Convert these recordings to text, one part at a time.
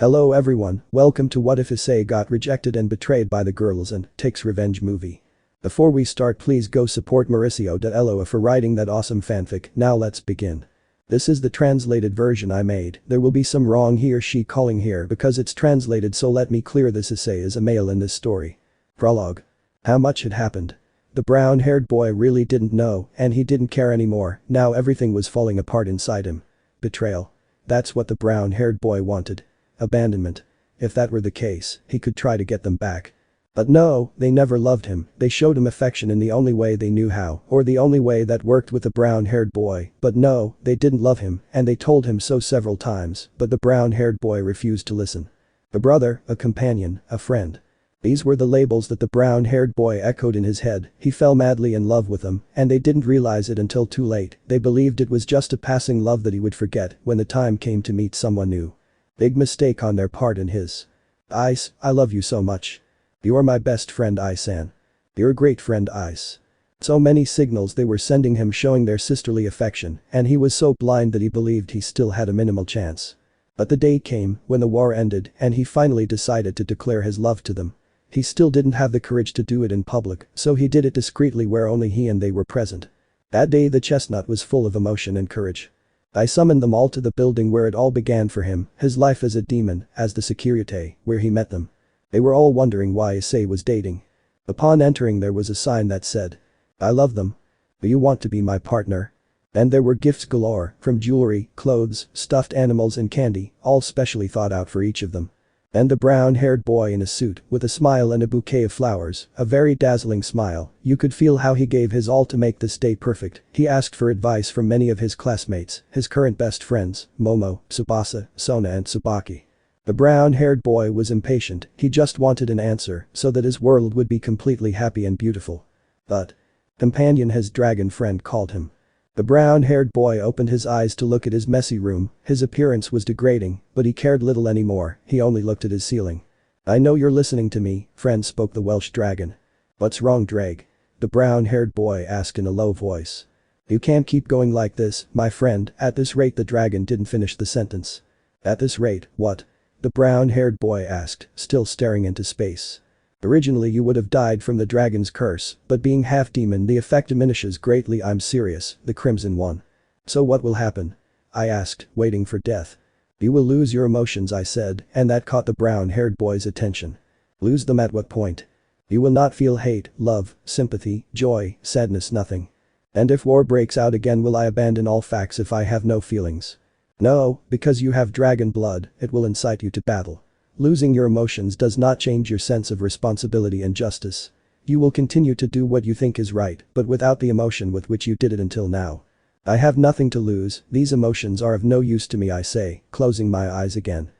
Hello everyone, welcome to What If Issei got rejected and betrayed by the girls and takes revenge movie. Before we start, please go support MairicioDeEloa for writing that awesome fanfic. Now let's begin. This is the translated version I made. There will be some wrong he or she calling here because it's translated, so let me clear this. Issei is a male in this story. Prologue. How much had happened? The brown-haired boy really didn't know, and he didn't care anymore. Now everything was falling apart inside him. Betrayal. That's what the brown-haired boy wanted. Abandonment. If that were the case, he could try to get them back. But no, they never loved him. They showed him affection in the only way they knew how, or the only way that worked with the brown-haired boy. But no, they didn't love him, and they told him so several times, but the brown-haired boy refused to listen. A brother, a companion, a friend. These were the labels that the brown-haired boy echoed in his head. He fell madly in love with them, and they didn't realize it until too late. They believed it was just a passing love that he would forget when the time came to meet someone new. Big mistake on their part and his. Ice, I love you so much. You're my best friend, Ice-san. You're a great friend, Ice. So many signals they were sending him showing their sisterly affection, and he was so blind that he believed he still had a minimal chance. But the day came when the war ended and he finally decided to declare his love to them. He still didn't have the courage to do it in public, so he did it discreetly where only he and they were present. That day the chestnut was full of emotion and courage. I summoned them all to the building where it all began for him, his life as a demon, as the security, where he met them. They were all wondering why Issei was dating. Upon entering there was a sign that said, "I love them. Do you want to be my partner?" And there were gifts galore, from jewelry, clothes, stuffed animals and candy, all specially thought out for each of them. And the brown-haired boy in a suit, with a smile and a bouquet of flowers, a very dazzling smile, you could feel how he gave his all to make this day perfect. He asked for advice from many of his classmates, his current best friends, Momo, Tsubasa, Sona and Tsubaki. The brown-haired boy was impatient, he just wanted an answer, so that his world would be completely happy and beautiful. But companion, his dragon friend, called him. The brown-haired boy opened his eyes to look at his messy room. His appearance was degrading, but he cared little anymore. He only looked at his ceiling. "I know you're listening to me," friend, spoke the Welsh dragon. "What's wrong, Drag?" the brown-haired boy asked in a low voice. "You can't keep going like this, my friend." At this rate, the dragon didn't finish the sentence. "At this rate, what?" the brown-haired boy asked, still staring into space. "Originally you would have died from the dragon's curse, but being half-demon the effect diminishes greatly." "I'm serious," the crimson one. "So what will happen?" I asked, waiting for death. "You will lose your emotions," I said, and that caught the brown-haired boy's attention. "Lose them at what point?" "You will not feel hate, love, sympathy, joy, sadness, nothing." "And if war breaks out again, will I abandon all facts if I have no feelings?" "No, because you have dragon blood, it will incite you to battle. Losing your emotions does not change your sense of responsibility and justice. You will continue to do what you think is right, but without the emotion with which you did it until now." "I have nothing to lose, these emotions are of no use to me," I say, closing my eyes again.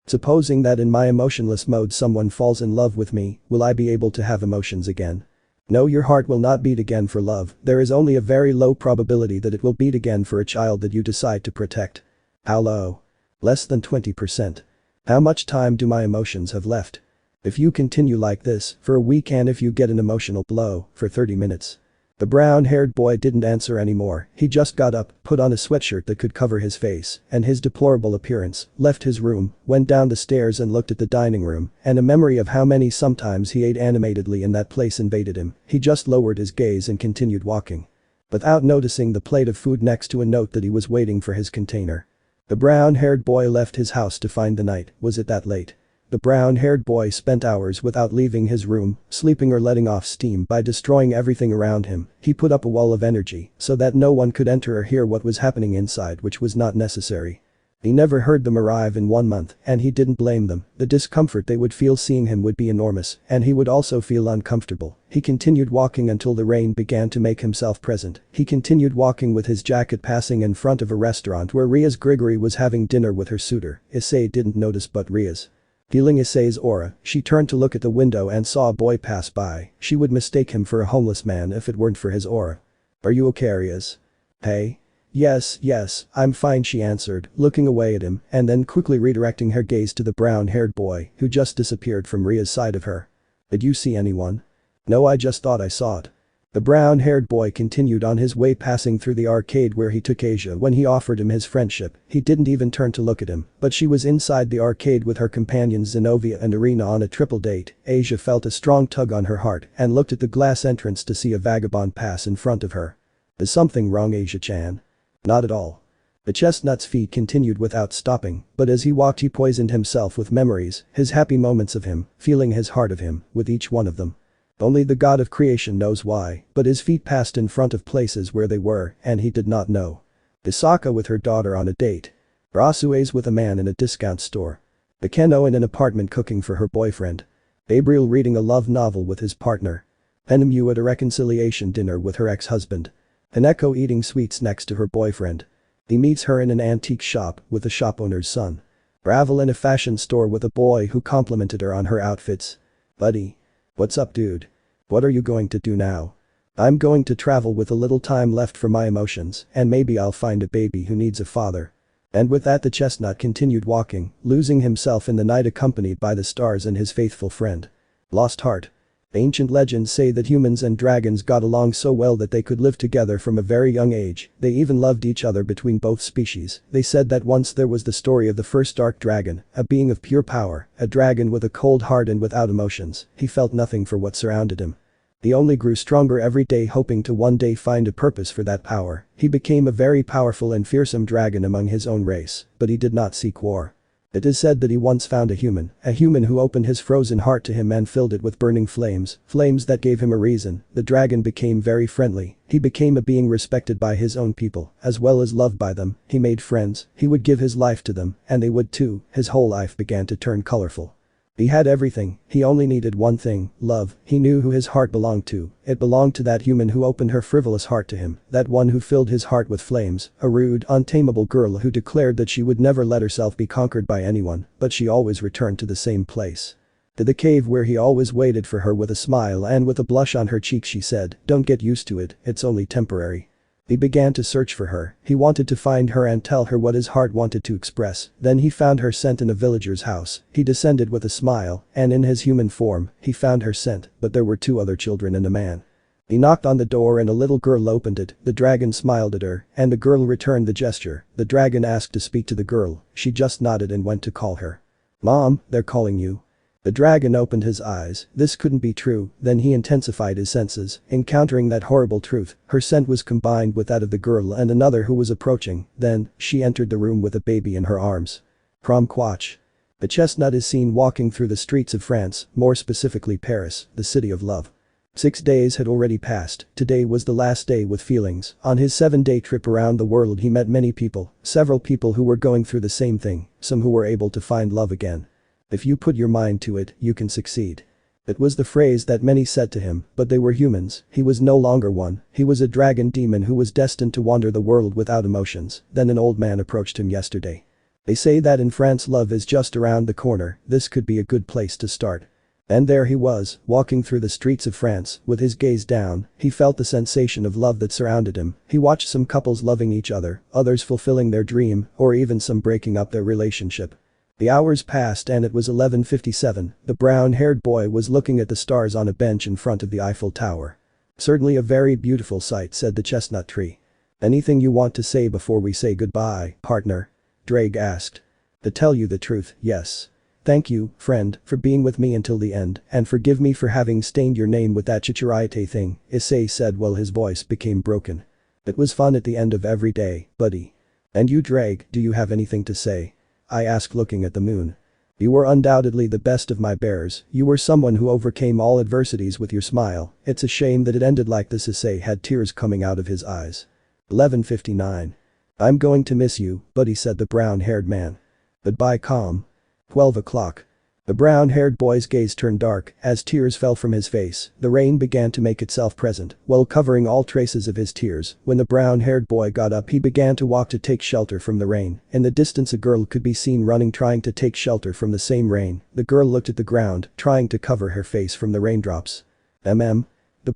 "Supposing that in my emotionless mode someone falls in love with me, will I be able to have emotions again?" "No, your heart will not beat again for love. There is only a very low probability that it will beat again for a child that you decide to protect." "How low?" "Less than 20%. How much time do my emotions have left?" "If you continue like this, for a week, and if you get an emotional blow, for 30 minutes. The brown-haired boy didn't answer anymore. He just got up, put on a sweatshirt that could cover his face and his deplorable appearance, left his room, went down the stairs and looked at the dining room, and a memory of how many sometimes he ate animatedly in that place invaded him. He just lowered his gaze and continued walking. Without noticing the plate of food next to a note that he was waiting for his container. The brown-haired boy left his house to find the night. Was it that late? The brown-haired boy spent hours without leaving his room, sleeping or letting off steam by destroying everything around him. He put up a wall of energy so that no one could enter or hear what was happening inside, which was not necessary. He never heard them arrive in 1 month, and he didn't blame them. The discomfort they would feel seeing him would be enormous, and he would also feel uncomfortable. He continued walking until the rain began to make himself present. He continued walking with his jacket, passing in front of a restaurant where Ria's Grigory was having dinner with her suitor. Issei didn't notice, but Ria's. Feeling Issei's aura, she turned to look at the window and saw a boy pass by. She would mistake him for a homeless man if it weren't for his aura. "Are you okay, Rias?" "Hey?" Yes, I'm fine," she answered, looking away at him and then quickly redirecting her gaze to the brown-haired boy who just disappeared from Ria's side of her. "Did you see anyone?" "No, I just thought I saw it." The brown-haired boy continued on his way, passing through the arcade where he took Asia when he offered him his friendship. He didn't even turn to look at him, but she was inside the arcade with her companions Zenobia and Irina on a triple date. Asia felt a strong tug on her heart and looked at the glass entrance to see a vagabond pass in front of her. Is something wrong, Asia-chan? Not at all. The chestnut's feet continued without stopping, but as he walked he poisoned himself with memories, his happy moments of him, feeling his heart of him, with each one of them. Only the god of creation knows why, but his feet passed in front of places where they were, and he did not know. Isaka with her daughter on a date. Rasue's with a man in a discount store. Akeno in an apartment cooking for her boyfriend. Gabriel reading a love novel with his partner. Enemu at a reconciliation dinner with her ex-husband. Haneko eating sweets next to her boyfriend. He meets her in an antique shop with the shop owner's son. Ravel in a fashion store with a boy who complimented her on her outfits. Buddy. What's up, dude? What are you going to do now? I'm going to travel with a little time left for my emotions, and maybe I'll find a baby who needs a father. And with that the chestnut continued walking, losing himself in the night accompanied by the stars and his faithful friend. Lost heart. Ancient legends say that humans and dragons got along so well that they could live together from a very young age, they even loved each other between both species. They said that once there was the story of the first dark dragon, a being of pure power, a dragon with a cold heart and without emotions. He felt nothing for what surrounded him. He only grew stronger every day, hoping to one day find a purpose for that power. He became a very powerful and fearsome dragon among his own race, but he did not seek war. It is said that he once found a human who opened his frozen heart to him and filled it with burning flames that gave him a reason. The dragon became very friendly. He became a being respected by his own people, as well as loved by them. He made friends, he would give his life to them, and they would too. His whole life began to turn colorful. He had everything, he only needed one thing, love. He knew who his heart belonged to. It belonged to that human who opened her frivolous heart to him, that one who filled his heart with flames, a rude, untamable girl who declared that she would never let herself be conquered by anyone, but she always returned to the same place. To the cave where he always waited for her with a smile and with a blush on her cheek. She said, "Don't get used to it, it's only temporary." He began to search for her. He wanted to find her and tell her what his heart wanted to express. Then he found her scent in a villager's house. He descended with a smile, and in his human form, he found her scent, but there were 2 other children and a man. He knocked on the door and a little girl opened it. The dragon smiled at her, and the girl returned the gesture. The dragon asked to speak to the girl. She just nodded and went to call her. "Mom, they're calling you." The dragon opened his eyes. This couldn't be true. Then he intensified his senses, encountering that horrible truth. Her scent was combined with that of the girl and another who was approaching. Then, she entered the room with a baby in her arms. Prom Quatch. The chestnut is seen walking through the streets of France, more specifically Paris, the city of love. 6 days had already passed. Today was the last day with feelings. On his 7-day trip around the world he met many people, several people who were going through the same thing, some who were able to find love again. If you put your mind to it, you can succeed. It was the phrase that many said to him, but they were humans. He was no longer one. He was a dragon demon who was destined to wander the world without emotions. Then an old man approached him yesterday. They say that in France love is just around the corner. This could be a good place to start. And there he was, walking through the streets of France, with his gaze down. He felt the sensation of love that surrounded him. He watched some couples loving each other, others fulfilling their dream, or even some breaking up their relationship. The hours passed and it was 11:57. The brown-haired boy was looking at the stars on a bench in front of the Eiffel Tower. "Certainly a very beautiful sight," said the chestnut tree. "Anything you want to say before we say goodbye, partner?" Drake asked. "To tell you the truth, yes. Thank you, friend, for being with me until the end, and forgive me for having stained your name with that chichirite thing," Issei said while his voice became broken. "It was fun at the end of every day, buddy. And you, Drake, do you have anything to say?" I asked, looking at the moon. "You were undoubtedly the best of my bears. You were someone who overcame all adversities with your smile. It's a shame that it ended like this." Issei had tears coming out of his eyes. 11:59. "I'm going to miss you, buddy," said the brown-haired man. "Goodbye, calm." 12 o'clock. The brown-haired boy's gaze turned dark as tears fell from his face. The rain began to make itself present, while covering all traces of his tears. When the brown-haired boy got up he began to walk to take shelter from the rain. In the distance a girl could be seen running, trying to take shelter from the same rain. The girl looked at the ground, trying to cover her face from the raindrops. The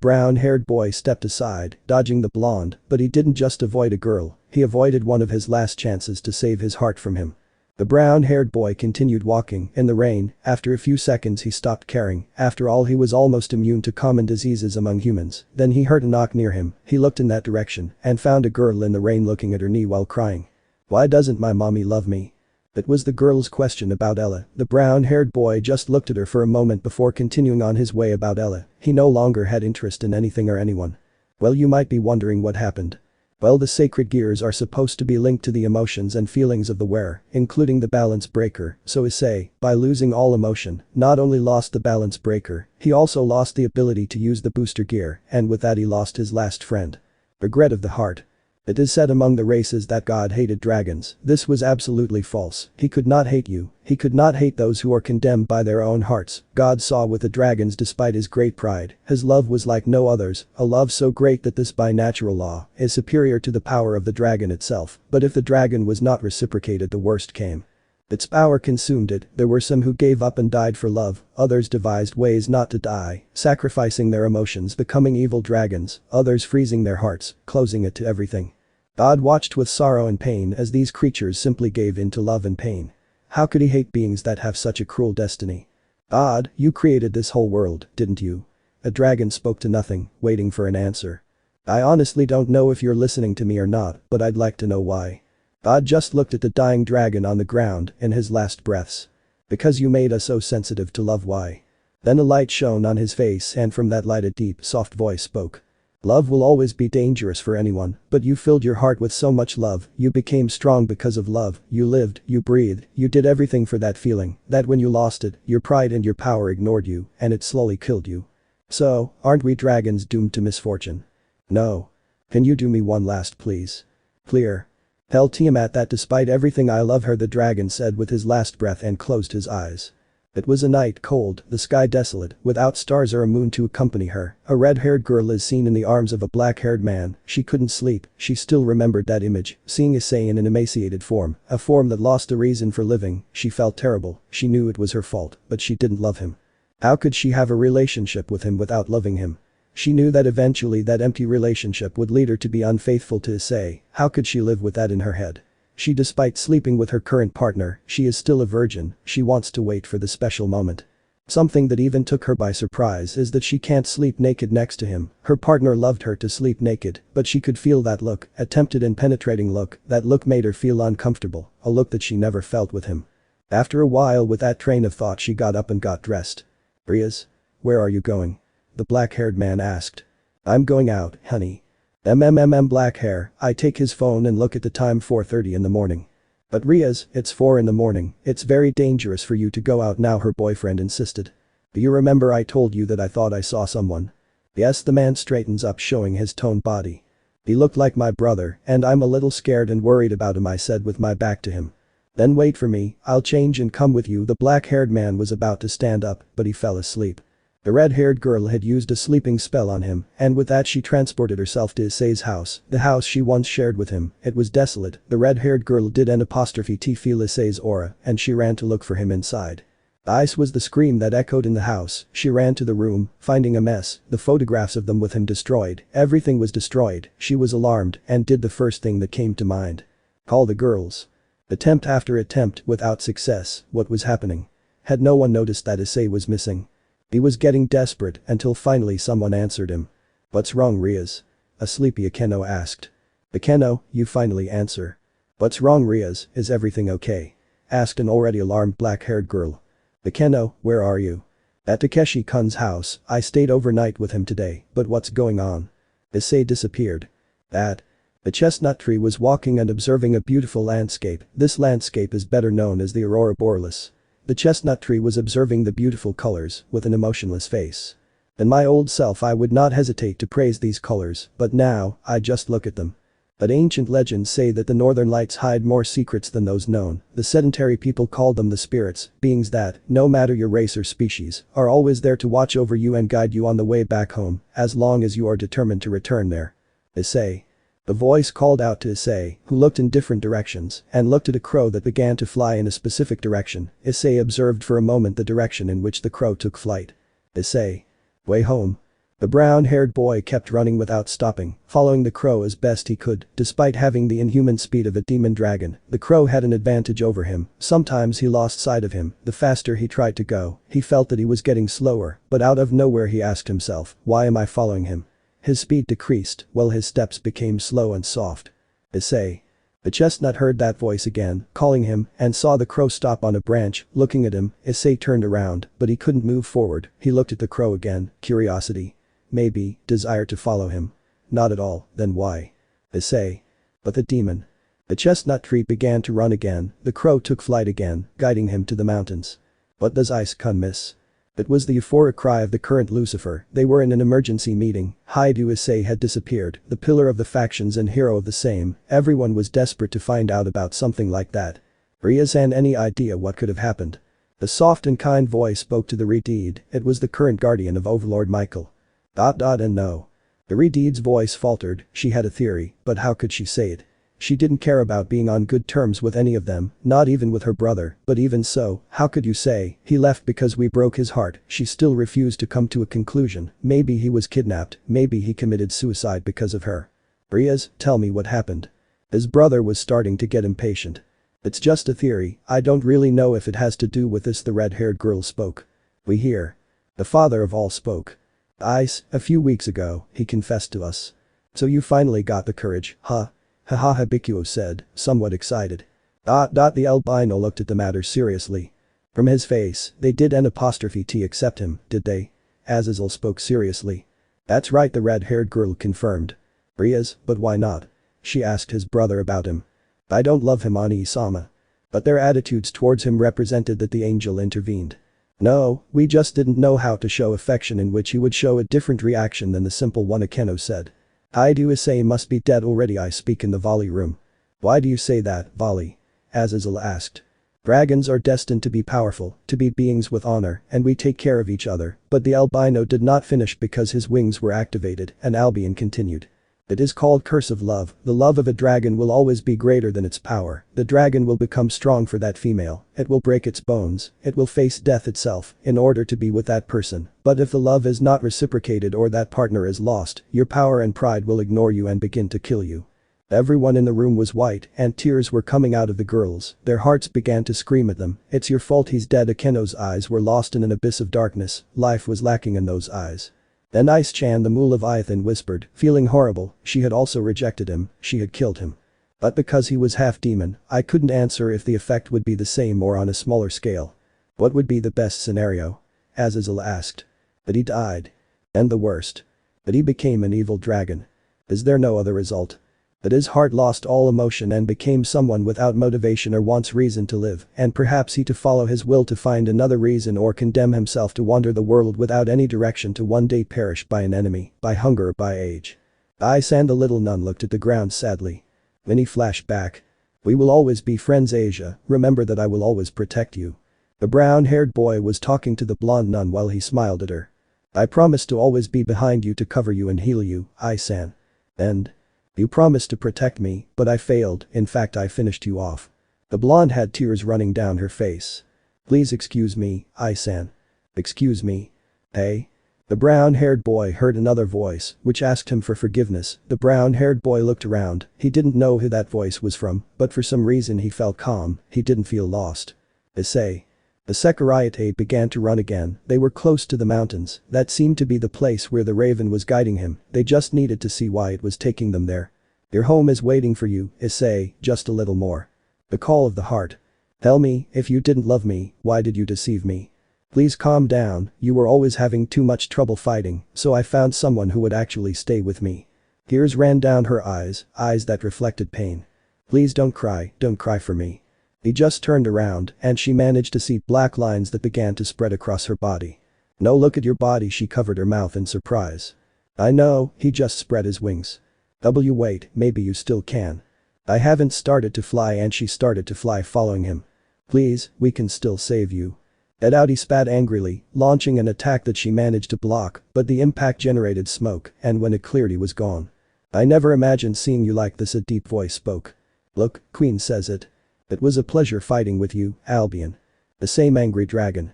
brown-haired boy stepped aside, dodging the blonde, but he didn't just avoid a girl, he avoided one of his last chances to save his heart from him. The brown-haired boy continued walking in the rain. After a few seconds he stopped caring. After all, he was almost immune to common diseases among humans. Then he heard a knock near him. He looked in that direction and found a girl in the rain looking at her knee while crying. "Why doesn't my mommy love me?" It was the girl's question about Ella. The brown-haired boy just looked at her for a moment before continuing on his way about Ella. He no longer had interest in anything or anyone. Well, you might be wondering what happened. Well, the sacred gears are supposed to be linked to the emotions and feelings of the wearer, including the balance breaker, so Issei, by losing all emotion, not only lost the balance breaker, he also lost the ability to use the booster gear, and with that he lost his last friend. Regret of the heart. It is said among the races that God hated dragons. This was absolutely false. He could not hate you. He could not hate those who are condemned by their own hearts. God saw with the dragons despite his great pride. His love was like no others, a love so great that this by natural law is superior to the power of the dragon itself. But if the dragon was not reciprocated, the worst came. Its power consumed it. There were some who gave up and died for love, others devised ways not to die, sacrificing their emotions, becoming evil dragons, others freezing their hearts, closing it to everything. God watched with sorrow and pain as these creatures simply gave in to love and pain. How could he hate beings that have such a cruel destiny? God, you created this whole world, didn't you? A dragon spoke to nothing, waiting for an answer. I honestly don't know if you're listening to me or not, but I'd like to know why. God just looked at the dying dragon on the ground in his last breaths. Because you made us so sensitive to love, why? Then a light shone on his face, and from that light a deep, soft voice spoke. Love will always be dangerous for anyone, but you filled your heart with so much love, you became strong because of love, you lived, you breathed, you did everything for that feeling, that when you lost it, your pride and your power ignored you, and it slowly killed you. So, aren't we dragons doomed to misfortune? No. Can you do me one last please? Clear. Tell Tiamat that despite everything I love her, the dragon said with his last breath and closed his eyes. It was a night, cold, the sky desolate, without stars or a moon to accompany her. A red-haired girl is seen in the arms of a black-haired man. She couldn't sleep. She still remembered that image, seeing Issei in an emaciated form, a form that lost a reason for living. She felt terrible. She knew it was her fault, but she didn't love him. How could she have a relationship with him without loving him? She knew that eventually that empty relationship would lead her to be unfaithful to Issei. How could she live with that in her head? Despite sleeping with her current partner, she is still a virgin. She wants to wait for the special moment. Something that even took her by surprise is that she can't sleep naked next to him. Her partner loved her to sleep naked, but she could feel that look, a tempted and penetrating look. That look made her feel uncomfortable, a look that she never felt with him. After a while, with that train of thought, she got up and got dressed. "Riaz? Where are you going?" the black-haired man asked. "I'm going out, honey." Black hair. I take his phone and look at the time, 4:30 in the morning. "But Riaz, it's 4 in the morning. It's very dangerous for you to go out now," her boyfriend insisted. "Do you remember I told you that I thought I saw someone?" "Yes." The man straightens up, showing his toned body. "He looked like my brother, and I'm a little scared and worried about him," I said with my back to him. "Then wait for me, I'll change and come with you." The black-haired man was about to stand up, but he fell asleep. The red-haired girl had used a sleeping spell on him, and with that she transported herself to Issei's house, the house she once shared with him. It was desolate. The red-haired girl did T feel Issei's aura, and she ran to look for him inside. Ice was the scream that echoed in the house. She ran to the room, finding a mess, the photographs of them with him destroyed. Everything was destroyed. She was alarmed and did the first thing that came to mind. Call the girls. Attempt after attempt, without success. What was happening? Had no one noticed that Issei was missing? He was getting desperate until finally someone answered him. "What's wrong, Riaz?" a sleepy Akeno asked. "Akeno, you finally answer." "What's wrong, Riaz, is everything okay?" asked an already alarmed black-haired girl. "Akeno, where are you?" "At Takeshi-kun's house. I stayed overnight with him today, but what's going on?" Issei disappeared. That. The chestnut tree was walking and observing a beautiful landscape. This landscape is better known as the Aurora Borealis. The chestnut tree was observing the beautiful colors with an emotionless face. In my old self, I would not hesitate to praise these colors, but now, I just look at them. But ancient legends say that the northern lights hide more secrets than those known. The sedentary people called them the spirits, beings that, no matter your race or species, are always there to watch over you and guide you on the way back home, as long as you are determined to return there. Issei. The voice called out to Issei, who looked in different directions and looked at a crow that began to fly in a specific direction. Issei observed for a moment the direction in which the crow took flight. "Issei. Way home." The brown-haired boy kept running without stopping, following the crow as best he could. Despite having the inhuman speed of a demon dragon, the crow had an advantage over him. Sometimes he lost sight of him. The faster he tried to go, he felt that he was getting slower, but out of nowhere he asked himself, why am I following him? His speed decreased, while his steps became slow and soft. Issei. The chestnut heard that voice again, calling him, and saw the crow stop on a branch, looking at him. Issei turned around, but he couldn't move forward. He looked at the crow again, curiosity. Maybe, desire to follow him. Not at all, then why? Issei. But the demon. The chestnut tree began to run again, the crow took flight again, guiding him to the mountains. What does Issei miss? It was the euphoric cry of the current Lucifer. They were in an emergency meeting. Issei had disappeared, the pillar of the factions and hero of the same. Everyone was desperate to find out about something like that. Ryazan any idea what could have happened? The soft and kind voice spoke to the Redeed. It was the current guardian of Overlord Michael. And no. The Redeed's voice faltered. She had a theory, but how could she say it? She didn't care about being on good terms with any of them, not even with her brother, but even so, how could you say, he left because we broke his heart? She still refused to come to a conclusion. Maybe he was kidnapped, maybe he committed suicide because of her. Riaz, tell me what happened. His brother was starting to get impatient. It's just a theory, I don't really know if it has to do with this. The red-haired girl spoke. We hear. The father of all spoke. Ice, a few weeks ago, he confessed to us. So you finally got the courage, huh? Haha, Habikuo said, somewhat excited. The albino looked at the matter seriously. From his face, they did T accept him, did they? Azazel spoke seriously. That's right, the red-haired girl confirmed. Riaz, but why not? She asked his brother about him. I don't love him, Ani-sama. But their attitudes towards him represented that the angel intervened. No, we just didn't know how to show affection in which he would show a different reaction than the simple one, Akeno said. Issei must be dead already. I speak in the volley room. Why do you say that, volley? Azazel asked. Dragons are destined to be powerful, to be beings with honor, and we take care of each other, but the albino did not finish because his wings were activated, and Albion continued. It is called curse of love. The love of a dragon will always be greater than its power. The dragon will become strong for that female. It will break its bones. It will face death itself in order to be with that person. But if the love is not reciprocated or that partner is lost, your power and pride will ignore you and begin to kill you. Everyone in the room was white and tears were coming out of the girls. Their hearts began to scream at them. It's your fault he's dead. Akeno's eyes were lost in an abyss of darkness. Life was lacking in those eyes. Then Ice-chan, the mule of Ithan, whispered, feeling horrible. She had also rejected him, she had killed him. But because he was half demon, I couldn't answer if the effect would be the same or on a smaller scale. What would be the best scenario? Azazel asked. That he died. And the worst. That he became an evil dragon. Is there no other result? That his heart lost all emotion and became someone without motivation or wants reason to live, and perhaps he to follow his will to find another reason or condemn himself to wander the world without any direction to one day perish by an enemy, by hunger or by age. Ice-san, the little nun, looked at the ground sadly. Then he flashed back. We will always be friends, Asia, remember that I will always protect you. The brown-haired boy was talking to the blonde nun while he smiled at her. I promise to always be behind you to cover you and heal you, Ice-san. And? You promised to protect me, but I failed, in fact I finished you off. The blonde had tears running down her face. Please excuse me, Ice-san. Excuse me? Hey? The brown-haired boy heard another voice, which asked him for forgiveness. The brown-haired boy looked around. He didn't know who that voice was from, but for some reason he felt calm, he didn't feel lost. Issei. The Sekiraiate began to run again. They were close to the mountains. That seemed to be the place where the raven was guiding him. They just needed to see why it was taking them there. Your home is waiting for you, Issei, just a little more. The call of the heart. Tell me, if you didn't love me, why did you deceive me? Please calm down, you were always having too much trouble fighting, so I found someone who would actually stay with me. Tears ran down her eyes that reflected pain. Please don't cry for me. He just turned around and she managed to see black lines that began to spread across her body. No, look at your body, she covered her mouth in surprise. I know, he just spread his wings. Wait, maybe you still can. I haven't started to fly, and she started to fly following him. Please, we can still save you. He spat angrily, launching an attack that she managed to block, but the impact generated smoke, and when it cleared he was gone. I never imagined seeing you like this, a deep voice spoke. Look, Queen says it. It was a pleasure fighting with you, Albion. The same angry dragon.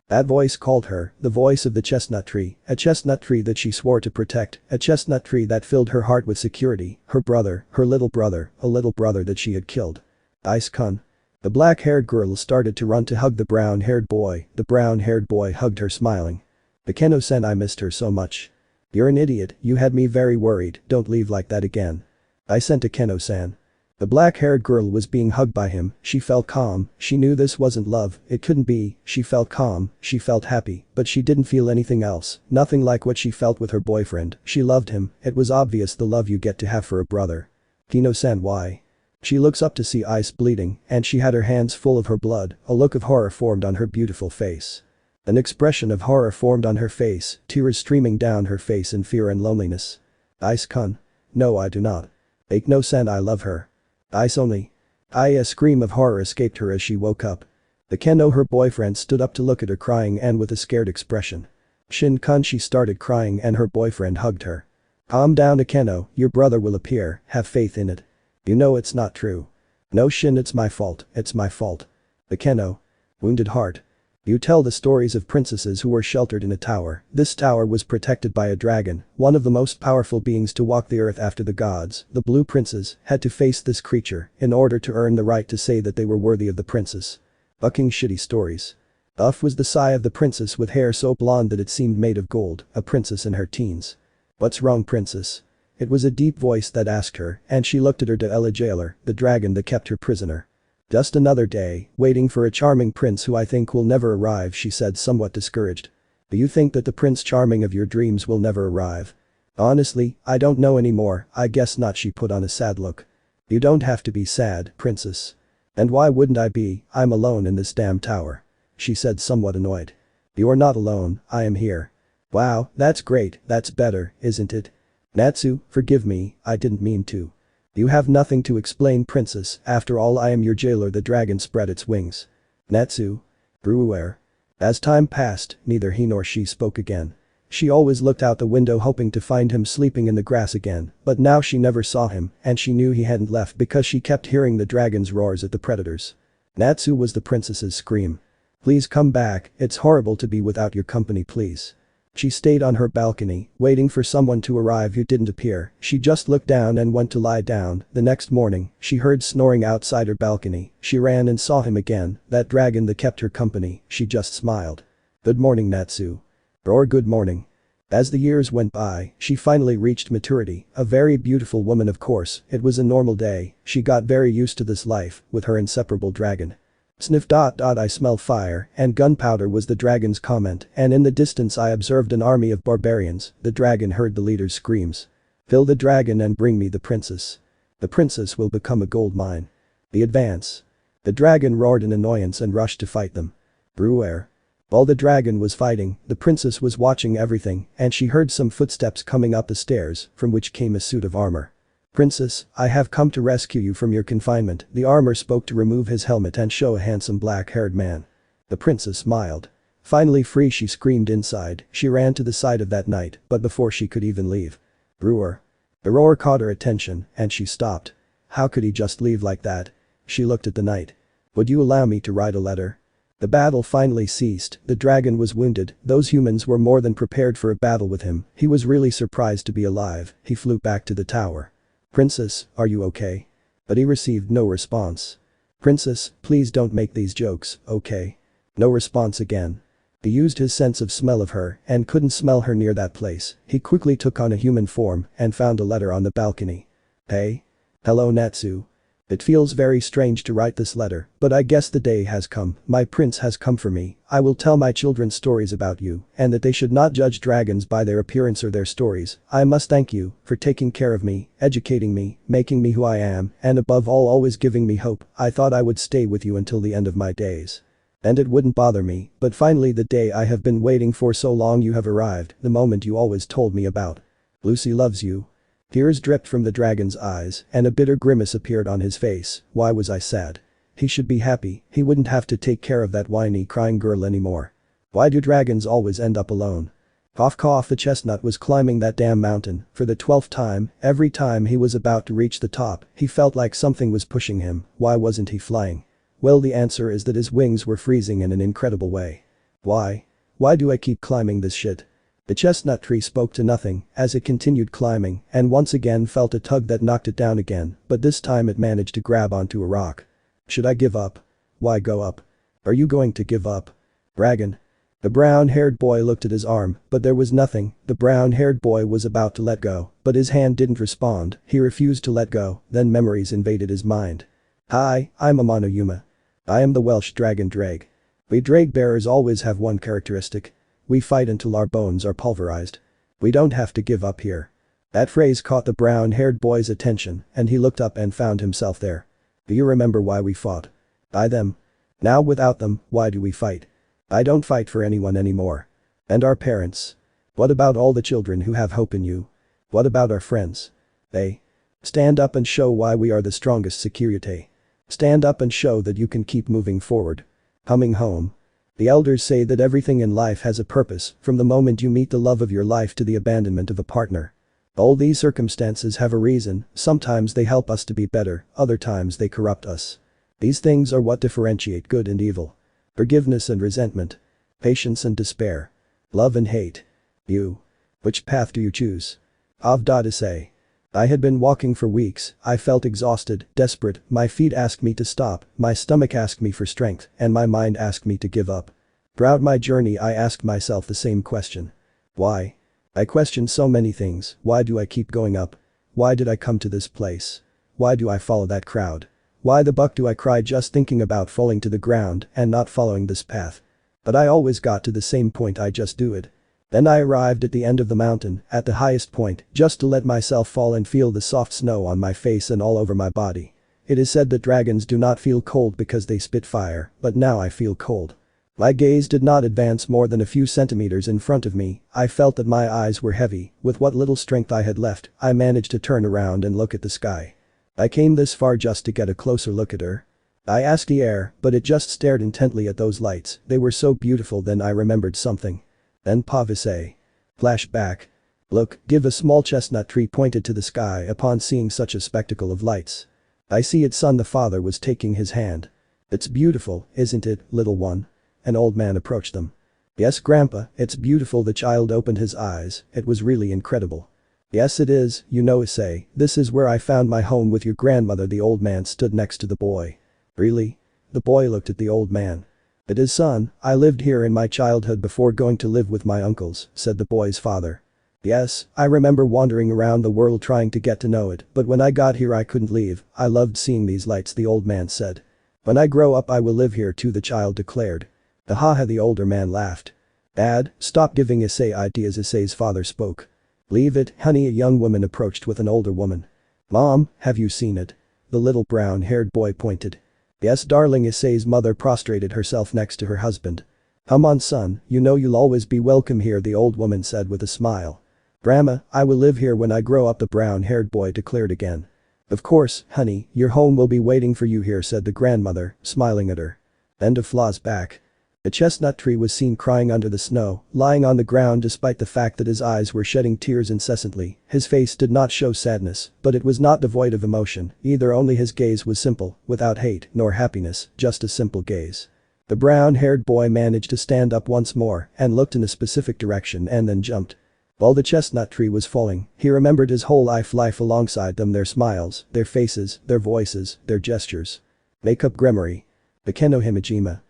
That voice called her, the voice of the chestnut tree, a chestnut tree that she swore to protect, a chestnut tree that filled her heart with security, her brother, her little brother, a little brother that she had killed. Ice-kun. The black-haired girl started to run to hug the brown-haired boy, the brown-haired boy hugged her smiling. Bekeno-san, I missed her so much. You're an idiot, you had me very worried, don't leave like that again. I sent Bekeno-san. The black-haired girl was being hugged by him, she felt calm, she knew this wasn't love, it couldn't be, she felt calm, she felt happy, but she didn't feel anything else, nothing like what she felt with her boyfriend, she loved him, it was obvious the love you get to have for a brother. Kino-san, why? She looks up to see Ice bleeding, and she had her hands full of her blood, a look of horror formed on her beautiful face. An expression of horror formed on her face, tears streaming down her face in fear and loneliness. Ice-kun. No, I do not. Bekeno-san, I love her. Ice only. A scream of horror escaped her as she woke up. Bekeno, her boyfriend, stood up to look at her crying and with a scared expression. Shin-kun, she started crying and her boyfriend hugged her. Calm down, Bekeno, your brother will appear, have faith in it. You know it's not true. No, Shin, it's my fault, it's my fault. Bekeno. Wounded heart. You tell the stories of princesses who were sheltered in a tower. This tower was protected by a dragon, one of the most powerful beings to walk the earth after the gods. The blue princes had to face this creature in order to earn the right to say that they were worthy of the princess. Fucking shitty stories. Uff was the sigh of the princess with hair so blonde that it seemed made of gold, a princess in her teens. What's wrong, princess? It was a deep voice that asked her, and she looked at her De'Eloa jailer, the dragon that kept her prisoner. Just another day, waiting for a charming prince who I think will never arrive, she said, somewhat discouraged. Do you think that the prince charming of your dreams will never arrive? Honestly, I don't know anymore, I guess not, she put on a sad look. You don't have to be sad, princess. And why wouldn't I be, I'm alone in this damn tower. She said, somewhat annoyed. You're not alone, I am here. Wow, that's great, that's better, isn't it? Natsu, forgive me, I didn't mean to. You have nothing to explain, princess, after all I am your jailer. The dragon spread its wings. Natsu. Brewer. As time passed, neither he nor she spoke again. She always looked out the window hoping to find him sleeping in the grass again, but now she never saw him, and she knew he hadn't left because she kept hearing the dragon's roars at the predators. Natsu was the princess's scream. Please come back, it's horrible to be without your company, please. She stayed on her balcony, waiting for someone to arrive who didn't appear. She just looked down and went to lie down. The next morning, she heard snoring outside her balcony. She ran and saw him again, that dragon that kept her company. She just smiled. Good morning, Natsu. Or good morning. As the years went by, she finally reached maturity, a very beautiful woman, of course. It was a normal day, she got very used to this life, with her inseparable dragon. Sniff. I smell fire, and gunpowder was the dragon's comment, and in the distance I observed an army of barbarians. The dragon heard the leader's screams. Kill the dragon and bring me the princess. The princess will become a gold mine. The advance. The dragon roared in annoyance and rushed to fight them. Brewer. While the dragon was fighting, the princess was watching everything, and she heard some footsteps coming up the stairs, from which came a suit of armor. Princess, I have come to rescue you from your confinement. The armor spoke to remove his helmet and show a handsome black-haired man. The princess smiled. Finally free, she screamed inside. She ran to the side of that knight, but before she could even leave. Brewer. The roar caught her attention, and she stopped. How could he just leave like that? She looked at the knight. Would you allow me to write a letter? The battle finally ceased. The dragon was wounded. Those humans were more than prepared for a battle with him. He was really surprised to be alive. He flew back to the tower. Princess, are you okay? But he received no response. Princess, please don't make these jokes, okay? No response again. He used his sense of smell of her and couldn't smell her near that place. He quickly took on a human form and found a letter on the balcony. Hey? Hello, Natsu. It feels very strange to write this letter, but I guess the day has come. My prince has come for me. I will tell my children stories about you, and that they should not judge dragons by their appearance or their stories. I must thank you for taking care of me, educating me, making me who I am, and above all always giving me hope. I thought I would stay with you until the end of my days. And it wouldn't bother me, but finally the day I have been waiting for so long you have arrived, the moment you always told me about. Lucy loves you. Tears dripped from the dragon's eyes, and a bitter grimace appeared on his face. Why was I sad? He should be happy, he wouldn't have to take care of that whiny crying girl anymore. Why do dragons always end up alone? Cough cough. The chestnut was climbing that damn mountain, for the 12th time. Every time he was about to reach the top, he felt like something was pushing him. Why wasn't he flying? Well, the answer is that his wings were freezing in an incredible way. Why? Why do I keep climbing this shit? The chestnut tree spoke to nothing as it continued climbing and once again felt a tug that knocked it down again, but this time it managed to grab onto a rock. Should I give up? Why go up? Are you going to give up? Dragon. The brown-haired boy looked at his arm, but there was nothing. The brown-haired boy was about to let go, but his hand didn't respond. He refused to let go, then memories invaded his mind. Hi, I'm Amano Yuma. I am the Welsh dragon Drake. We drake bearers always have one characteristic. We fight until our bones are pulverized. We don't have to give up here. That phrase caught the brown-haired boy's attention, and he looked up and found himself there. Do you remember why we fought? By them. Now without them, why do we fight? I don't fight for anyone anymore. And our parents? What about all the children who have hope in you? What about our friends? They. Stand up and show why we are the strongest security. Stand up and show that you can keep moving forward. Coming home. The elders say that everything in life has a purpose, from the moment you meet the love of your life to the abandonment of a partner. All these circumstances have a reason, sometimes they help us to be better, other times they corrupt us. These things are what differentiate good and evil. Forgiveness and resentment. Patience and despair. Love and hate. You. Which path do you choose? Issei. I had been walking for weeks, I felt exhausted, desperate, my feet asked me to stop, my stomach asked me for strength, and my mind asked me to give up. Throughout my journey I asked myself the same question. Why? I questioned so many things. Why do I keep going up? Why did I come to this place? Why do I follow that crowd? Why the buck do I cry just thinking about falling to the ground and not following this path? But I always got to the same point, I just do it. Then I arrived at the end of the mountain, at the highest point, just to let myself fall and feel the soft snow on my face and all over my body. It is said that dragons do not feel cold because they spit fire, but now I feel cold. My gaze did not advance more than a few centimeters in front of me, I felt that my eyes were heavy, with what little strength I had left, I managed to turn around and look at the sky. I came this far just to get a closer look at her. I asked the air, but it just stared intently at those lights, they were so beautiful. Then I remembered something. Then Issei. Flashback. Look, give a small chestnut tree pointed to the sky upon seeing such a spectacle of lights. I see it, son. The father was taking his hand. It's beautiful, isn't it, little one? An old man approached them. Yes, grandpa, it's beautiful. The child opened his eyes, it was really incredible. Yes it is, you know Issei, this is where I found my home with your grandmother. The old man stood next to the boy. Really? The boy looked at the old man. It is, son, I lived here in my childhood before going to live with my uncles, said the boy's father. Yes, I remember wandering around the world trying to get to know it, but when I got here I couldn't leave. I loved seeing these lights, the old man said. When I grow up I will live here too, the child declared. Ha, the older man laughed. Dad, stop giving Issei ideas. Issei's father spoke. Leave it, honey. A young woman approached with an older woman. Mom, have you seen it? The little brown-haired boy pointed. Yes, darling. Issei's mother prostrated herself next to her husband. Come on, son, you know you'll always be welcome here, the old woman said with a smile. Grandma, I will live here when I grow up, the brown-haired boy declared again. Of course, honey, your home will be waiting for you here, said the grandmother, smiling at her. End of flashback. The chestnut tree was seen crying under the snow, lying on the ground despite the fact that his eyes were shedding tears incessantly. His face did not show sadness, but it was not devoid of emotion either. Only his gaze was simple, without hate nor happiness, just a simple gaze. The brown-haired boy managed to stand up once more and looked in a specific direction and then jumped. While the chestnut tree was falling, he remembered his whole life alongside them, their smiles, their faces, their voices, their gestures. Makeup Gremory. Bakeno Himajima.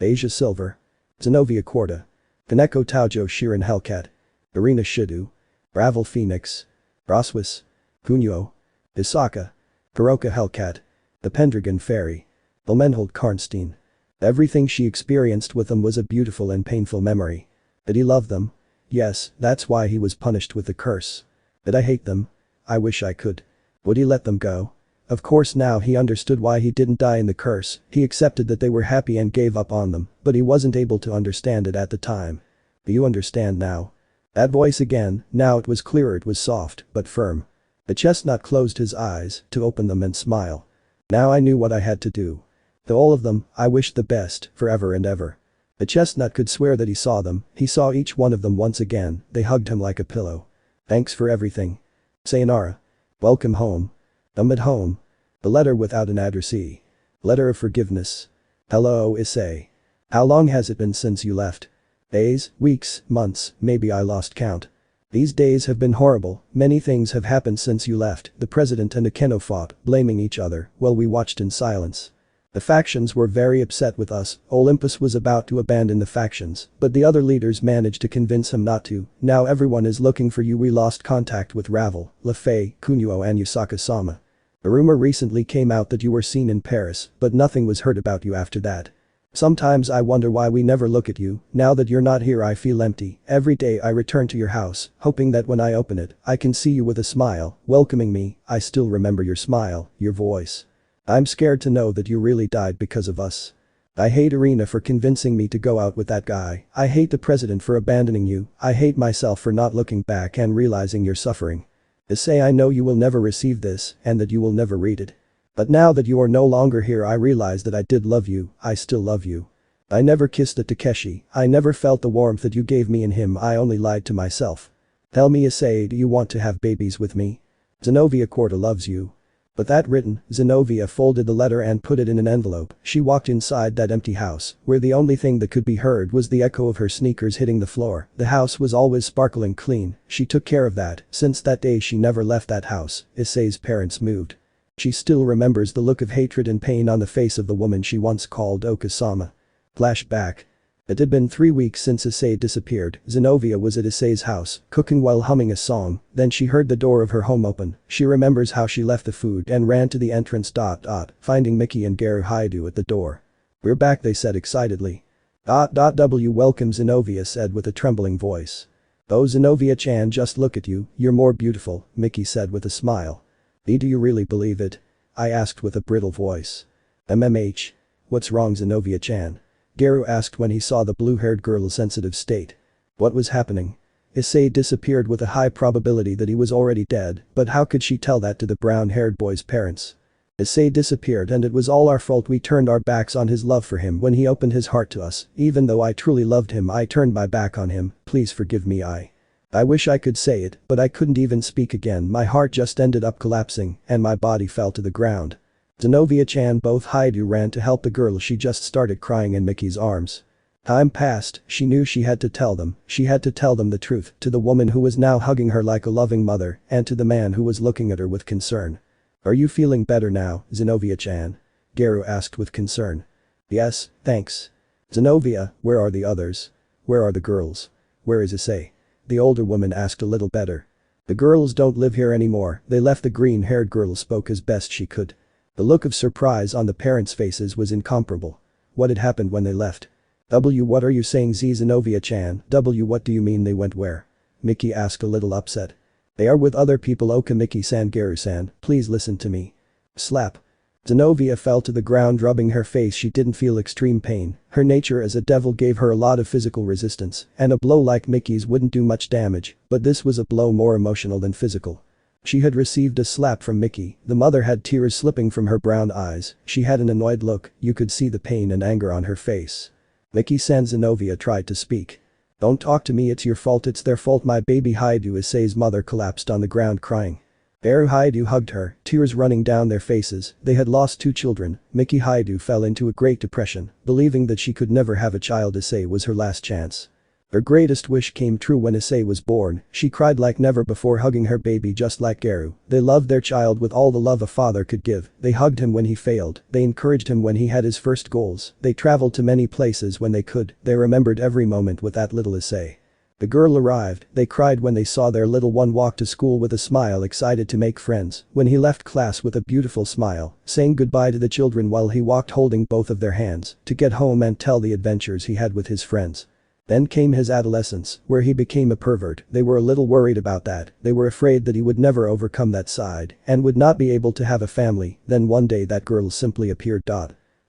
Asia Silver. Zenobia Quarta. Kaneko Taujo Shirin Hellcat. Irina Shidu. Ravel Phoenix. Roswis. Kunyo. Isaka. Kuroka Hellcat. The Pendragon Fairy. Ilmenhold Karnstein. Everything she experienced with them was a beautiful and painful memory. Did he love them? Yes, that's why he was punished with the curse. Did I hate them? I wish I could. Would he let them go? Of course, now he understood why he didn't die in the curse. He accepted that they were happy and gave up on them, but he wasn't able to understand it at the time. Do you understand now? That voice again, now it was clearer, it was soft, but firm. The chestnut closed his eyes to open them and smile. Now I knew what I had to do. To all of them, I wished the best, forever and ever. The chestnut could swear that he saw them, he saw each one of them once again, they hugged him like a pillow. Thanks for everything. Sayonara. Welcome home. I'm at home. The letter without an addressee. Letter of forgiveness. Hello, Issei. How long has it been since you left? Days, weeks, months, maybe I lost count. These days have been horrible, many things have happened since you left, the president and Akeno fought, blaming each other, while we watched in silence. The factions were very upset with us, Olympus was about to abandon the factions, but the other leaders managed to convince him not to, now everyone is looking for you. We lost contact with Ravel, Lefei, Kunio and Yusaka-sama. A rumor recently came out that you were seen in Paris, but nothing was heard about you after that. Sometimes I wonder why we never look at you, now that you're not here I feel empty, every day I return to your house, hoping that when I open it, I can see you with a smile, welcoming me, I still remember your smile, your voice. I'm scared to know that you really died because of us. I hate Irina for convincing me to go out with that guy, I hate the president for abandoning you, I hate myself for not looking back and realizing your suffering. Issei, I know you will never receive this, and that you will never read it. But now that you are no longer here I realize that I did love you, I still love you. I never kissed a Takeshi, I never felt the warmth that you gave me in him, I only lied to myself. Tell me Issei, do you want to have babies with me? Zenobia Corta loves you. But that written, Zenobia folded the letter and put it in an envelope, she walked inside that empty house, where the only thing that could be heard was the echo of her sneakers hitting the floor, the house was always sparkling clean, she took care of that, since that day she never left that house, Issei's parents moved. She still remembers the look of hatred and pain on the face of the woman she once called Okasama. Flashback. It had been 3 weeks since Issei disappeared, Zenobia was at Issei's house, cooking while humming a song, then she heard the door of her home open, she remembers how she left the food and ran to the entrance. Finding Miki and Garu Haidu at the door. We're back they said excitedly. Welcome Zenobia said with a trembling voice. Oh Zenobia-chan just look at you, you're more beautiful, Miki said with a smile. Do you really believe it? I asked with a brittle voice. What's wrong Zenobia-chan? Garu asked when he saw the blue-haired girl's sensitive state. What was happening? Issei disappeared with a high probability that he was already dead, but how could she tell that to the brown-haired boy's parents? Issei disappeared and it was all our fault, we turned our backs on his love for him when he opened his heart to us, even though I truly loved him I turned my back on him, please forgive me I wish I could say it, but I couldn't even speak again, my heart just ended up collapsing, and my body fell to the ground. Zenobia-chan both Haidu ran to help the girl she just started crying in Miki's arms. Time passed, she knew she had to tell them the truth, to the woman who was now hugging her like a loving mother, and to the man who was looking at her with concern. Are you feeling better now, Zenobia-chan? Garu asked with concern. Yes, thanks. Zenobia, where are the others? Where are the girls? Where is Issei? The older woman asked a little better. The girls don't live here anymore, they left. The green-haired girl spoke as best she could. The look of surprise on the parents' faces was incomparable. What had happened when they left? What are you saying Zenobia-chan? What do you mean they went where? Miki asked a little upset. They are with other people Miki-san Garu-san, please listen to me. Slap. Zenobia fell to the ground rubbing her face she didn't feel extreme pain, her nature as a devil gave her a lot of physical resistance, and a blow like Miki's wouldn't do much damage, but this was a blow more emotional than physical. She had received a slap from Miki, the mother had tears slipping from her brown eyes, she had an annoyed look, you could see the pain and anger on her face. Miki-san Zenobia tried to speak. Don't talk to me, it's your fault, it's their fault, my baby Haidu. Issei's mother collapsed on the ground crying. Garu Haidu hugged her, tears running down their faces, they had lost 2 children, Miki Haidu fell into a great depression, believing that she could never have a child. Issei was her last chance. Her greatest wish came true when Issei was born, she cried like never before hugging her baby just like Garu, they loved their child with all the love a father could give, they hugged him when he failed, they encouraged him when he had his first goals, they traveled to many places when they could, they remembered every moment with that little Issei. The girl arrived, they cried when they saw their little one walk to school with a smile, excited to make friends, when he left class with a beautiful smile, saying goodbye to the children while he walked holding both of their hands, to get home and tell the adventures he had with his friends. Then came his adolescence, where he became a pervert, they were a little worried about that, they were afraid that he would never overcome that side, and would not be able to have a family, then one day that girl simply appeared.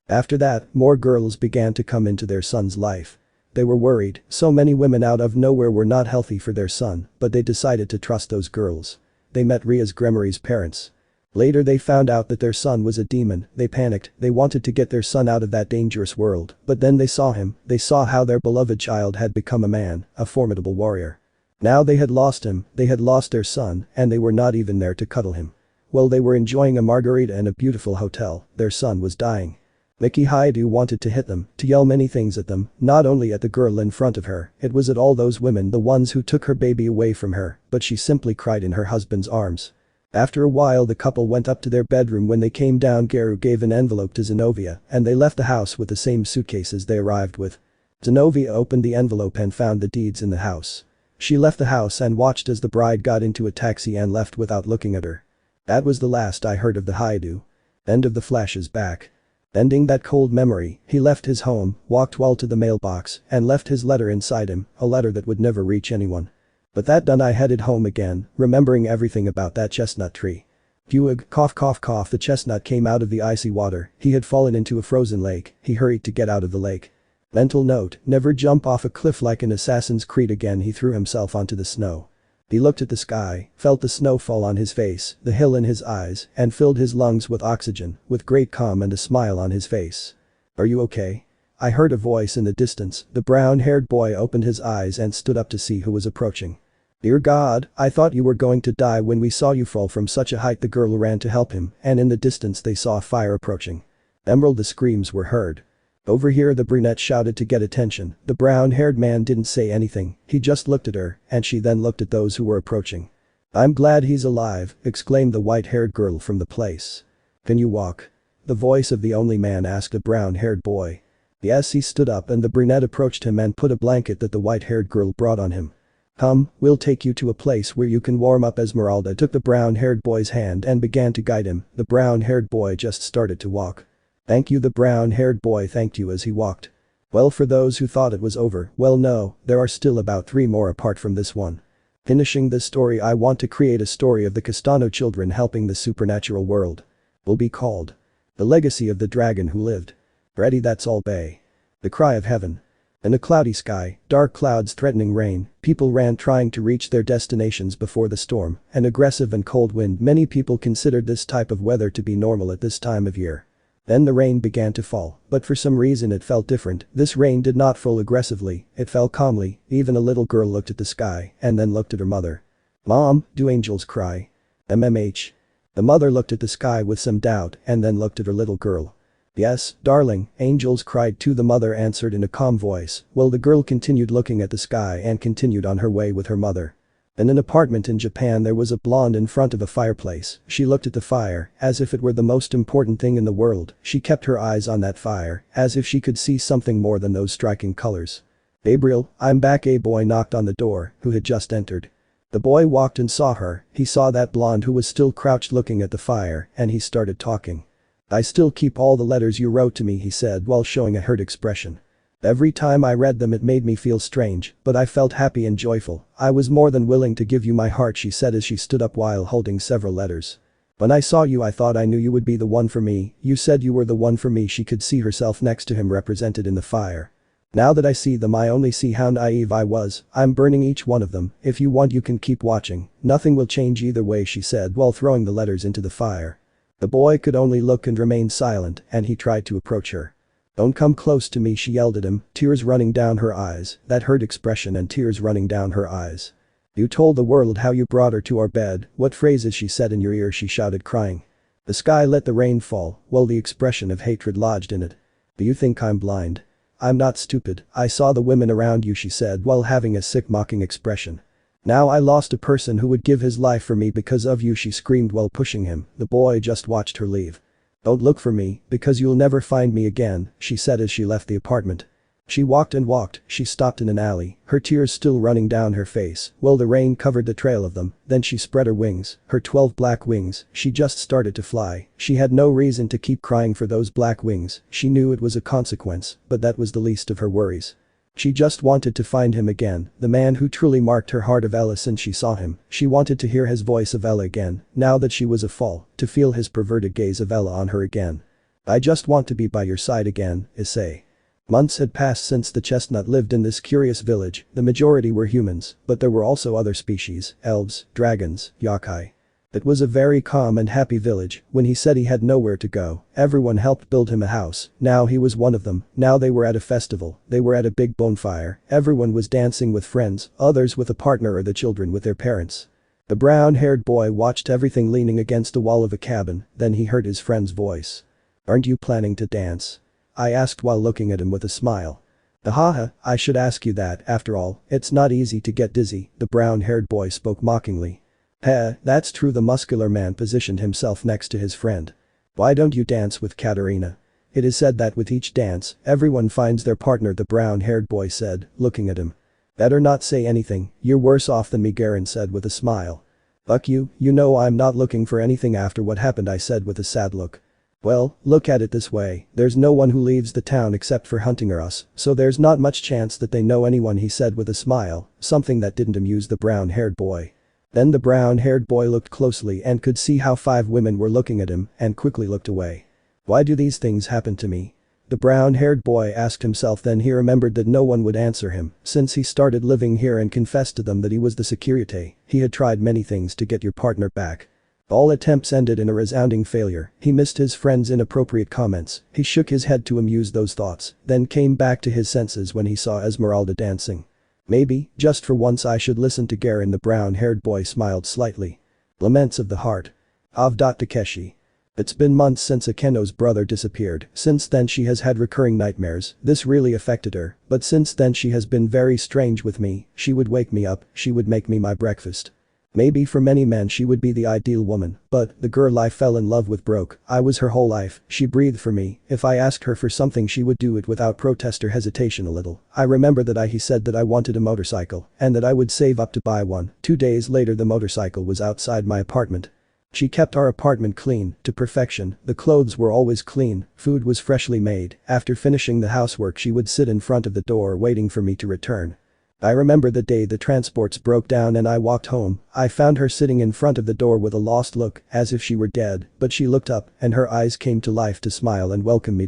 After that, more girls began to come into their son's life. They were worried, so many women out of nowhere were not healthy for their son, but they decided to trust those girls. They met Ria's Gremory's parents. Later they found out that their son was a demon, they panicked, they wanted to get their son out of that dangerous world, but then they saw him, they saw how their beloved child had become a man, a formidable warrior. Now they had lost him, they had lost their son, and they were not even there to cuddle him. While they were enjoying a margarita in a beautiful hotel, their son was dying. Mickey Haidu wanted to hit them, to yell many things at them, not only at the girl in front of her, it was at all those women, the ones who took her baby away from her, but she simply cried in her husband's arms. After a while the couple went up to their bedroom. When they came down, Geru gave an envelope to Zenobia, and they left the house with the same suitcases they arrived with. Zenobia opened the envelope and found the deeds in the house. She left the house and watched as the bride got into a taxi and left without looking at her. That was the last I heard of the Haidu. End of the flashback. Ending that cold memory, he left his home, walked well to the mailbox, and left his letter inside him, a letter that would never reach anyone. But that done, I headed home again, remembering everything about that chestnut tree. Buig, cough cough cough. The chestnut came out of the icy water, he had fallen into a frozen lake, he hurried to get out of the lake. Mental note, never jump off a cliff like in Assassin's Creed again. He threw himself onto the snow. He looked at the sky, felt the snow fall on his face, the hill in his eyes, and filled his lungs with oxygen, with great calm and a smile on his face. Are you okay? I heard a voice in the distance. The brown-haired boy opened his eyes and stood up to see who was approaching. Dear God, I thought you were going to die when we saw you fall from such a height. The girl ran to help him, and in the distance they saw a fire approaching. Emerald, the screams were heard. Over here, the brunette shouted to get attention. The brown-haired man didn't say anything, he just looked at her, and she then looked at those who were approaching. I'm glad he's alive, exclaimed the white-haired girl from the place. Can you walk? The voice of the only man asked the brown-haired boy. Yes, he stood up, and the brunette approached him and put a blanket that the white-haired girl brought on him. Come, we'll take you to a place where you can warm up. Esmeralda took the brown-haired boy's hand and began to guide him. The brown-haired boy just started to walk. Thank you, the brown-haired boy thanked you as he walked. Well, for those who thought it was over, well no, there are still about 3 more apart from this one. Finishing this story, I want to create a story of the Castano children helping the supernatural world. Will be called The Legacy of the Dragon Who Lived. Ready? That's all. Bay. The Cry of Heaven. In a cloudy sky, dark clouds threatening rain, people ran trying to reach their destinations before the storm, an aggressive and cold wind. Many people considered this type of weather to be normal at this time of year. Then the rain began to fall, but for some reason it felt different. This rain did not fall aggressively, it fell calmly. Even a little girl looked at the sky and then looked at her mother. Mom, do angels cry? MMH. The mother looked at the sky with some doubt and then looked at her little girl. Yes, darling, angels cried too, the mother answered in a calm voice, while the girl continued looking at the sky and continued on her way with her mother. In an apartment in Japan, there was a blonde in front of a fireplace. She looked at the fire as if it were the most important thing in the world. She kept her eyes on that fire as if she could see something more than those striking colors. Gabriel, I'm back. A boy knocked on the door, who had just entered. The boy walked and saw her. He saw that blonde who was still crouched looking at the fire, and he started talking. I still keep all the letters you wrote to me, he said while showing a hurt expression. Every time I read them it made me feel strange, but I felt happy and joyful. I was more than willing to give you my heart, she said as she stood up while holding several letters. When I saw you I thought I knew you would be the one for me. You said you were the one for me. She could see herself next to him represented in the fire. Now that I see them I only see how naive I was. I'm burning each one of them. If you want you can keep watching. Nothing will change either way, she said while throwing the letters into the fire. The boy could only look and remain silent, and he tried to approach her. Don't come close to me, she yelled at him, tears running down her eyes, that hurt expression and tears running down her eyes. You told the world how you brought her to our bed. What phrases she said in your ear, she shouted crying. The sky let the rain fall, while the expression of hatred lodged in it. Do you think I'm blind? I'm not stupid. I saw the women around you, she said while having a sick mocking expression. Now I lost a person who would give his life for me because of you, she screamed while pushing him. The boy just watched her leave. Don't look for me, because you'll never find me again, she said as she left the apartment. She walked and walked, she stopped in an alley, her tears still running down her face, while the rain covered the trail of them. Then she spread her wings, her 12 black wings, she just started to fly. She had no reason to keep crying for those black wings, she knew it was a consequence, but that was the least of her worries. She just wanted to find him again, the man who truly marked her heart of Ella since she saw him. She wanted to hear his voice of Ella again, now that she was a fall, to feel his perverted gaze of Ella on her again. I just want to be by your side again, Issei. Months had passed since the chestnut lived in this curious village. The majority were humans, but there were also other species, elves, dragons, yokai. It was a very calm and happy village. When he said he had nowhere to go, everyone helped build him a house. Now he was one of them. Now they were at a festival. They were at a big bonfire. Everyone was dancing with friends, others with a partner or the children with their parents. The brown-haired boy watched everything leaning against the wall of a cabin, then he heard his friend's voice. Aren't you planning to dance? I asked while looking at him with a smile. Haha, I should ask you that, after all, it's not easy to get dizzy, the brown-haired boy spoke mockingly. Heh, that's true, the muscular man positioned himself next to his friend. Why don't you dance with Katerina? It is said that with each dance, everyone finds their partner, the brown-haired boy said, looking at him. Better not say anything, you're worse off than me, Garen said with a smile. Fuck you know I'm not looking for anything after what happened, I said with a sad look. Well, look at it this way, there's no one who leaves the town except for hunting or us, so there's not much chance that they know anyone, he said with a smile, something that didn't amuse the brown-haired boy. Then the brown-haired boy looked closely and could see how 5 women were looking at him and quickly looked away. Why do these things happen to me? The brown-haired boy asked himself, then he remembered that no one would answer him since he started living here and confessed to them that he was the security. He had tried many things to get your partner back. All attempts ended in a resounding failure. He missed his friend's inappropriate comments. He shook his head to amuse those thoughts, then came back to his senses when he saw Esmeralda dancing. Maybe, just for once, I should listen to Garen, the brown-haired boy smiled slightly. Laments of the heart. Of. Takeshi. It's been months since Akeno's brother disappeared. Since then she has had recurring nightmares. This really affected her, but since then she has been very strange with me. She would wake me up, she would make me my breakfast. Maybe for many men she would be the ideal woman, but the girl I fell in love with broke. I was her whole life, she breathed for me. If I asked her for something she would do it without protest or hesitation a little. I remember that he said that I wanted a motorcycle and that I would save up to buy one. 2 days later the motorcycle was outside my apartment. She kept our apartment clean to perfection, the clothes were always clean, food was freshly made. After finishing the housework she would sit in front of the door waiting for me to return. I remember the day the transports broke down and I walked home. I found her sitting in front of the door with a lost look, as if she were dead, but she looked up and her eyes came to life to smile and welcome me.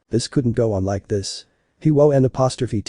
This couldn't go on like this. He won't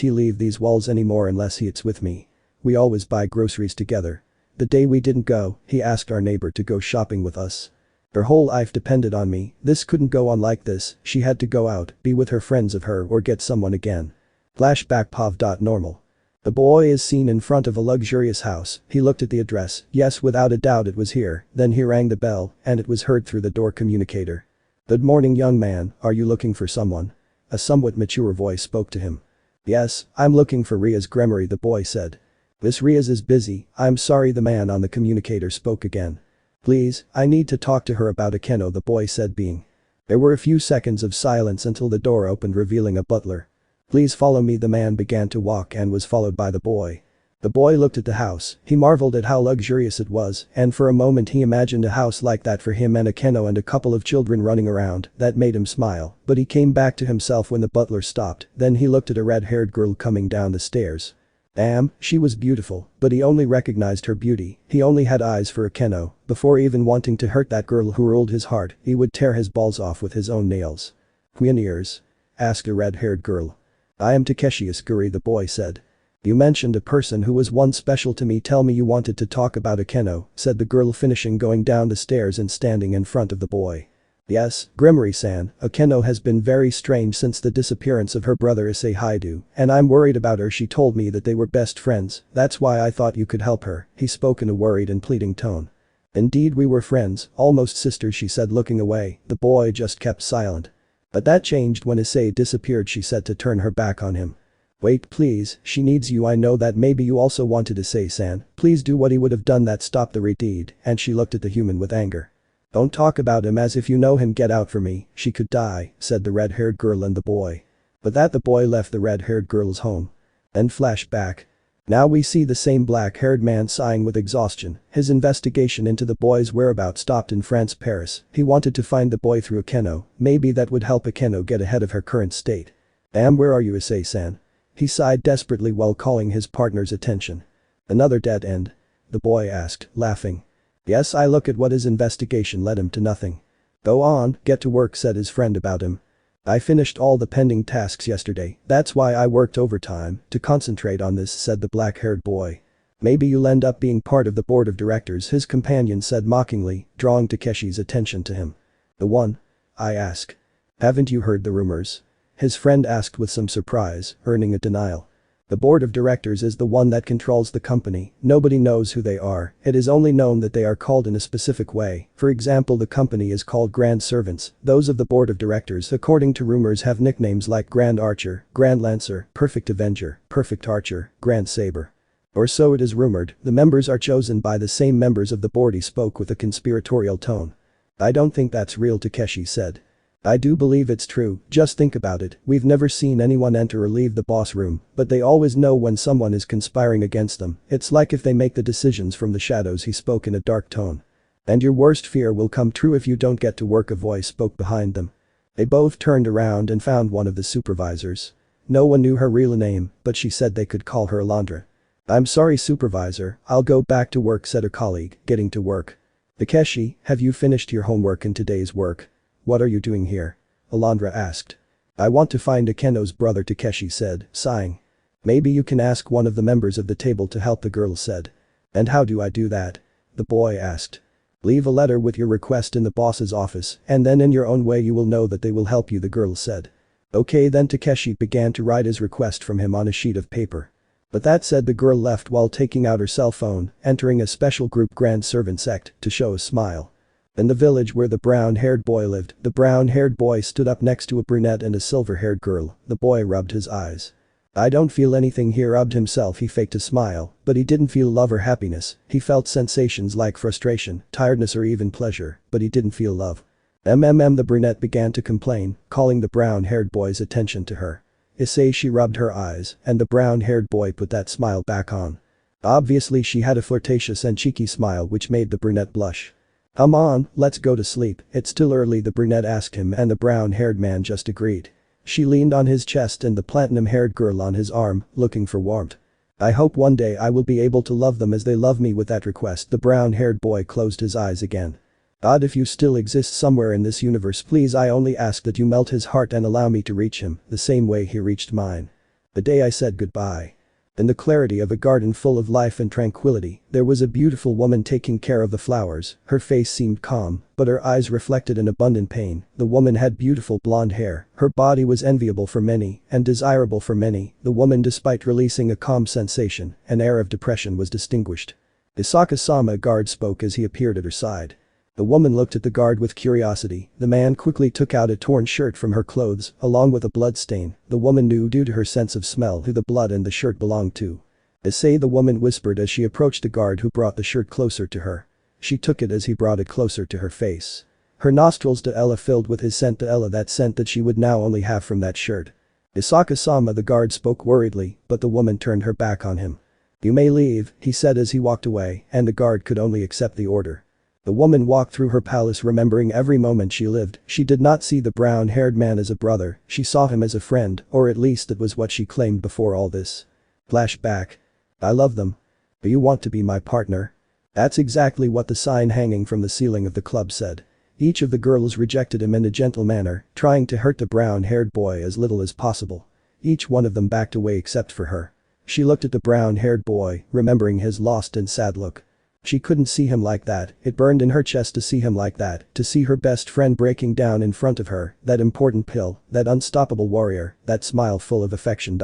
leave these walls anymore unless it's with me. We always buy groceries together. The day we didn't go, he asked our neighbor to go shopping with us. Her whole life depended on me. This couldn't go on like this. She had to go out, be with her friends of her or get someone again. Flashback POV. Normal. The boy is seen in front of a luxurious house. He looked at the address. Yes, without a doubt it was here. Then he rang the bell and it was heard through the door communicator. Good morning, young man, are you looking for someone? A somewhat mature voice spoke to him. Yes, I'm looking for Riaz Gremory, the boy said. Miss Riaz is busy, I'm sorry, the man on the communicator spoke again. Please, I need to talk to her about Akeno, the boy said, being. There were a few seconds of silence until the door opened revealing a butler. Please follow me, the man began to walk and was followed by the boy. The boy looked at the house, he marveled at how luxurious it was and for a moment he imagined a house like that for him and Akeno and a couple of children running around. That made him smile, but he came back to himself when the butler stopped. Then he looked at a red-haired girl coming down the stairs. Damn, she was beautiful, but he only recognized her beauty. He only had eyes for Akeno. Before even wanting to hurt that girl who ruled his heart, he would tear his balls off with his own nails. Queen ears? Asked a red-haired girl. I am Takeshi Isuguri, the boy said. You mentioned a person who was once special to me, tell me you wanted to talk about Akeno, said the girl, finishing going down the stairs and standing in front of the boy. Yes, Gremory-san, Akeno has been very strange since the disappearance of her brother Issei Haidu, and I'm worried about her. She told me that they were best friends, that's why I thought you could help her, he spoke in a worried and pleading tone. Indeed we were friends, almost sisters, she said, looking away. The boy just kept silent. But that changed when Issei disappeared, she said, to turn her back on him. Wait please, she needs you. I know that maybe you also wanted Issei-san, please do what he would have done that stopped the deed, and she looked at the human with anger. Don't talk about him as if you know him, get out for me, she could die, said the red-haired girl and the boy. But that the boy left the red-haired girl's home. Then flashback. Now we see the same black-haired man sighing with exhaustion. His investigation into the boy's whereabouts stopped in France, Paris. He wanted to find the boy through Akeno, maybe that would help Akeno get ahead of her current state. Damn, where are you, Issei-san? He sighed desperately while calling his partner's attention. Another dead end? The boy asked, laughing. Yes, I look at what his investigation led him to nothing. Go on, get to work, said his friend about him. I finished all the pending tasks yesterday, that's why I worked overtime, to concentrate on this, said the black-haired boy. Maybe you'll end up being part of the board of directors, his companion said mockingly, drawing Takeshi's attention to him. The one? I asked. Haven't you heard the rumors? His friend asked with some surprise, earning a denial. The board of directors is the one that controls the company, nobody knows who they are, it is only known that they are called in a specific way, for example the company is called Grand Servants, those of the board of directors according to rumors have nicknames like Grand Archer, Grand Lancer, Perfect Avenger, Perfect Archer, Grand Saber. Or so it is rumored, the members are chosen by the same members of the board. He spoke with a conspiratorial tone. I don't think that's real, Takeshi said. I do believe it's true, just think about it, we've never seen anyone enter or leave the boss room, but they always know when someone is conspiring against them, it's like if they make the decisions from the shadows. He spoke in a dark tone. And your worst fear will come true if you don't get to work, a voice spoke behind them. They both turned around and found one of the supervisors. No one knew her real name, but she said they could call her Alondra. I'm sorry supervisor, I'll go back to work, said her colleague, getting to work. Takeshi, have you finished your homework in today's work? What are you doing here? Alondra asked. I want to find Akeno's brother, Takeshi said, sighing. Maybe you can ask one of the members of the table to help, the girl said. And how do I do that? The boy asked. Leave a letter with your request in the boss's office, and then in your own way you will know that they will help you, the girl said. Okay, then Takeshi began to write his request from him on a sheet of paper. But that said, the girl left while taking out her cell phone, entering a special group Grand Servant sect to show a smile. In the village where the brown-haired boy lived, the brown-haired boy stood up next to a brunette and a silver-haired girl. The boy rubbed his eyes. I don't feel anything here, rubbed himself. He faked a smile, but he didn't feel love or happiness. He felt sensations like frustration, tiredness or even pleasure, but he didn't feel love. The brunette began to complain, calling the brown-haired boy's attention to her. Issei, she rubbed her eyes, and the brown-haired boy put that smile back on. Obviously she had a flirtatious and cheeky smile which made the brunette blush. Come on, let's go to sleep, it's still early, the brunette asked him, and the brown-haired man just agreed. She leaned on his chest and the platinum-haired girl on his arm, looking for warmth. I hope one day I will be able to love them as they love me. With that request, the brown-haired boy closed his eyes again. God, if you still exist somewhere in this universe, please, I only ask that you melt his heart and allow me to reach him the same way he reached mine. The day I said goodbye. In the clarity of a garden full of life and tranquility, there was a beautiful woman taking care of the flowers. Her face seemed calm, but her eyes reflected an abundant pain. The woman had beautiful blonde hair, her body was enviable for many and desirable for many. The woman, despite releasing a calm sensation, an air of depression was distinguished. Isaka-sama, a guard spoke as he appeared at her side. The woman looked at the guard with curiosity. The man quickly took out a torn shirt from her clothes, along with a blood stain. The woman knew due to her sense of smell who the blood and the shirt belonged to. Issei, the woman whispered as she approached the guard who brought the shirt closer to her. She took it as he brought it closer to her face. Her nostrils Deela filled with his scent, Deela, that scent that she would now only have from that shirt. Isaka-sama, the guard spoke worriedly, but the woman turned her back on him. You may leave, he said as he walked away, and the guard could only accept the order. The woman walked through her palace remembering every moment she lived. She did not see the brown-haired man as a brother, she saw him as a friend, or at least that was what she claimed before all this. Flashback. I love them. Do you want to be my partner? That's exactly what the sign hanging from the ceiling of the club said. Each of the girls rejected him in a gentle manner, trying to hurt the brown-haired boy as little as possible. Each one of them backed away except for her. She looked at the brown-haired boy, remembering his lost and sad look. She couldn't see him like that, it burned in her chest to see him like that, to see her best friend breaking down in front of her, that important pill, that unstoppable warrior, that smile full of affection.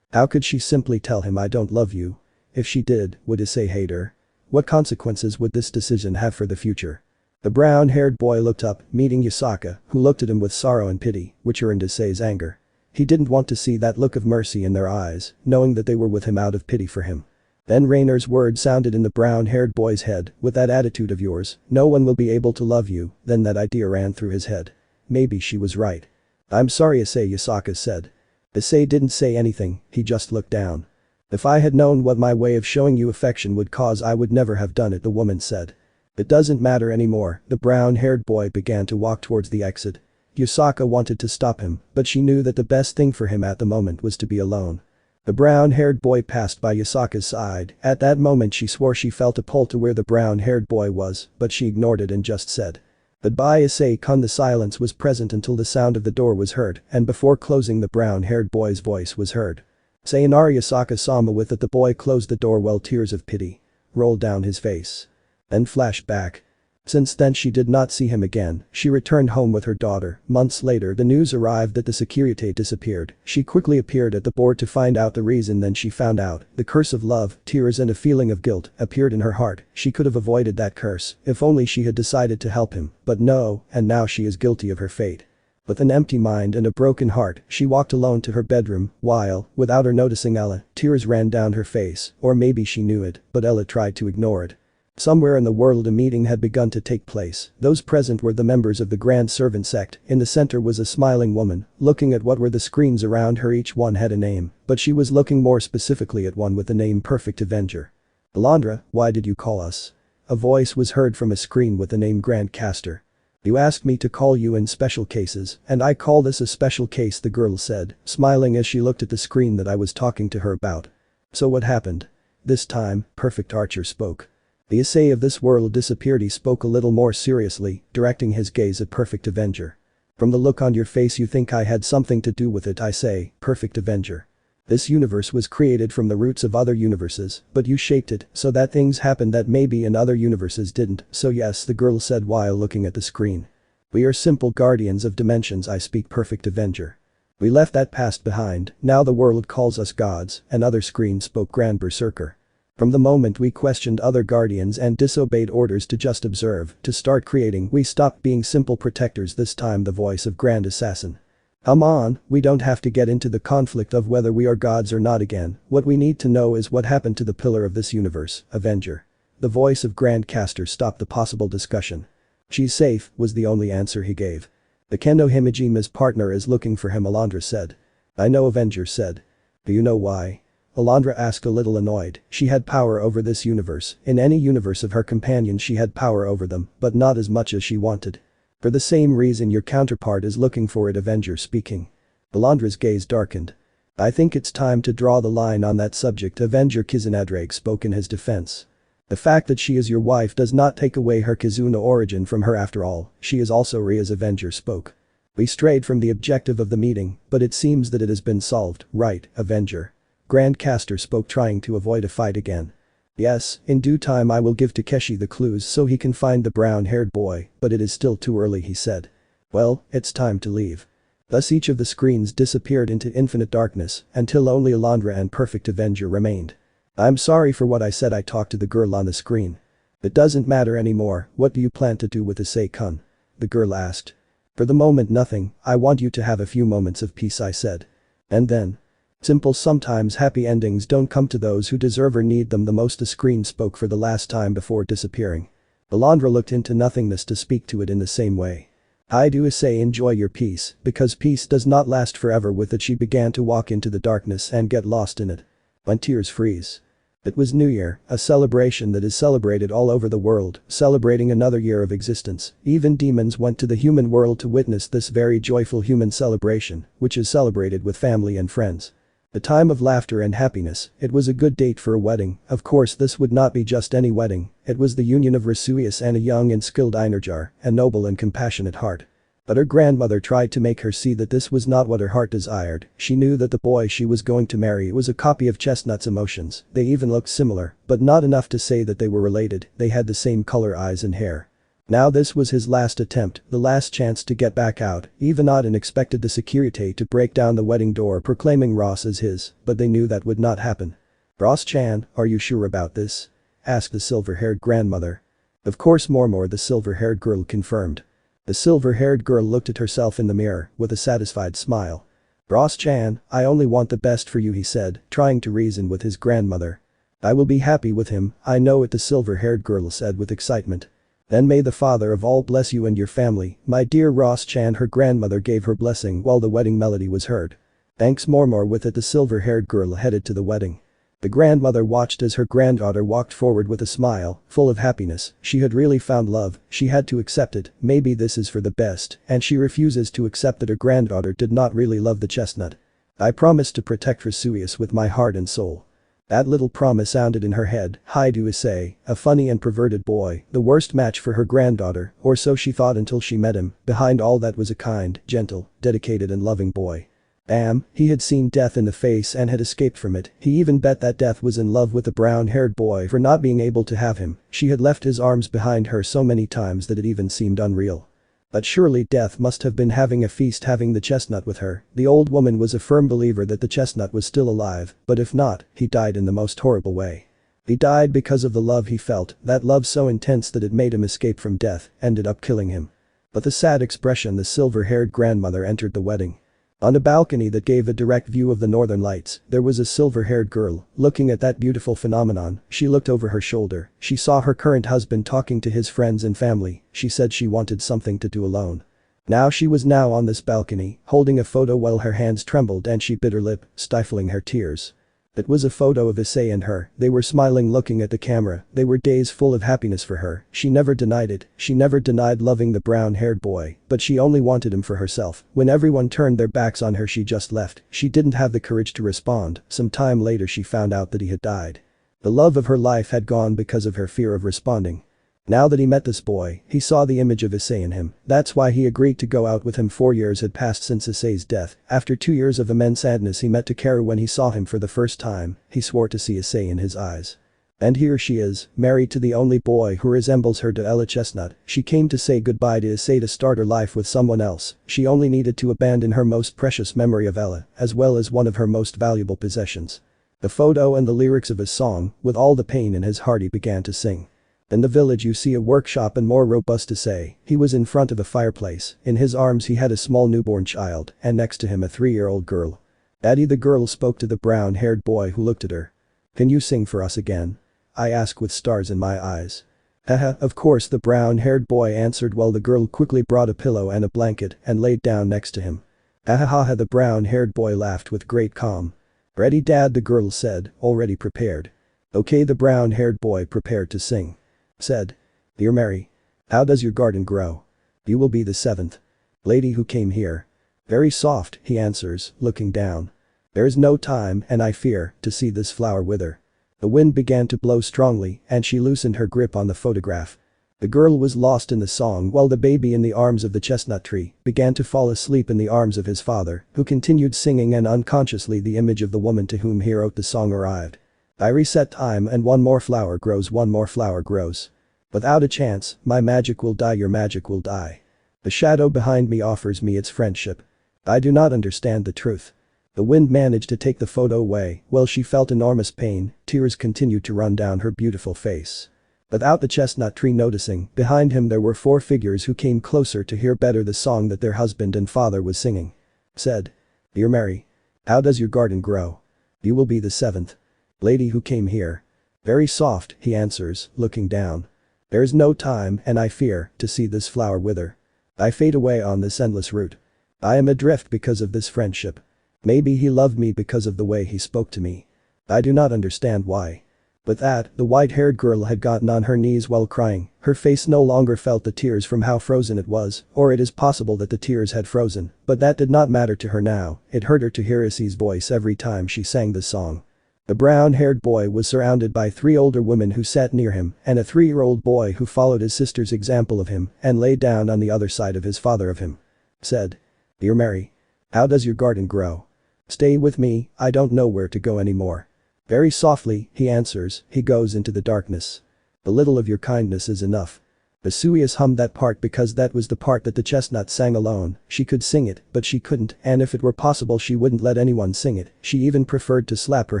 How could she simply tell him I don't love you? If she did, would Issei hate her? What consequences would this decision have for the future? The brown-haired boy looked up, meeting Yasaka, who looked at him with sorrow and pity, which earned Issei's anger. He didn't want to see that look of mercy in their eyes, knowing that they were with him out of pity for him. Then Rainer's words sounded in the brown-haired boy's head, with that attitude of yours, no one will be able to love you. Then that idea ran through his head. Maybe she was right. I'm sorry, Issei, Yasaka said. Issei didn't say anything, he just looked down. If I had known what my way of showing you affection would cause, I would never have done it, the woman said. It doesn't matter anymore. The brown-haired boy began to walk towards the exit. Yasaka wanted to stop him, but she knew that the best thing for him at the moment was to be alone. The brown-haired boy passed by Yasaka's side. At that moment she swore she felt a pull to where the brown-haired boy was, but she ignored it and just said. Goodbye, Issei-kun. The silence was present until the sound of the door was heard, and before closing the brown-haired boy's voice was heard. Sayonara, Yasaka-sama. With it the boy closed the door while tears of pity rolled down his face. Then flashback. Since then she did not see him again. She returned home with her daughter. Months later the news arrived that the security disappeared. She quickly appeared at the board to find out the reason. Then she found out the curse of love, tears and a feeling of guilt appeared in her heart. She could have avoided that curse if only she had decided to help him, but no, and now she is guilty of her fate. With an empty mind and a broken heart, she walked alone to her bedroom, while, without her noticing Ella, tears ran down her face, or maybe she knew it, but Ella tried to ignore it. Somewhere in the world a meeting had begun to take place. Those present were the members of the Grand Servant sect. In the center was a smiling woman, looking at what were the screens around her. Each one had a name, but she was looking more specifically at one with the name Perfect Avenger. "Alondra, why did you call us?" A voice was heard from a screen with the name Grand Caster. "You asked me to call you in special cases, and I call this a special case," the girl said, smiling as she looked at the screen that I was talking to her about. "So what happened?" This time, Perfect Archer spoke. "The Issei of this world disappeared." He spoke a little more seriously, directing his gaze at Perfect Avenger. "From the look on your face you think I had something to do with it. I say, Perfect Avenger. This universe was created from the roots of other universes, but you shaped it so that things happened that maybe in other universes didn't, so yes," the girl said while looking at the screen. "We are simple guardians of dimensions. I speak, Perfect Avenger. We left that past behind, now the world calls us gods." Another screen spoke, Grand Berserker. "From the moment we questioned other guardians and disobeyed orders to just observe, to start creating, we stopped being simple protectors." This time the voice of Grand Assassin. "Come on, we don't have to get into the conflict of whether we are gods or not again. What we need to know is what happened to the pillar of this universe, Avenger." The voice of Grand Caster stopped the possible discussion. "She's safe," was the only answer he gave. "The Kendo Himejima's partner is looking for him," Alondra said. "I know," Avenger said. "Do you know why?" Alondra asked, a little annoyed. She had power over this universe. In any universe of her companions she had power over them, but not as much as she wanted. "For the same reason your counterpart is looking for it," Avenger speaking. Alondra's gaze darkened. "I think it's time to draw the line on that subject," Avenger Kizunadrake spoke in his defense. "The fact that she is your wife does not take away her Kizuna origin from her. After all, she is also Ria's." Avenger spoke. "We strayed from the objective of the meeting, but it seems that it has been solved, right, Avenger?" Grand Caster spoke, trying to avoid a fight again. "Yes, in due time I will give Takeshi the clues so he can find the brown-haired boy, but it is still too early," he said. "Well, it's time to leave." Thus each of the screens disappeared into infinite darkness until only Alondra and Perfect Avenger remained. "I'm sorry for what I said," I talked to the girl on the screen. "It doesn't matter anymore. What do you plan to do with Issei-kun?" the girl asked. "For the moment nothing. I want you to have a few moments of peace," I said. "And then?" "Simple. Sometimes happy endings don't come to those who deserve or need them the most." The screen spoke for the last time before disappearing. Alondra looked into nothingness to speak to it in the same way. "I do say enjoy your peace, because peace does not last forever." With it she began to walk into the darkness and get lost in it. When tears freeze. It was New Year, a celebration that is celebrated all over the world, celebrating another year of existence. Even demons went to the human world to witness this very joyful human celebration, which is celebrated with family and friends. A time of laughter and happiness. It was a good date for a wedding. Of course this would not be just any wedding, it was the union of Rasuius and a young and skilled Einerjar, a noble and compassionate heart. But her grandmother tried to make her see that this was not what her heart desired. She knew that the boy she was going to marry was a copy of Chestnut's emotions. They even looked similar, but not enough to say that they were related. They had the same color eyes and hair. Now this was his last attempt, the last chance to get back out. Even Auden expected the security to break down the wedding door proclaiming Ross as his, but they knew that would not happen. "Ross-chan, are you sure about this?" asked the silver-haired grandmother. "Of course, Mormor," the silver-haired girl confirmed. The silver-haired girl looked at herself in the mirror with a satisfied smile. "Ross-chan, I only want the best for you," he said, trying to reason with his grandmother. "I will be happy with him, I know it," the silver-haired girl said with excitement. "Then may the Father of all bless you and your family, my dear Ross-chan." Her grandmother gave her blessing while the wedding melody was heard. "Thanks, Mormor." With it the silver-haired girl headed to the wedding. The grandmother watched as her granddaughter walked forward with a smile, full of happiness. She had really found love, she had to accept it, maybe this is for the best, and she refuses to accept that her granddaughter did not really love the chestnut. "I promise to protect Rasuius with my heart and soul." That little promise sounded in her head. Hi to Issei, a funny and perverted boy, the worst match for her granddaughter, or so she thought until she met him. Behind all that was a kind, gentle, dedicated and loving boy. He had seen death in the face and had escaped from it. He even bet that death was in love with the brown-haired boy for not being able to have him. She had left his arms behind her so many times that it even seemed unreal. But surely death must have been having a feast having the chestnut with her. The old woman was a firm believer that the chestnut was still alive, but if not, he died in the most horrible way. He died because of the love he felt, that love so intense that it made him escape from death, ended up killing him. But the sad expression, the silver-haired grandmother entered the wedding. On a balcony that gave a direct view of the northern lights, there was a silver-haired girl. Looking at that beautiful phenomenon, she looked over her shoulder. She saw her current husband talking to his friends and family. She said she wanted something to do alone. Now she was on this balcony, holding a photo while her hands trembled and she bit her lip, stifling her tears. It was a photo of Issei and her. They were smiling, looking at the camera. They were days full of happiness for her. She never denied it. She never denied loving the brown-haired boy, but she only wanted him for herself. When everyone turned their backs on her, she just left. She didn't have the courage to respond. Some time later she found out that he had died. The love of her life had gone because of her fear of responding. Now that he met this boy, he saw the image of Issei in him. That's why he agreed to go out with him. 4 years had passed since Issei's death. After 2 years of immense sadness, he met Takeru. When he saw him for the first time, he swore to see Issei in his eyes. And here she is, married to the only boy who resembles her, DeEloa Chestnut. She came to say goodbye to Issei to start her life with someone else. She only needed to abandon her most precious memory of Ella, as well as one of her most valuable possessions. The photo and the lyrics of his song, with all the pain in his heart he began to sing. In the village you see a workshop and more robust Issei. He was in front of a fireplace. In his arms he had a small newborn child, and next to him a 3-year-old girl. Daddy, the girl spoke to the brown-haired boy who looked at her. Can you sing for us again? I asked with stars in my eyes. Haha, of course, the brown-haired boy answered while the girl quickly brought a pillow and a blanket and laid down next to him. Hahaha, the brown-haired boy laughed with great calm. Ready, Dad, the girl said, already prepared. Okay, the brown-haired boy prepared to sing. Said. Dear Mary. How does your garden grow? You will be the 7th lady who came here. Very soft, he answers, looking down. There is no time, and I fear, to see this flower wither. The wind began to blow strongly, and she loosened her grip on the photograph. The girl was lost in the song while the baby in the arms of the chestnut tree began to fall asleep in the arms of his father, who continued singing, and unconsciously the image of the woman to whom he wrote the song arrived. I reset time and one more flower grows, one more flower grows. Without a chance, my magic will die, your magic will die. The shadow behind me offers me its friendship. I do not understand the truth. The wind managed to take the photo away. While she felt enormous pain, tears continued to run down her beautiful face. Without the chestnut tree noticing, behind him there were 4 figures who came closer to hear better the song that their husband and father was singing. Said. Dear Mary. How does your garden grow? You will be the 7th lady who came here. Very soft, he answers, looking down. There is no time, and I fear, to see this flower wither. I fade away on this endless route. I am adrift because of this friendship. Maybe he loved me because of the way he spoke to me. I do not understand why. With that, the white-haired girl had gotten on her knees while crying. Her face no longer felt the tears from how frozen it was, or it is possible that the tears had frozen, but that did not matter to her now. It hurt her to hear Issei's voice every time she sang the song. The brown-haired boy was surrounded by 3 older women who sat near him, and a 3-year-old boy who followed his sister's example of him and lay down on the other side of his father of him. Said. Dear Mary. How does your garden grow? Stay with me, I don't know where to go anymore. Very softly, he answers, he goes into the darkness. A little of your kindness is enough. Vesuvius hummed that part because that was the part that the chestnut sang alone. She could sing it, but she couldn't, and if it were possible she wouldn't let anyone sing it. She even preferred to slap her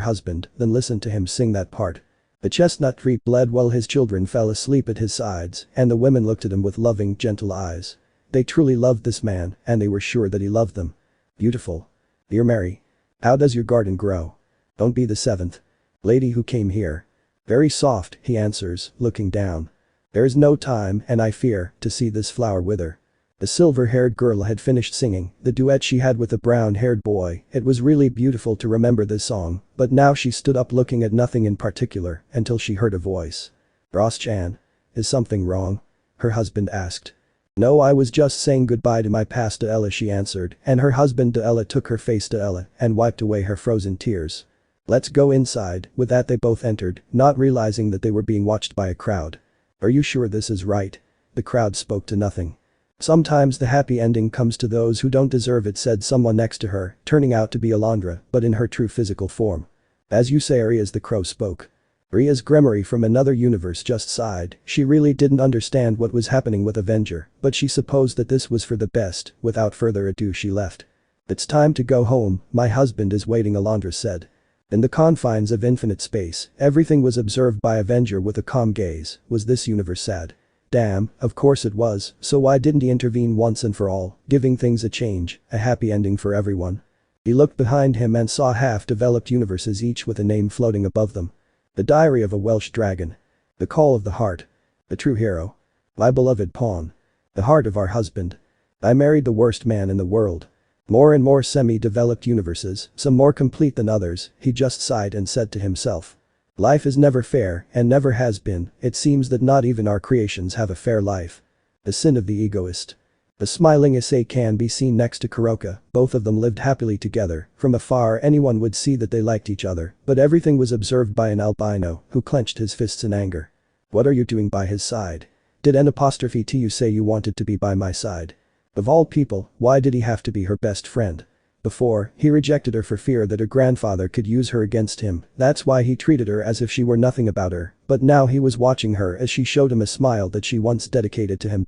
husband than listen to him sing that part. The chestnut tree bled while his children fell asleep at his sides, and the women looked at him with loving, gentle eyes. They truly loved this man, and they were sure that he loved them. Beautiful. Dear Mary. How does your garden grow? Don't be the 7th lady who came here. Very soft, he answers, looking down. There is no time, and I fear, to see this flower wither. The silver-haired girl had finished singing the duet she had with the brown-haired boy. It was really beautiful to remember this song, but now she stood up looking at nothing in particular until she heard a voice. Ross-chan. Is something wrong? Her husband asked. No, I was just saying goodbye to my past DeEloa, she answered, and her husband DeEloa took her face DeEloa and wiped away her frozen tears. Let's go inside. With that they both entered, not realizing that they were being watched by a crowd. Are you sure this is right? The crowd spoke to nothing. Sometimes the happy ending comes to those who don't deserve it, said someone next to her, turning out to be Alondra, but in her true physical form. As you say, Ari, as the crow spoke. Ria's Gremory from another universe just sighed. She really didn't understand what was happening with Avenger, but she supposed that this was for the best. Without further ado, she left. It's time to go home, my husband is waiting, Alondra said. In the confines of infinite space, everything was observed by Avenger with a calm gaze. Was this universe sad? Damn, of course it was, so why didn't he intervene once and for all, giving things a change, a happy ending for everyone? He looked behind him and saw half-developed universes, each with a name floating above them. The Diary of a Welsh Dragon. The Call of the Heart. The True Hero. My beloved pawn. The heart of our husband. I married the worst man in the world. More and more semi-developed universes, some more complete than others, he just sighed and said to himself. Life is never fair and never has been. It seems that not even our creations have a fair life. The sin of the egoist. The smiling Issei can be seen next to Kuroka. Both of them lived happily together. From afar anyone would see that they liked each other, but everything was observed by an albino, who clenched his fists in anger. What are you doing by his side? Did N''T you say you wanted to be by my side? Of all people, why did he have to be her best friend? Before, he rejected her for fear that her grandfather could use her against him, that's why he treated her as if she were nothing about her, but now he was watching her as she showed him a smile that she once dedicated to him.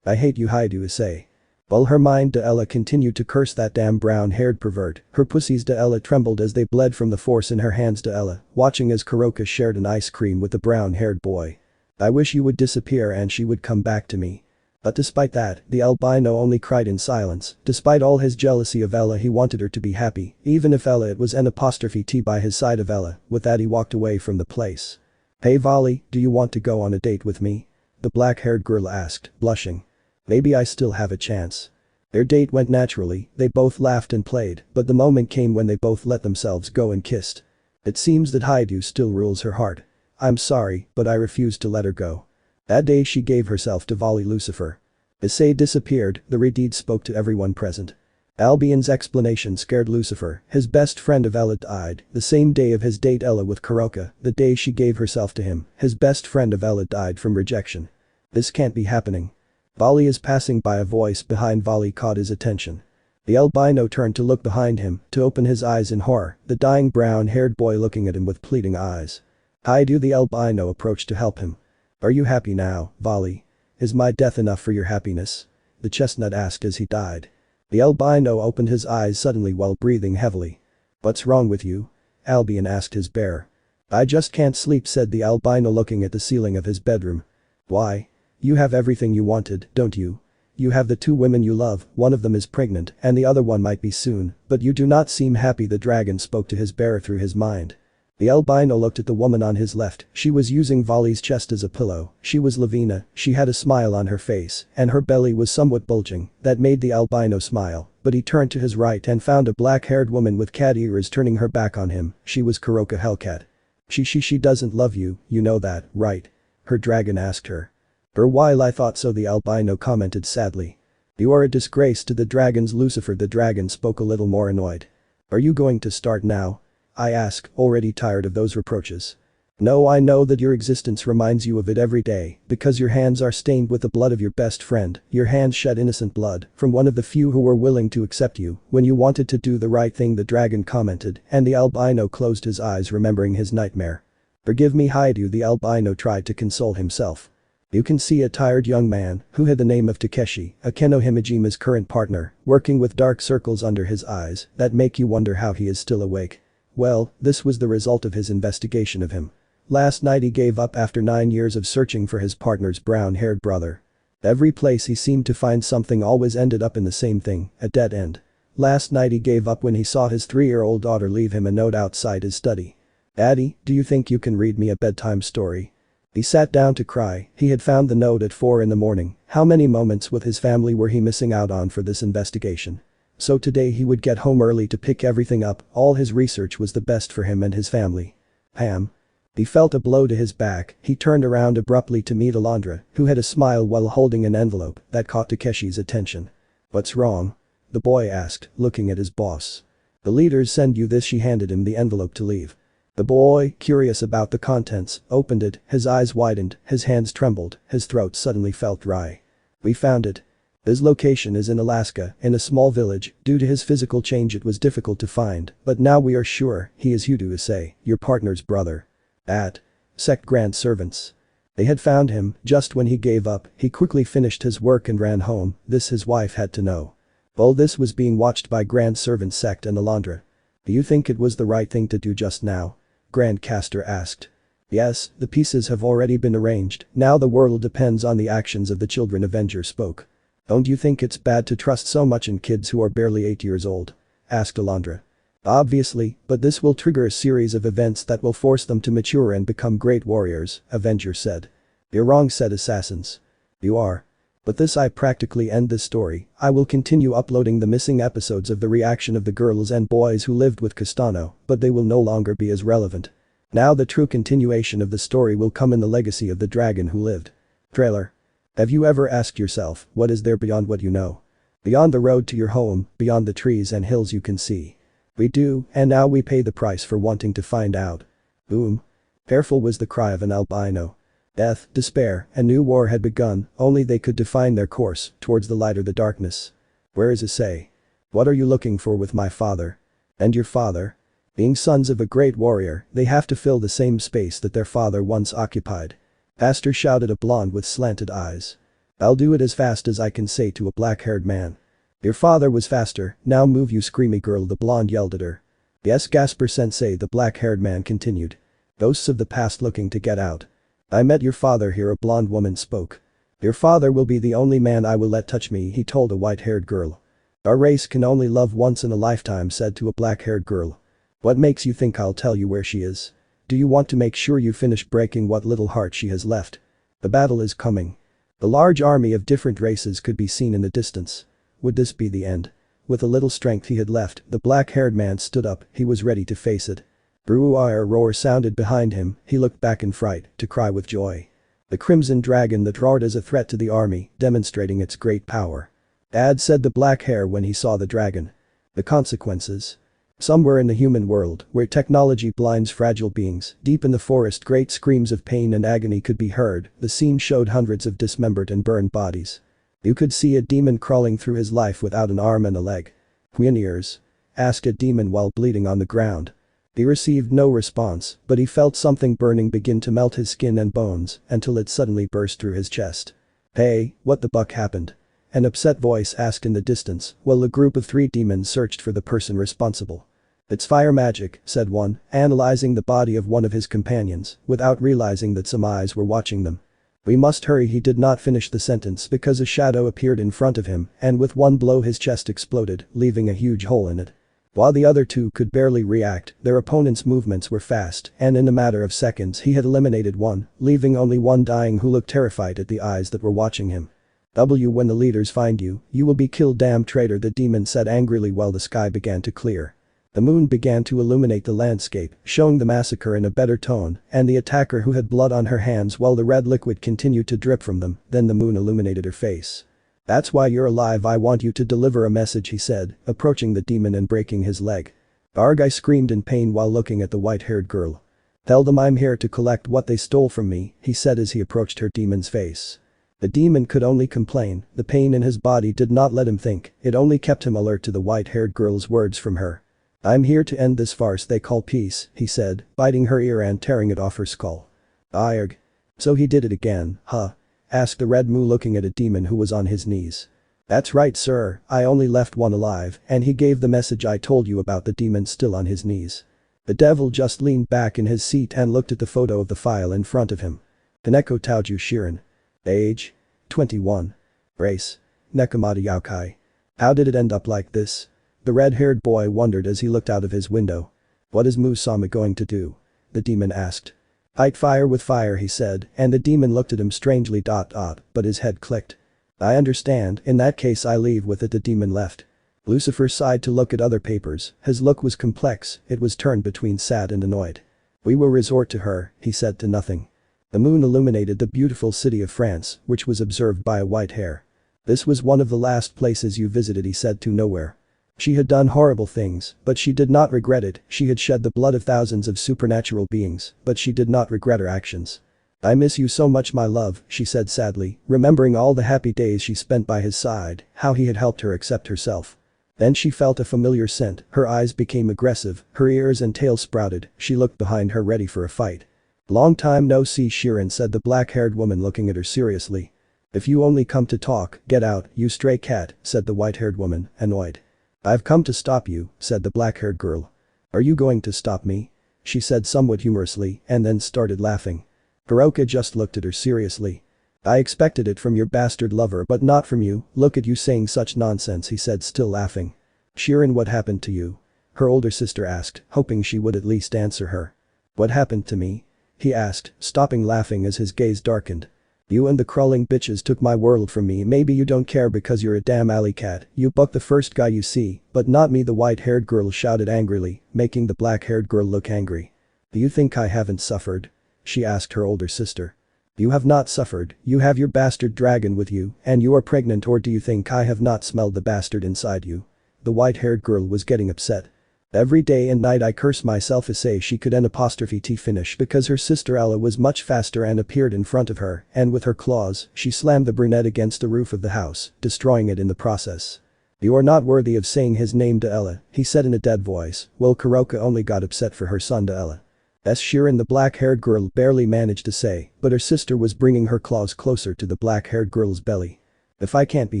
I hate you, Haidu, Issei. While her mind Deela continued to curse that damn brown-haired pervert, her pussies Deela trembled as they bled from the force in her hands. Deela, watching as Kuroka shared an ice cream with the brown-haired boy. I wish you would disappear and she would come back to me. But despite that, the albino only cried in silence. Despite all his jealousy of Ella, he wanted her to be happy, even if Ella it was N''T by his side of Ella. With that, he walked away from the place. Hey Vali, do you want to go on a date with me? The black-haired girl asked, blushing. Maybe I still have a chance. Their date went naturally, they both laughed and played, but the moment came when they both let themselves go and kissed. It seems that Haidu still rules her heart. I'm sorry, but I refuse to let her go. That day she gave herself to Vali Lucifer. Issei disappeared, the Redeed spoke to everyone present. Albion's explanation scared Lucifer. His best friend of Ella died, the same day of his date Ella with Kuroka, the day she gave herself to him. His best friend of Ella died from rejection. This can't be happening. Vali is passing by, a voice behind Vali caught his attention. The albino turned to look behind him, to open his eyes in horror, the dying brown-haired boy looking at him with pleading eyes. Haidu, the albino approached to help him. Are you happy now, Vali? Is my death enough for your happiness? The chestnut asked as he died. The albino opened his eyes suddenly while breathing heavily. What's wrong with you? Albion asked his bear. I just can't sleep, said the albino looking at the ceiling of his bedroom. Why? You have everything you wanted, don't you? You have the two women you love, one of them is pregnant and the other one might be soon, but you do not seem happy. The dragon spoke to his bear through his mind. The albino looked at the woman on his left. She was using Vali's chest as a pillow. She was Lavina, she had a smile on her face, and her belly was somewhat bulging. That made the albino smile, but he turned to his right and found a black-haired woman with cat ears turning her back on him. She was Kuroka Hellcat. She doesn't love you, you know that, right? Her dragon asked her. For a while I thought so, the albino commented sadly. You are a disgrace to the dragons, Lucifer. The dragon spoke a little more annoyed. Are you going to start now? I asked, already tired of those reproaches. No, I know that your existence reminds you of it every day, because your hands are stained with the blood of your best friend. Your hands shed innocent blood from one of the few who were willing to accept you when you wanted to do the right thing, the dragon commented, and the albino closed his eyes remembering his nightmare. Forgive me, Haidu, the albino tried to console himself. You can see a tired young man, who had the name of Takeshi, Akeno Himejima's current partner, working with dark circles under his eyes that make you wonder how he is still awake. Well, this was the result of his investigation of him. Last night he gave up after 9 years of searching for his partner's brown-haired brother. Every place he seemed to find something always ended up in the same thing, a dead end. Last night he gave up when he saw his 3-year-old daughter leave him a note outside his study. Daddy, do you think you can read me a bedtime story? He sat down to cry. He had found the note at 4 in the morning. How many moments with his family were he missing out on for this investigation? So today he would get home early to pick everything up. All his research was the best for him and his family. Ham. He felt a blow to his back. He turned around abruptly to meet Alondra, who had a smile while holding an envelope that caught Takeshi's attention. What's wrong? The boy asked, looking at his boss. The leaders send you this. She handed him the envelope to leave. The boy, curious about the contents, opened it. His eyes widened, his hands trembled, his throat suddenly felt dry. We found it. His location is in Alaska, in a small village. Due to his physical change it was difficult to find, but now we are sure he is Issei, your partner's brother. At Sect Grand Servants. They had found him. Just when he gave up, he quickly finished his work and ran home. This his wife had to know. All this was being watched by Grand Servant Sect and Alondra. Do you think it was the right thing to do just now? Grand Caster asked. Yes, the pieces have already been arranged. Now the world depends on the actions of the children. Avenger spoke. Don't you think it's bad to trust so much in kids who are barely 8 years old? Asked Alondra. Obviously, but this will trigger a series of events that will force them to mature and become great warriors, Avenger said. You're wrong, said Assassins. You are. But this I practically end this story. I will continue uploading the missing episodes of the reaction of the girls and boys who lived with Castano, but they will no longer be as relevant. Now the true continuation of the story will come in the legacy of the dragon who lived. Trailer. Have you ever asked yourself, what is there beyond what you know? Beyond the road to your home, beyond the trees and hills you can see. We do, and now we pay the price for wanting to find out. Boom. Careful was the cry of an albino. Death, despair, and new war had begun, only they could define their course, towards the light or the darkness. Where is Issei? What are you looking for with my father? And your father? Being sons of a great warrior, they have to fill the same space that their father once occupied. Pastor shouted, a blonde with slanted eyes. I'll do it as fast as I can, say to a black-haired man. Your father was faster, now move you screamy girl, the blonde yelled at her. Yes, Gasper Sensei, the black-haired man continued. Ghosts of the past looking to get out. I met your father here, a blonde woman spoke. Your father will be the only man I will let touch me, he told a white-haired girl. Our race can only love once in a lifetime, said to a black-haired girl. What makes you think I'll tell you where she is? Do you want to make sure you finish breaking what little heart she has left? The battle is coming. A large army of different races could be seen in the distance. Would this be the end? With the little strength he had left, the black-haired man stood up, he was ready to face it. A roar sounded behind him, he looked back in fright, to cry with joy. The crimson dragon that roared as a threat to the army, demonstrating its great power. Dad, said the black hair when he saw the dragon. The consequences. Somewhere in the human world, where technology blinds fragile beings, deep in the forest great screams of pain and agony could be heard. The scene showed hundreds of dismembered and burned bodies. You could see a demon crawling through his life without an arm and a leg. Ears? Asked a demon while bleeding on the ground. He received no response, but he felt something burning begin to melt his skin and bones, until it suddenly burst through his chest. Hey, what the buck happened? An upset voice asked in the distance, while a group of 3 demons searched for the person responsible. It's fire magic, said one, analyzing the body of one of his companions, without realizing that some eyes were watching them. We must hurry, he did not finish the sentence because a shadow appeared in front of him, and with one blow his chest exploded, leaving a huge hole in it. While the other 2 could barely react, their opponent's movements were fast, and in a matter of seconds he had eliminated one, leaving only one dying who looked terrified at the eyes that were watching him. When the leaders find you, you will be killed, damn traitor, the demon said angrily while the sky began to clear. The moon began to illuminate the landscape, showing the massacre in a better tone, and the attacker who had blood on her hands while the red liquid continued to drip from them, then the moon illuminated her face. That's why you're alive, I want you to deliver a message, he said, approaching the demon and breaking his leg. Argai screamed in pain while looking at the white-haired girl. Tell them I'm here to collect what they stole from me, he said as he approached her demon's face. The demon could only complain, the pain in his body did not let him think, it only kept him alert to the white-haired girl's words from her. I'm here to end this farce they call peace, he said, biting her ear and tearing it off her skull. Arg. So he did it again, huh? Asked the red moo looking at a demon who was on his knees. That's right, sir, I only left one alive, and he gave the message I told you about, the demon still on his knees. The devil just leaned back in his seat and looked at the photo of the file in front of him. Kaneko Taoju Shirin. Age? 21. Race? Nekomata Yaokai. How did it end up like this? The red-haired boy wondered as he looked out of his window. What is Musama going to do? The demon asked. Fight fire with fire, he said, and the demon looked at him strangely. But his head clicked. I understand, in that case I leave with it, the demon left. Lucifer sighed to look at other papers, his look was complex, it was turned between sad and annoyed. We will resort to her, he said to nothing. The moon illuminated the beautiful city of France, which was observed by a white hair. This was one of the last places you visited, he said to nowhere. She had done horrible things, but she did not regret it, she had shed the blood of thousands of supernatural beings, but she did not regret her actions. "I miss you so much, my love," she said sadly, remembering all the happy days she spent by his side, how he had helped her accept herself. Then she felt a familiar scent, her eyes became aggressive, her ears and tail sprouted, she looked behind her ready for a fight. "Long time no see, Shirin," said the black-haired woman, looking at her seriously. "If you only come to talk, get out, you stray cat," said the white-haired woman, annoyed. "I've come to stop you," said the black-haired girl. "Are you going to stop me?" she said somewhat humorously, and then started laughing. Hiroka just looked at her seriously. "I expected it from your bastard lover, but not from you, look at you saying such nonsense," he said, still laughing. "Shirin, what happened to you?" her older sister asked, hoping she would at least answer her. "What happened to me?" he asked, stopping laughing as his gaze darkened. "You and the crawling bitches took my world from me. Maybe you don't care because you're a damn alley cat, you buck the first guy you see, but not me," the white-haired girl shouted angrily, making the black-haired girl look angry. "Do you think I haven't suffered?" she asked her older sister. "You have not suffered, you have your bastard dragon with you, and you are pregnant, or do you think I have not smelled the bastard inside you?" The white-haired girl was getting upset. "Every day and night I curse myself," Issei she could N''T finish because her sister Ella was much faster and appeared in front of her, and with her claws, she slammed the brunette against the roof of the house, destroying it in the process. "You are not worthy of saying his name to Ella," he said in a dead voice, while Kuroka only got upset for her son to Ella. Shirin, the black-haired girl, barely managed to say, but her sister was bringing her claws closer to the black-haired girl's belly. "If I can't be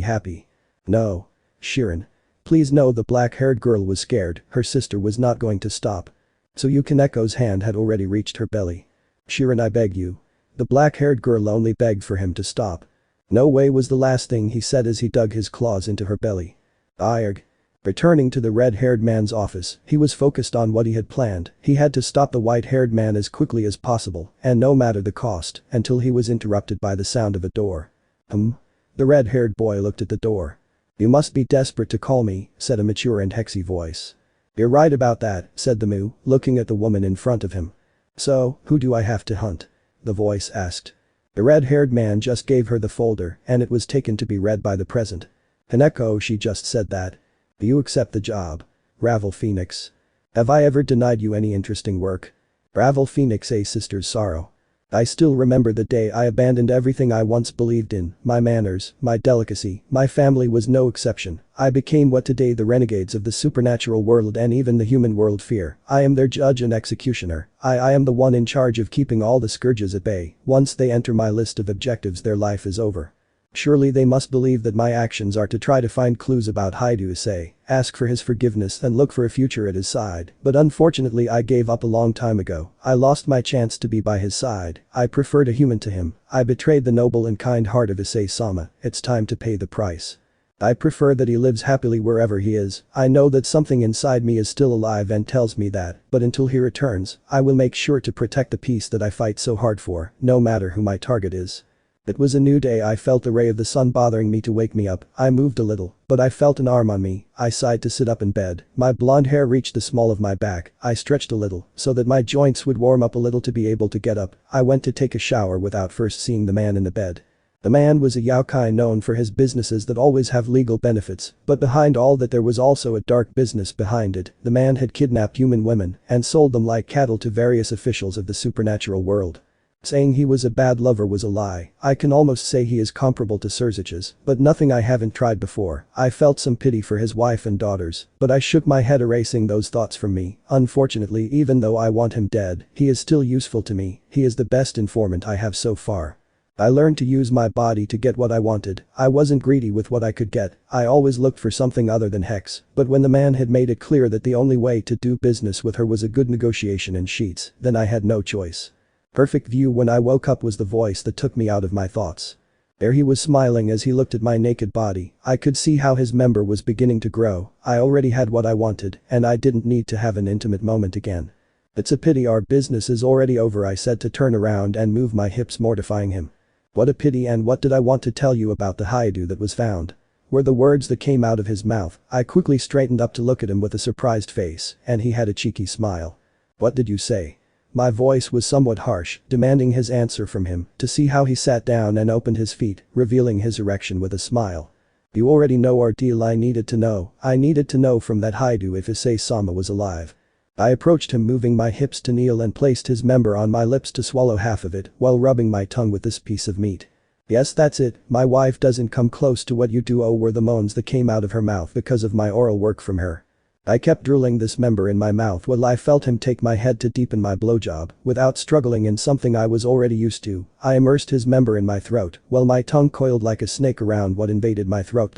happy." "No. Shirin. Please no," the black-haired girl was scared, her sister was not going to stop. So Yukineko's hand had already reached her belly. "Shirin, I beg you." The black-haired girl only begged for him to stop. "No way," was the last thing he said as he dug his claws into her belly. "Ayarg." Returning to the red-haired man's office, he was focused on what he had planned, he had to stop the white-haired man as quickly as possible, and no matter the cost, until he was interrupted by the sound of a door. The red-haired boy looked at the door. "You must be desperate to call me," said a mature and hexy voice. "You're right about that," said the Mu, looking at the woman in front of him. "So, who do I have to hunt?" the voice asked. The red-haired man just gave her the folder, and it was taken to be read by the present. "Haneko," she just said that. "Do you accept the job?" "Ravel Phoenix. Have I ever denied you any interesting work?" "Ravel Phoenix, a sister's sorrow. I still remember the day I abandoned everything I once believed in, my manners, my delicacy, my family was no exception. I became what today the renegades of the supernatural world and even the human world fear. I am their judge and executioner. I am the one in charge of keeping all the scourges at bay. Once they enter my list of objectives, their life is over. Surely they must believe that my actions are to try to find clues about Haidu Issei, ask for his forgiveness and look for a future at his side, but unfortunately I gave up a long time ago. I lost my chance to be by his side. I preferred a human to him. I betrayed the noble and kind heart of Issei-sama. It's time to pay the price. I prefer that he lives happily wherever he is. I know that something inside me is still alive and tells me that, but until he returns, I will make sure to protect the peace that I fight so hard for, no matter who my target is." It was a new day. I felt the ray of the sun bothering me to wake me up. I moved a little, but I felt an arm on me. I sighed to sit up in bed. My blonde hair reached the small of my back. I stretched a little, so that my joints would warm up a little to be able to get up. I went to take a shower without first seeing the man in the bed. The man was a yaokai known for his businesses that always have legal benefits, but behind all that there was also a dark business behind it. The man had kidnapped human women and sold them like cattle to various officials of the supernatural world. Saying he was a bad lover was a lie. I can almost say he is comparable to Surzich's, but nothing I haven't tried before. I felt some pity for his wife and daughters, but I shook my head, erasing those thoughts from me. Unfortunately, even though I want him dead, he is still useful to me. He is the best informant I have so far. I learned to use my body to get what I wanted. I wasn't greedy with what I could get. I always looked for something other than Hex, but when the man had made it clear that the only way to do business with her was a good negotiation and sheets, then I had no choice. Perfect view. When I woke up was the voice that took me out of my thoughts. There he was, smiling as he looked at my naked body. I could see how his member was beginning to grow. I already had what I wanted, and I didn't need to have an intimate moment again. "It's a pity our business is already over," I said to turn around and move my hips, mortifying him. "What a pity, and what did I want to tell you about the Haidu that was found?" were the words that came out of his mouth. I quickly straightened up to look at him with a surprised face, and he had a cheeky smile. "What did you say?" My voice was somewhat harsh, demanding his answer from him, to see how he sat down and opened his feet, revealing his erection with a smile. "You already know our deal. I needed to know from that Haidu if Issei-sama was alive." I approached him, moving my hips to kneel, and placed his member on my lips to swallow half of it while rubbing my tongue with this piece of meat. Yes, that's it, my wife doesn't come close to what you do. Oh, were the moans that came out of her mouth because of my oral work from her. I kept drooling this member in my mouth while I felt him take my head to deepen my blowjob. Without struggling in something I was already used to, I immersed his member in my throat while my tongue coiled like a snake around what invaded my throat.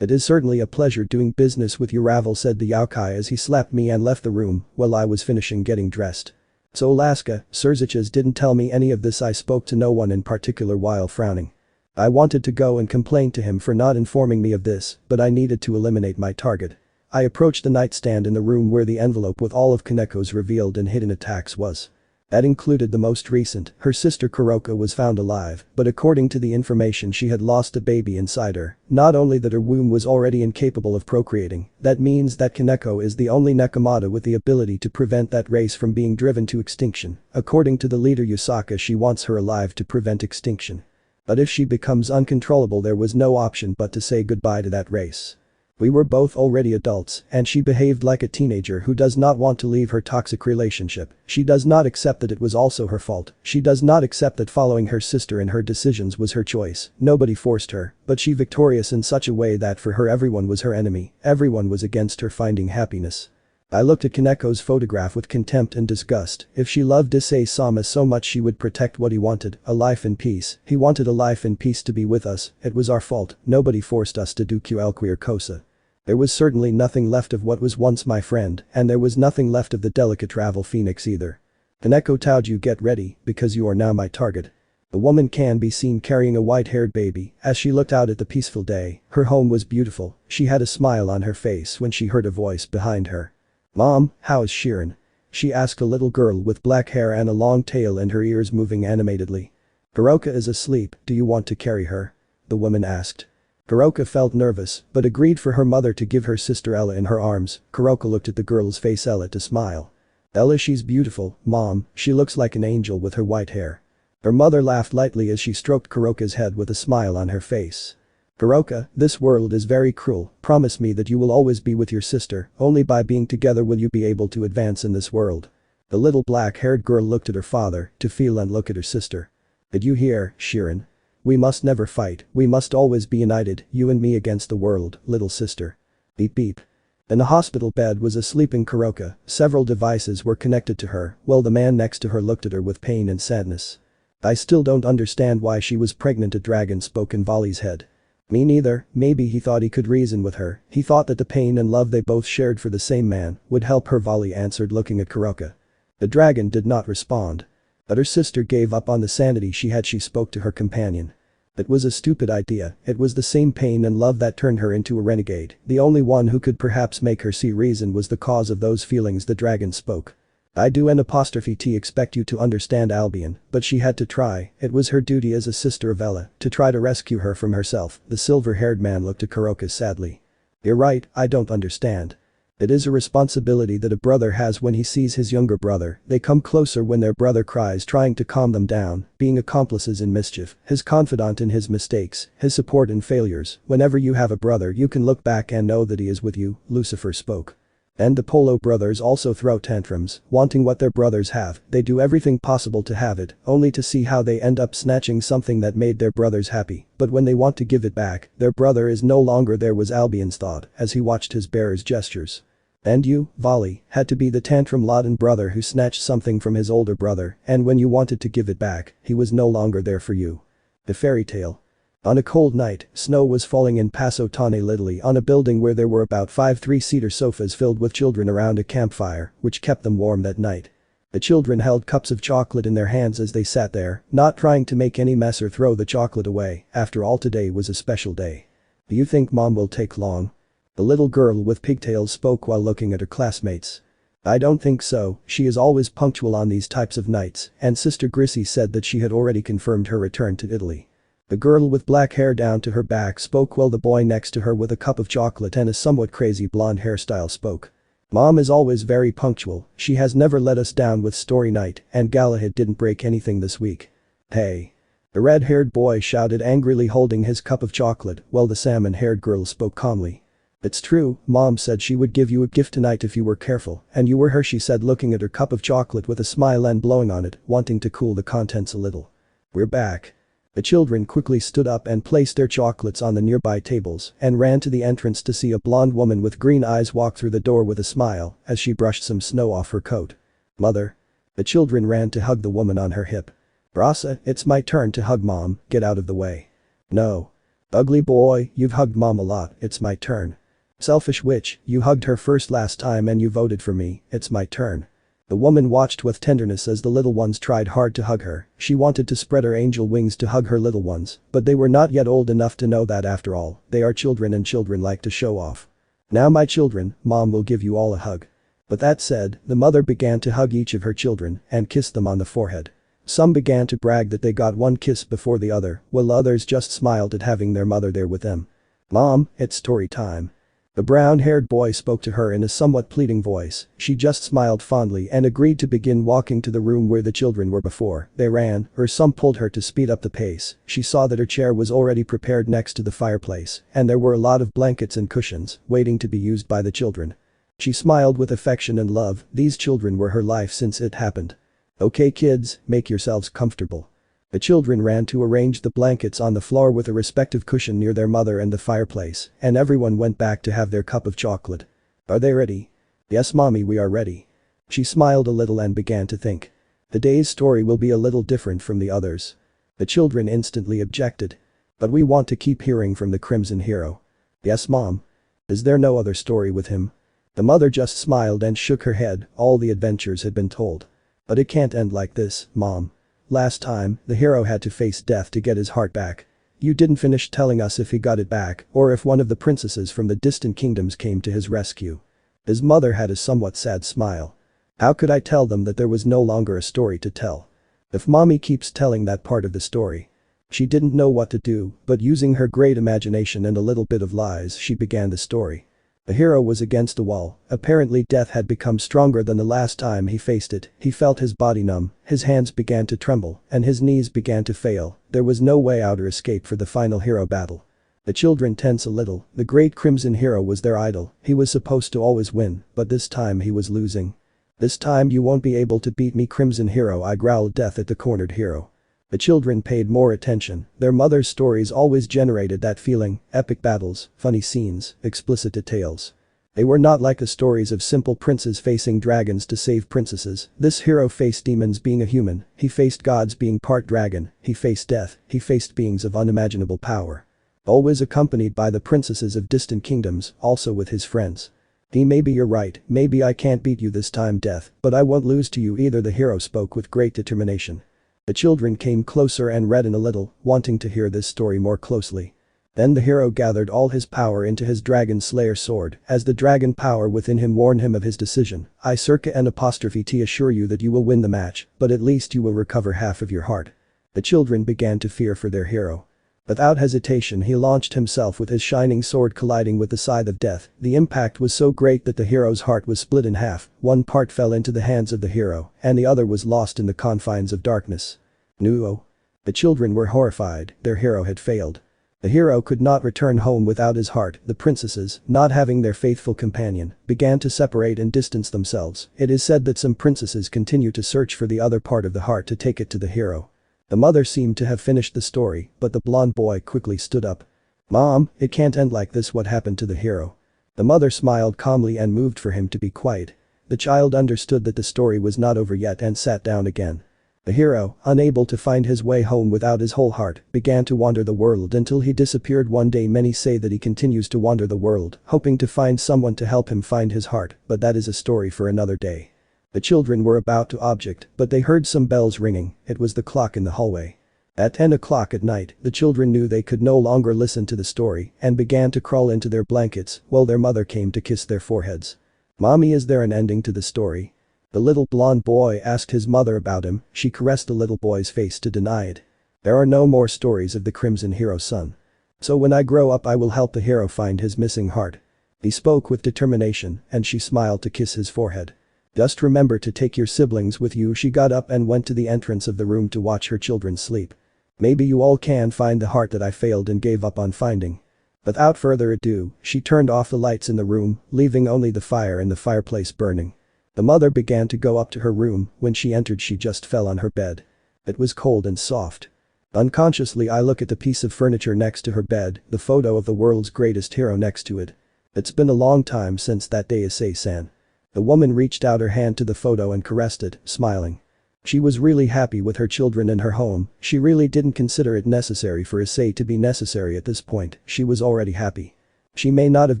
It is certainly a pleasure doing business with you, Ravel, said the yokai as he slapped me and left the room while I was finishing getting dressed. So Laska, Serziches didn't tell me any of this. I spoke to no one in particular while frowning. I wanted to go and complain to him for not informing me of this, but I needed to eliminate my target. I approached the nightstand in the room where the envelope with all of Kaneko's revealed and hidden attacks was. That included the most recent. Her sister Kuroka was found alive, but according to the information, she had lost a baby inside her. Not only that her womb was already incapable of procreating, that means that Kaneko is the only Nekomata with the ability to prevent that race from being driven to extinction. According to the leader Yusaka, she wants her alive to prevent extinction. But if she becomes uncontrollable, there was no option but to say goodbye to that race. We were both already adults, and she behaved like a teenager who does not want to leave her toxic relationship. She does not accept that it was also her fault. She does not accept that following her sister in her decisions was her choice. Nobody forced her, but she victorious in such a way that for her everyone was her enemy. Everyone was against her finding happiness. I looked at Kaneko's photograph with contempt and disgust. If she loved Issei-sama so much, she would protect what he wanted, a life in peace. He wanted a life in peace to be with us. It was our fault. Nobody forced us to do QL Kosa. There was certainly nothing left of what was once my friend, and there was nothing left of the delicate Ravel Phoenix either. Kaneko Taoju, get ready, because you are now my target. The woman can be seen carrying a white-haired baby as she looked out at the peaceful day. Her home was beautiful. She had a smile on her face when she heard a voice behind her. Mom, how is Shirin? She asked a little girl with black hair and a long tail and her ears moving animatedly. Kuroka is asleep, do you want to carry her? The woman asked. Kuroka felt nervous, but agreed for her mother to give her sister Ella in her arms. Kuroka looked at the girl's face. Ella to smile. Ella, she's beautiful, Mom, she looks like an angel with her white hair. Her mother laughed lightly as she stroked Kuroka's head with a smile on her face. Kuroka, this world is very cruel. Promise me that you will always be with your sister. Only by being together will you be able to advance in this world. The little black-haired girl looked at her father, to feel and look at her sister. Did you hear, Shirin? We must never fight. We must always be united, you and me against the world, little sister. Beep beep. In the hospital bed was a sleeping Kuroka. Several devices were connected to her, while the man next to her looked at her with pain and sadness. I still don't understand why she was pregnant, a dragon spoke in Vali's head. Me neither. Maybe he thought he could reason with her. He thought that the pain and love they both shared for the same man would help her. Vali answered, looking at Kuroka. The dragon did not respond. But her sister gave up on the sanity she had. She spoke to her companion. It was a stupid idea. It was the same pain and love that turned her into a renegade. The only one who could perhaps make her see reason was the cause of those feelings. The dragon spoke. I do T expect you to understand Albion, but she had to try. It was her duty as a sister of Ella to try to rescue her from herself. The silver-haired man looked at Kuroka sadly. You're right, I don't understand. It is a responsibility that a brother has when he sees his younger brother. They come closer when their brother cries, trying to calm them down, being accomplices in mischief, his confidant in his mistakes, his support in failures. Whenever you have a brother, you can look back and know that he is with you, Lucifer spoke. And the Polo brothers also throw tantrums, wanting what their brothers have. They do everything possible to have it, only to see how they end up snatching something that made their brothers happy. But when they want to give it back, their brother is no longer there, was Albion's thought as he watched his bearer's gestures. And you, Vali, had to be the tantrum-laden brother who snatched something from his older brother, and when you wanted to give it back, he was no longer there for you. The fairy tale. On a cold night, snow was falling in Paso Tane, Italy, on a building where there were about 5 three-seater sofas filled with children around a campfire, which kept them warm that night. The children held cups of chocolate in their hands as they sat there, not trying to make any mess or throw the chocolate away. After all, today was a special day. Do you think Mom will take long? The little girl with pigtails spoke while looking at her classmates. I don't think so, she is always punctual on these types of nights, and Sister Grissy said that she had already confirmed her return to Italy. The girl with black hair down to her back spoke while the boy next to her with a cup of chocolate and a somewhat crazy blonde hairstyle spoke. Mom is always very punctual, she has never let us down with story night, and Galahad didn't break anything this week. Hey. The red-haired boy shouted angrily, holding his cup of chocolate, while the salmon-haired girl spoke calmly. It's true, Mom said she would give you a gift tonight if you were careful, and you were her, she said, looking at her cup of chocolate with a smile and blowing on it, wanting to cool the contents a little. We're back. The children quickly stood up and placed their chocolates on the nearby tables and ran to the entrance to see a blonde woman with green eyes walk through the door with a smile as she brushed some snow off her coat. Mother. The children ran to hug the woman on her hip. Brasa, it's my turn to hug Mom, get out of the way. No. Ugly boy, you've hugged Mom a lot, it's my turn. Selfish witch, you hugged her first last time and you voted for me, it's my turn. The woman watched with tenderness as the little ones tried hard to hug her. She wanted to spread her angel wings to hug her little ones, but they were not yet old enough to know that after all, they are children and children like to show off. Now my children, Mom will give you all a hug. But that said, the mother began to hug each of her children and kiss them on the forehead. Some began to brag that they got one kiss before the other, while others just smiled at having their mother there with them. Mom, it's story time. The brown-haired boy spoke to her in a somewhat pleading voice. She just smiled fondly and agreed to begin walking to the room where the children were before. They ran, or some pulled her to speed up the pace. She saw that her chair was already prepared next to the fireplace, and there were a lot of blankets and cushions, waiting to be used by the children. She smiled with affection and love, these children were her life since it happened. Okay kids, make yourselves comfortable. The children ran to arrange the blankets on the floor with a respective cushion near their mother and the fireplace, and everyone went back to have their cup of chocolate. Are they ready? Yes mommy, we are ready. She smiled a little and began to think. Today's story will be a little different from the others. The children instantly objected. But we want to keep hearing from the Crimson Hero. Yes mom. Is there no other story with him? The mother just smiled and shook her head, all the adventures had been told. But it can't end like this, Mom. Last time, the hero had to face death to get his heart back. You didn't finish telling us if he got it back or if one of the princesses from the distant kingdoms came to his rescue. His mother had a somewhat sad smile. How could I tell them that there was no longer a story to tell? If mommy keeps telling that part of the story. She didn't know what to do, but using her great imagination and a little bit of lies, she began the story. The hero was against a wall. Apparently death had become stronger than the last time he faced it. He felt his body numb, his hands began to tremble, and his knees began to fail. There was no way out or escape for the final hero battle. The children tense a little. The great Crimson Hero was their idol. He was supposed to always win, but this time he was losing. This time you won't be able to beat me, Crimson Hero, I growled death at the cornered hero. The children paid more attention. Their mother's stories always generated that feeling, epic battles, funny scenes, explicit details. They were not like the stories of simple princes facing dragons to save princesses. This hero faced demons being a human, he faced gods being part dragon, he faced death, he faced beings of unimaginable power. Always accompanied by the princesses of distant kingdoms, also with his friends. Maybe you're right, maybe I can't beat you this time, death, but I won't lose to you either, the hero spoke with great determination. The children came closer and reddened a little, wanting to hear this story more closely. Then the hero gathered all his power into his dragon slayer sword, as the dragon power within him warned him of his decision. I circa and apostrophe T assure you that you will win the match, but at least you will recover half of your heart. The children began to fear for their hero. Without hesitation he launched himself with his shining sword colliding with the scythe of death. The impact was so great that the hero's heart was split in half. One part fell into the hands of the hero, and the other was lost in the confines of darkness. No. The children were horrified, their hero had failed. The hero could not return home without his heart. The princesses, not having their faithful companion, began to separate and distance themselves. It is said that some princesses continue to search for the other part of the heart to take it to the hero. The mother seemed to have finished the story, but the blonde boy quickly stood up. Mom, it can't end like this, what happened to the hero? The mother smiled calmly and moved for him to be quiet. The child understood that the story was not over yet and sat down again. The hero, unable to find his way home without his whole heart, began to wander the world until he disappeared one day. Many say that he continues to wander the world, hoping to find someone to help him find his heart, but that is a story for another day. The children were about to object, but they heard some bells ringing. It was the clock in the hallway. At 10 o'clock at night, the children knew they could no longer listen to the story and began to crawl into their blankets while their mother came to kiss their foreheads. Mommy, is there an ending to the story? The little blonde boy asked his mother about him. She caressed the little boy's face to deny it. There are no more stories of the Crimson Hero's son. So when I grow up I will help the hero find his missing heart. He spoke with determination and she smiled to kiss his forehead. Just remember to take your siblings with you. She got up and went to the entrance of the room to watch her children sleep. Maybe you all can find the heart that I failed and gave up on finding. Without further ado, she turned off the lights in the room, leaving only the fire in the fireplace burning. The mother began to go up to her room. When she entered, she just fell on her bed. It was cold and soft. Unconsciously, I look at the piece of furniture next to her bed, the photo of the world's greatest hero next to it. It's been a long time since that day, Issei-san. The woman reached out her hand to the photo and caressed it, smiling. She was really happy with her children and her home. She really didn't consider it necessary for Issei to be necessary at this point. She was already happy. She may not have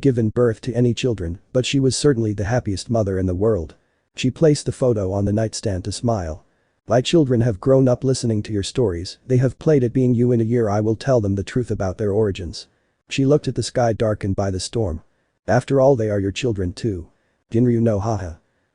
given birth to any children, but she was certainly the happiest mother in the world. She placed the photo on the nightstand to smile. My children have grown up listening to your stories. They have played at being you. In a year I will tell them the truth about their origins. She looked at the sky darkened by the storm. After all, they are your children too. Ginryu no haha.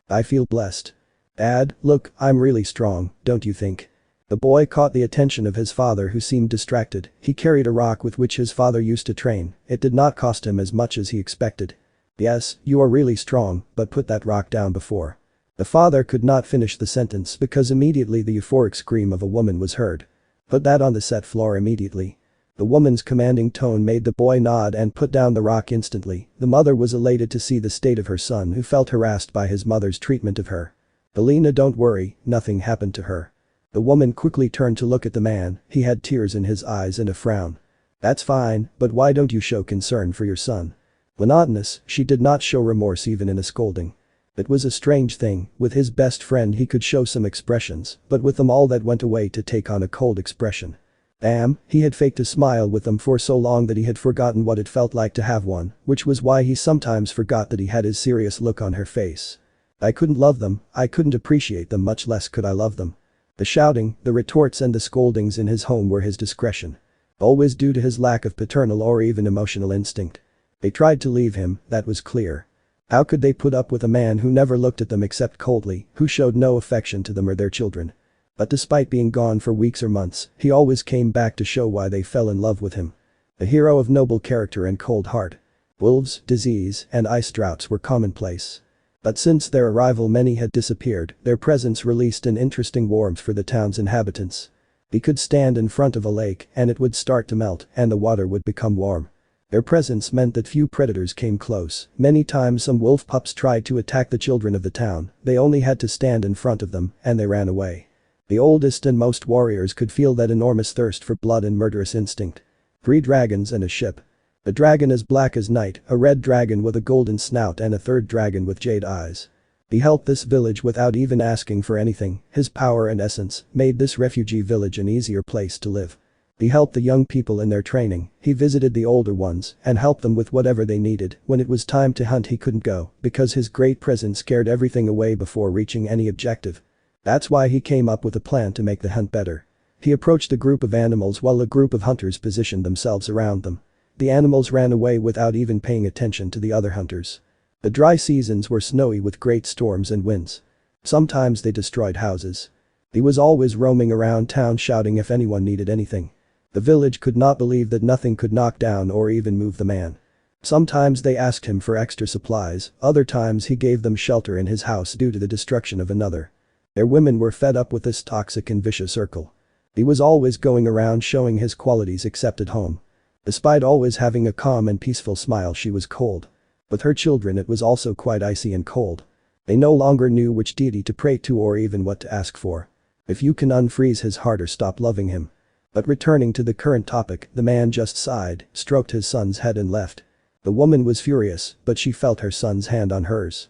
I feel blessed. Dad, look, I'm really strong, don't you think? The boy caught the attention of his father, who seemed distracted. He carried a rock with which his father used to train. It did not cost him as much as he expected. Yes, you are really strong, but put that rock down before. The father could not finish the sentence because immediately the euphoric scream of a woman was heard. Put that on the set floor immediately. The woman's commanding tone made the boy nod and put down the rock instantly. The mother was elated to see the state of her son, who felt harassed by his mother's treatment of her. Belina, don't worry, nothing happened to her. The woman quickly turned to look at the man. He had tears in his eyes and a frown. That's fine, but why don't you show concern for your son? Monotonous, she did not show remorse even in a scolding. It was a strange thing. With his best friend he could show some expressions, but with them all that went away to take on a cold expression. Damn, he had faked a smile with them for so long that he had forgotten what it felt like to have one, which was why he sometimes forgot that he had his serious look on her face. I couldn't love them, I couldn't appreciate them, much less could I love them. The shouting, the retorts and the scoldings in his home were his discretion. Always due to his lack of paternal or even emotional instinct. They tried to leave him, that was clear. How could they put up with a man who never looked at them except coldly, who showed no affection to them or their children? But despite being gone for weeks or months, he always came back to show why they fell in love with him. A hero of noble character and cold heart. Wolves, disease, and ice droughts were commonplace. But since their arrival many had disappeared. Their presence released an interesting warmth for the town's inhabitants. He could stand in front of a lake and it would start to melt and the water would become warm. Their presence meant that few predators came close. Many times some wolf pups tried to attack the children of the town. They only had to stand in front of them and they ran away. The oldest and most warriors could feel that enormous thirst for blood and murderous instinct. 3 dragons and a ship. A dragon as black as night, a red dragon with a golden snout and a third dragon with jade eyes. He helped this village without even asking for anything. His power and essence made this refugee village an easier place to live. He helped the young people in their training. He visited the older ones and helped them with whatever they needed. When it was time to hunt he couldn't go because his great presence scared everything away before reaching any objective. That's why he came up with a plan to make the hunt better. He approached a group of animals while a group of hunters positioned themselves around them. The animals ran away without even paying attention to the other hunters. The dry seasons were snowy with great storms and winds. Sometimes they destroyed houses. He was always roaming around town shouting if anyone needed anything. The village could not believe that nothing could knock down or even move the man. Sometimes they asked him for extra supplies, other times he gave them shelter in his house due to the destruction of another. Their women were fed up with this toxic and vicious circle. He was always going around showing his qualities except at home. Despite always having a calm and peaceful smile, she was cold. With her children it was also quite icy and cold. They no longer knew which deity to pray to or even what to ask for. If you can unfreeze his heart or stop loving him. But returning to the current topic, the man just sighed, stroked his son's head and left. The woman was furious, but she felt her son's hand on hers.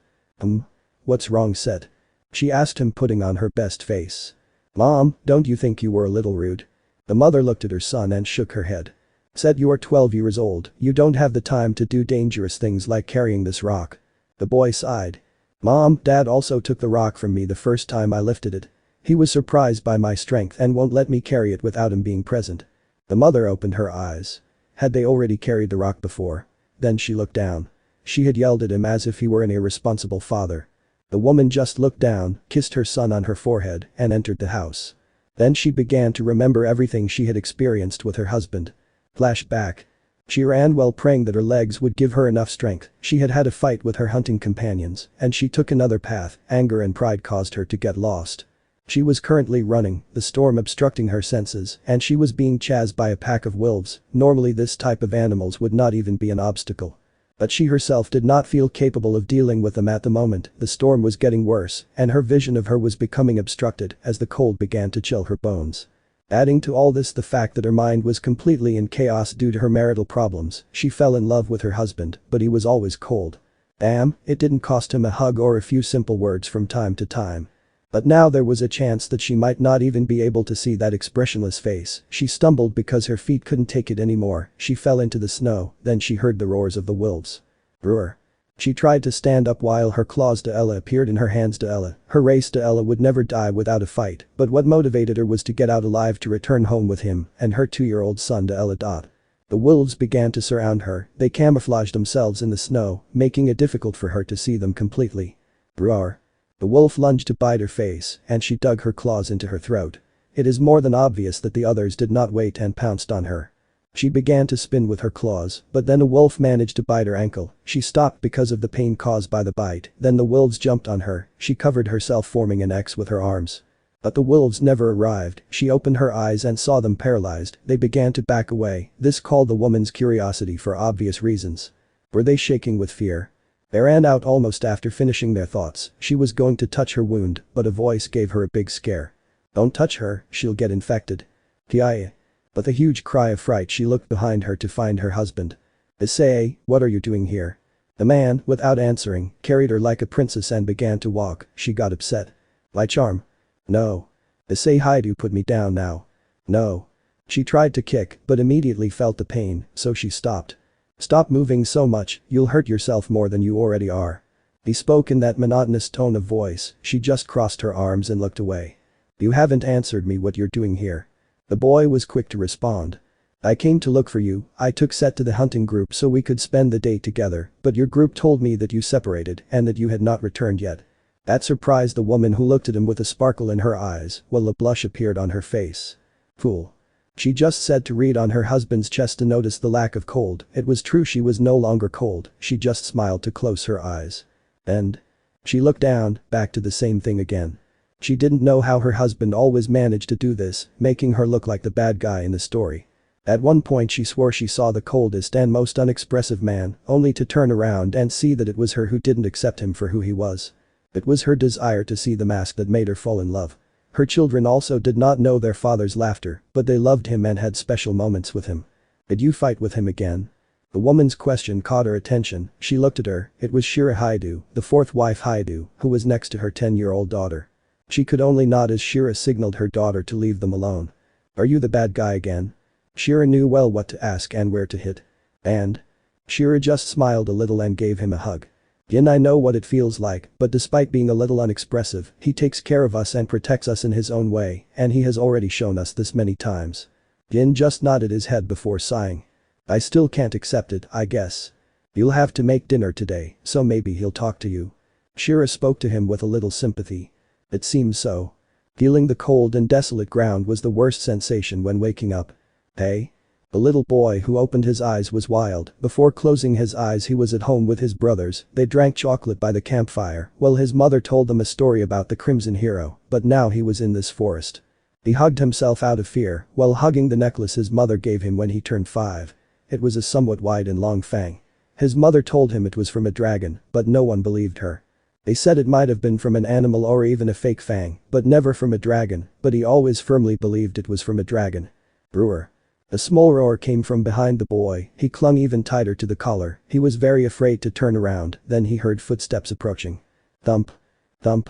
What's wrong, Seth? She asked him, putting on her best face. Mom, don't you think you were a little rude? The mother looked at her son and shook her head. Said, you are 12 years old, you don't have the time to do dangerous things like carrying this rock. The boy sighed. Mom, Dad also took the rock from me the first time I lifted it. He was surprised by my strength and won't let me carry it without him being present. The mother opened her eyes. Had they already carried the rock before? Then she looked down. She had yelled at him as if he were an irresponsible father. The woman just looked down, kissed her son on her forehead, and entered the house. Then she began to remember everything she had experienced with her husband. Flashback. She ran while praying that her legs would give her enough strength. She had had a fight with her hunting companions, and she took another path. Anger and pride caused her to get lost. She was currently running, the storm obstructing her senses, and she was being chased by a pack of wolves. Normally this type of animals would not even be an obstacle. But she herself did not feel capable of dealing with them at the moment. The storm was getting worse, and her vision of her was becoming obstructed as the cold began to chill her bones. Adding to all this the fact that her mind was completely in chaos due to her marital problems. She fell in love with her husband, but he was always cold. Damn, it didn't cost him a hug or a few simple words from time to time. But now there was a chance that she might not even be able to see that expressionless face. She stumbled because her feet couldn't take it anymore. She fell into the snow, then she heard the roars of the wolves. Roar. She tried to stand up while her claws DeEloa appeared in her hands. Her race DeEloa would never die without a fight, but what motivated her was to get out alive to return home with him and her 2-year-old son DeEloa. The wolves began to surround her. They camouflaged themselves in the snow, making it difficult for her to see them completely. Roar. The wolf lunged to bite her face, and she dug her claws into her throat. It is more than obvious that the others did not wait and pounced on her. She began to spin with her claws, but then a wolf managed to bite her ankle. She stopped because of the pain caused by the bite, then the wolves jumped on her. She covered herself forming an X with her arms. But the wolves never arrived. She opened her eyes and saw them paralyzed. They began to back away. This called the woman's curiosity for obvious reasons. Were they shaking with fear? They ran out almost after finishing their thoughts. She was going to touch her wound, but a voice gave her a big scare. Don't touch her, she'll get infected. Kia. With a huge cry of fright she looked behind her to find her husband. Issei, what are you doing here? The man, without answering, carried her like a princess and began to walk. She got upset. My charm. No. Issei, Haidu, put me down now. No. She tried to kick, but immediately felt the pain, so she stopped. Stop moving so much, you'll hurt yourself more than you already are. He spoke in that monotonous tone of voice. She just crossed her arms and looked away. You haven't answered me what you're doing here. The boy was quick to respond. I came to look for you. I took Set to the hunting group so we could spend the day together, but your group told me that you separated and that you had not returned yet. That surprised the woman, who looked at him with a sparkle in her eyes while a blush appeared on her face. Fool. She just said to read on her husband's chest to notice the lack of cold. It was true, she was no longer cold. She just smiled to close her eyes. And she looked down, back to the same thing again. She didn't know how her husband always managed to do this, making her look like the bad guy in the story. At one point she swore she saw the coldest and most unexpressive man, only to turn around and see that it was her who didn't accept him for who he was. It was her desire to see the mask that made her fall in love. Her children also did not know their father's laughter, but they loved him and had special moments with him. Did you fight with him again? The woman's question caught her attention. She looked at her. It was Shira Haidu, the fourth wife Haidu, who was next to her 10-year-old daughter. She could only nod as Shira signaled her daughter to leave them alone. Are you the bad guy again? Shira knew well what to ask and where to hit. And? Shira just smiled a little and gave him a hug. Yin, I know what it feels like, but despite being a little unexpressive, he takes care of us and protects us in his own way, and he has already shown us this many times. Yin just nodded his head before sighing. I still can't accept it, I guess. You'll have to make dinner today, so maybe he'll talk to you. Shira spoke to him with a little sympathy. It seems so. Feeling the cold and desolate ground was the worst sensation when waking up. Hey? The little boy who opened his eyes was wild. Before closing his eyes he was at home with his brothers. They drank chocolate by the campfire while his mother told them a story about the Crimson Hero, but now he was in this forest. He hugged himself out of fear while hugging the necklace his mother gave him when he turned 5. It was a somewhat wide and long fang. His mother told him it was from a dragon, but no one believed her. They said it might have been from an animal or even a fake fang, but never from a dragon, but he always firmly believed it was from a dragon. Brewer. A small roar came from behind the boy. He clung even tighter to the collar. He was very afraid to turn around, then he heard footsteps approaching. Thump. Thump.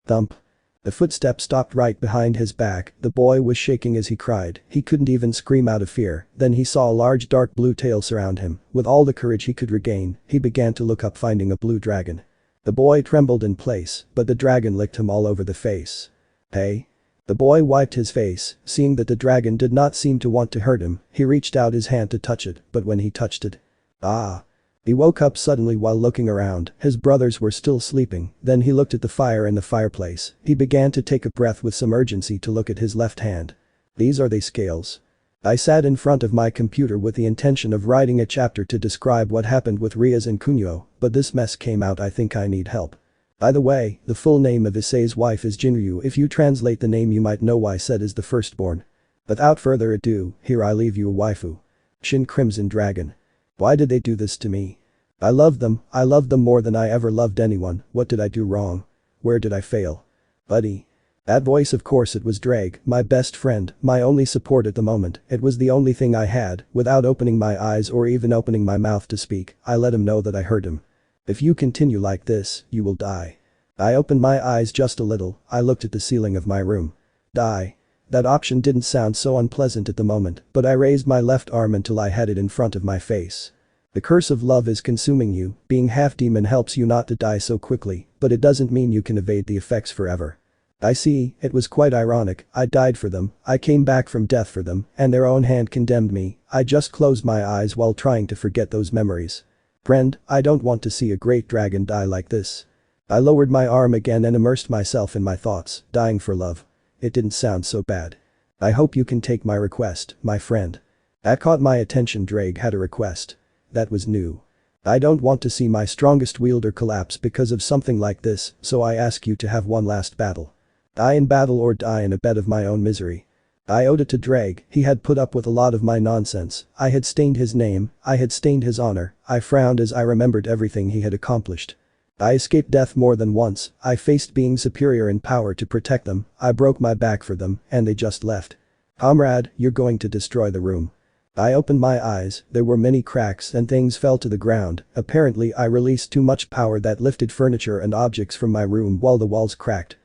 Thump. The footsteps stopped right behind his back. The boy was shaking as he cried. He couldn't even scream out of fear. Then he saw a large dark blue tail surround him. With all the courage he could regain, he began to look up, finding a blue dragon. The boy trembled in place, but the dragon licked him all over the face. Hey? The boy wiped his face, seeing that the dragon did not seem to want to hurt him. He reached out his hand to touch it, but when he touched it. Ah! He woke up suddenly while looking around. His brothers were still sleeping. Then he looked at the fire in the fireplace. He began to take a breath with some urgency to look at his left hand. These are the scales. I sat in front of my computer with the intention of writing a chapter to describe what happened with Riaz and Kunio, but this mess came out. I think I need help. By the way, the full name of Issei's wife is Jinryu. If you translate the name you might know why said is the firstborn. Without further ado, here I leave you a waifu. Shin Crimson Dragon. Why did they do this to me? I loved them more than I ever loved anyone. What did I do wrong? Where did I fail? Buddy. That voice, of course it was Drake, my best friend, my only support at the moment. It was the only thing I had. Without opening my eyes or even opening my mouth to speak, I let him know that I heard him. If you continue like this, you will die. I opened my eyes just a little. I looked at the ceiling of my room. Die. That option didn't sound so unpleasant at the moment, but I raised my left arm until I had it in front of my face. The curse of love is consuming you. Being half demon helps you not to die so quickly, but it doesn't mean you can evade the effects forever. I see, it was quite ironic. I died for them, I came back from death for them, and their own hand condemned me. I just closed my eyes while trying to forget those memories. Friend, I don't want to see a great dragon die like this. I lowered my arm again and immersed myself in my thoughts, dying for love. It didn't sound so bad. I hope you can take my request, my friend. That caught my attention. Drake had a request. That was new. I don't want to see my strongest wielder collapse because of something like this, so I ask you to have one last battle. Die in battle or die in a bed of my own misery. I owed it to Drake. He had put up with a lot of my nonsense. I had stained his name, I had stained his honor. I frowned as I remembered everything he had accomplished. I escaped death more than once. I faced being superior in power to protect them. I broke my back for them, and they just left. Comrade, you're going to destroy the room. I opened my eyes. There were many cracks and things fell to the ground. Apparently I released too much power that lifted furniture and objects from my room while the walls cracked.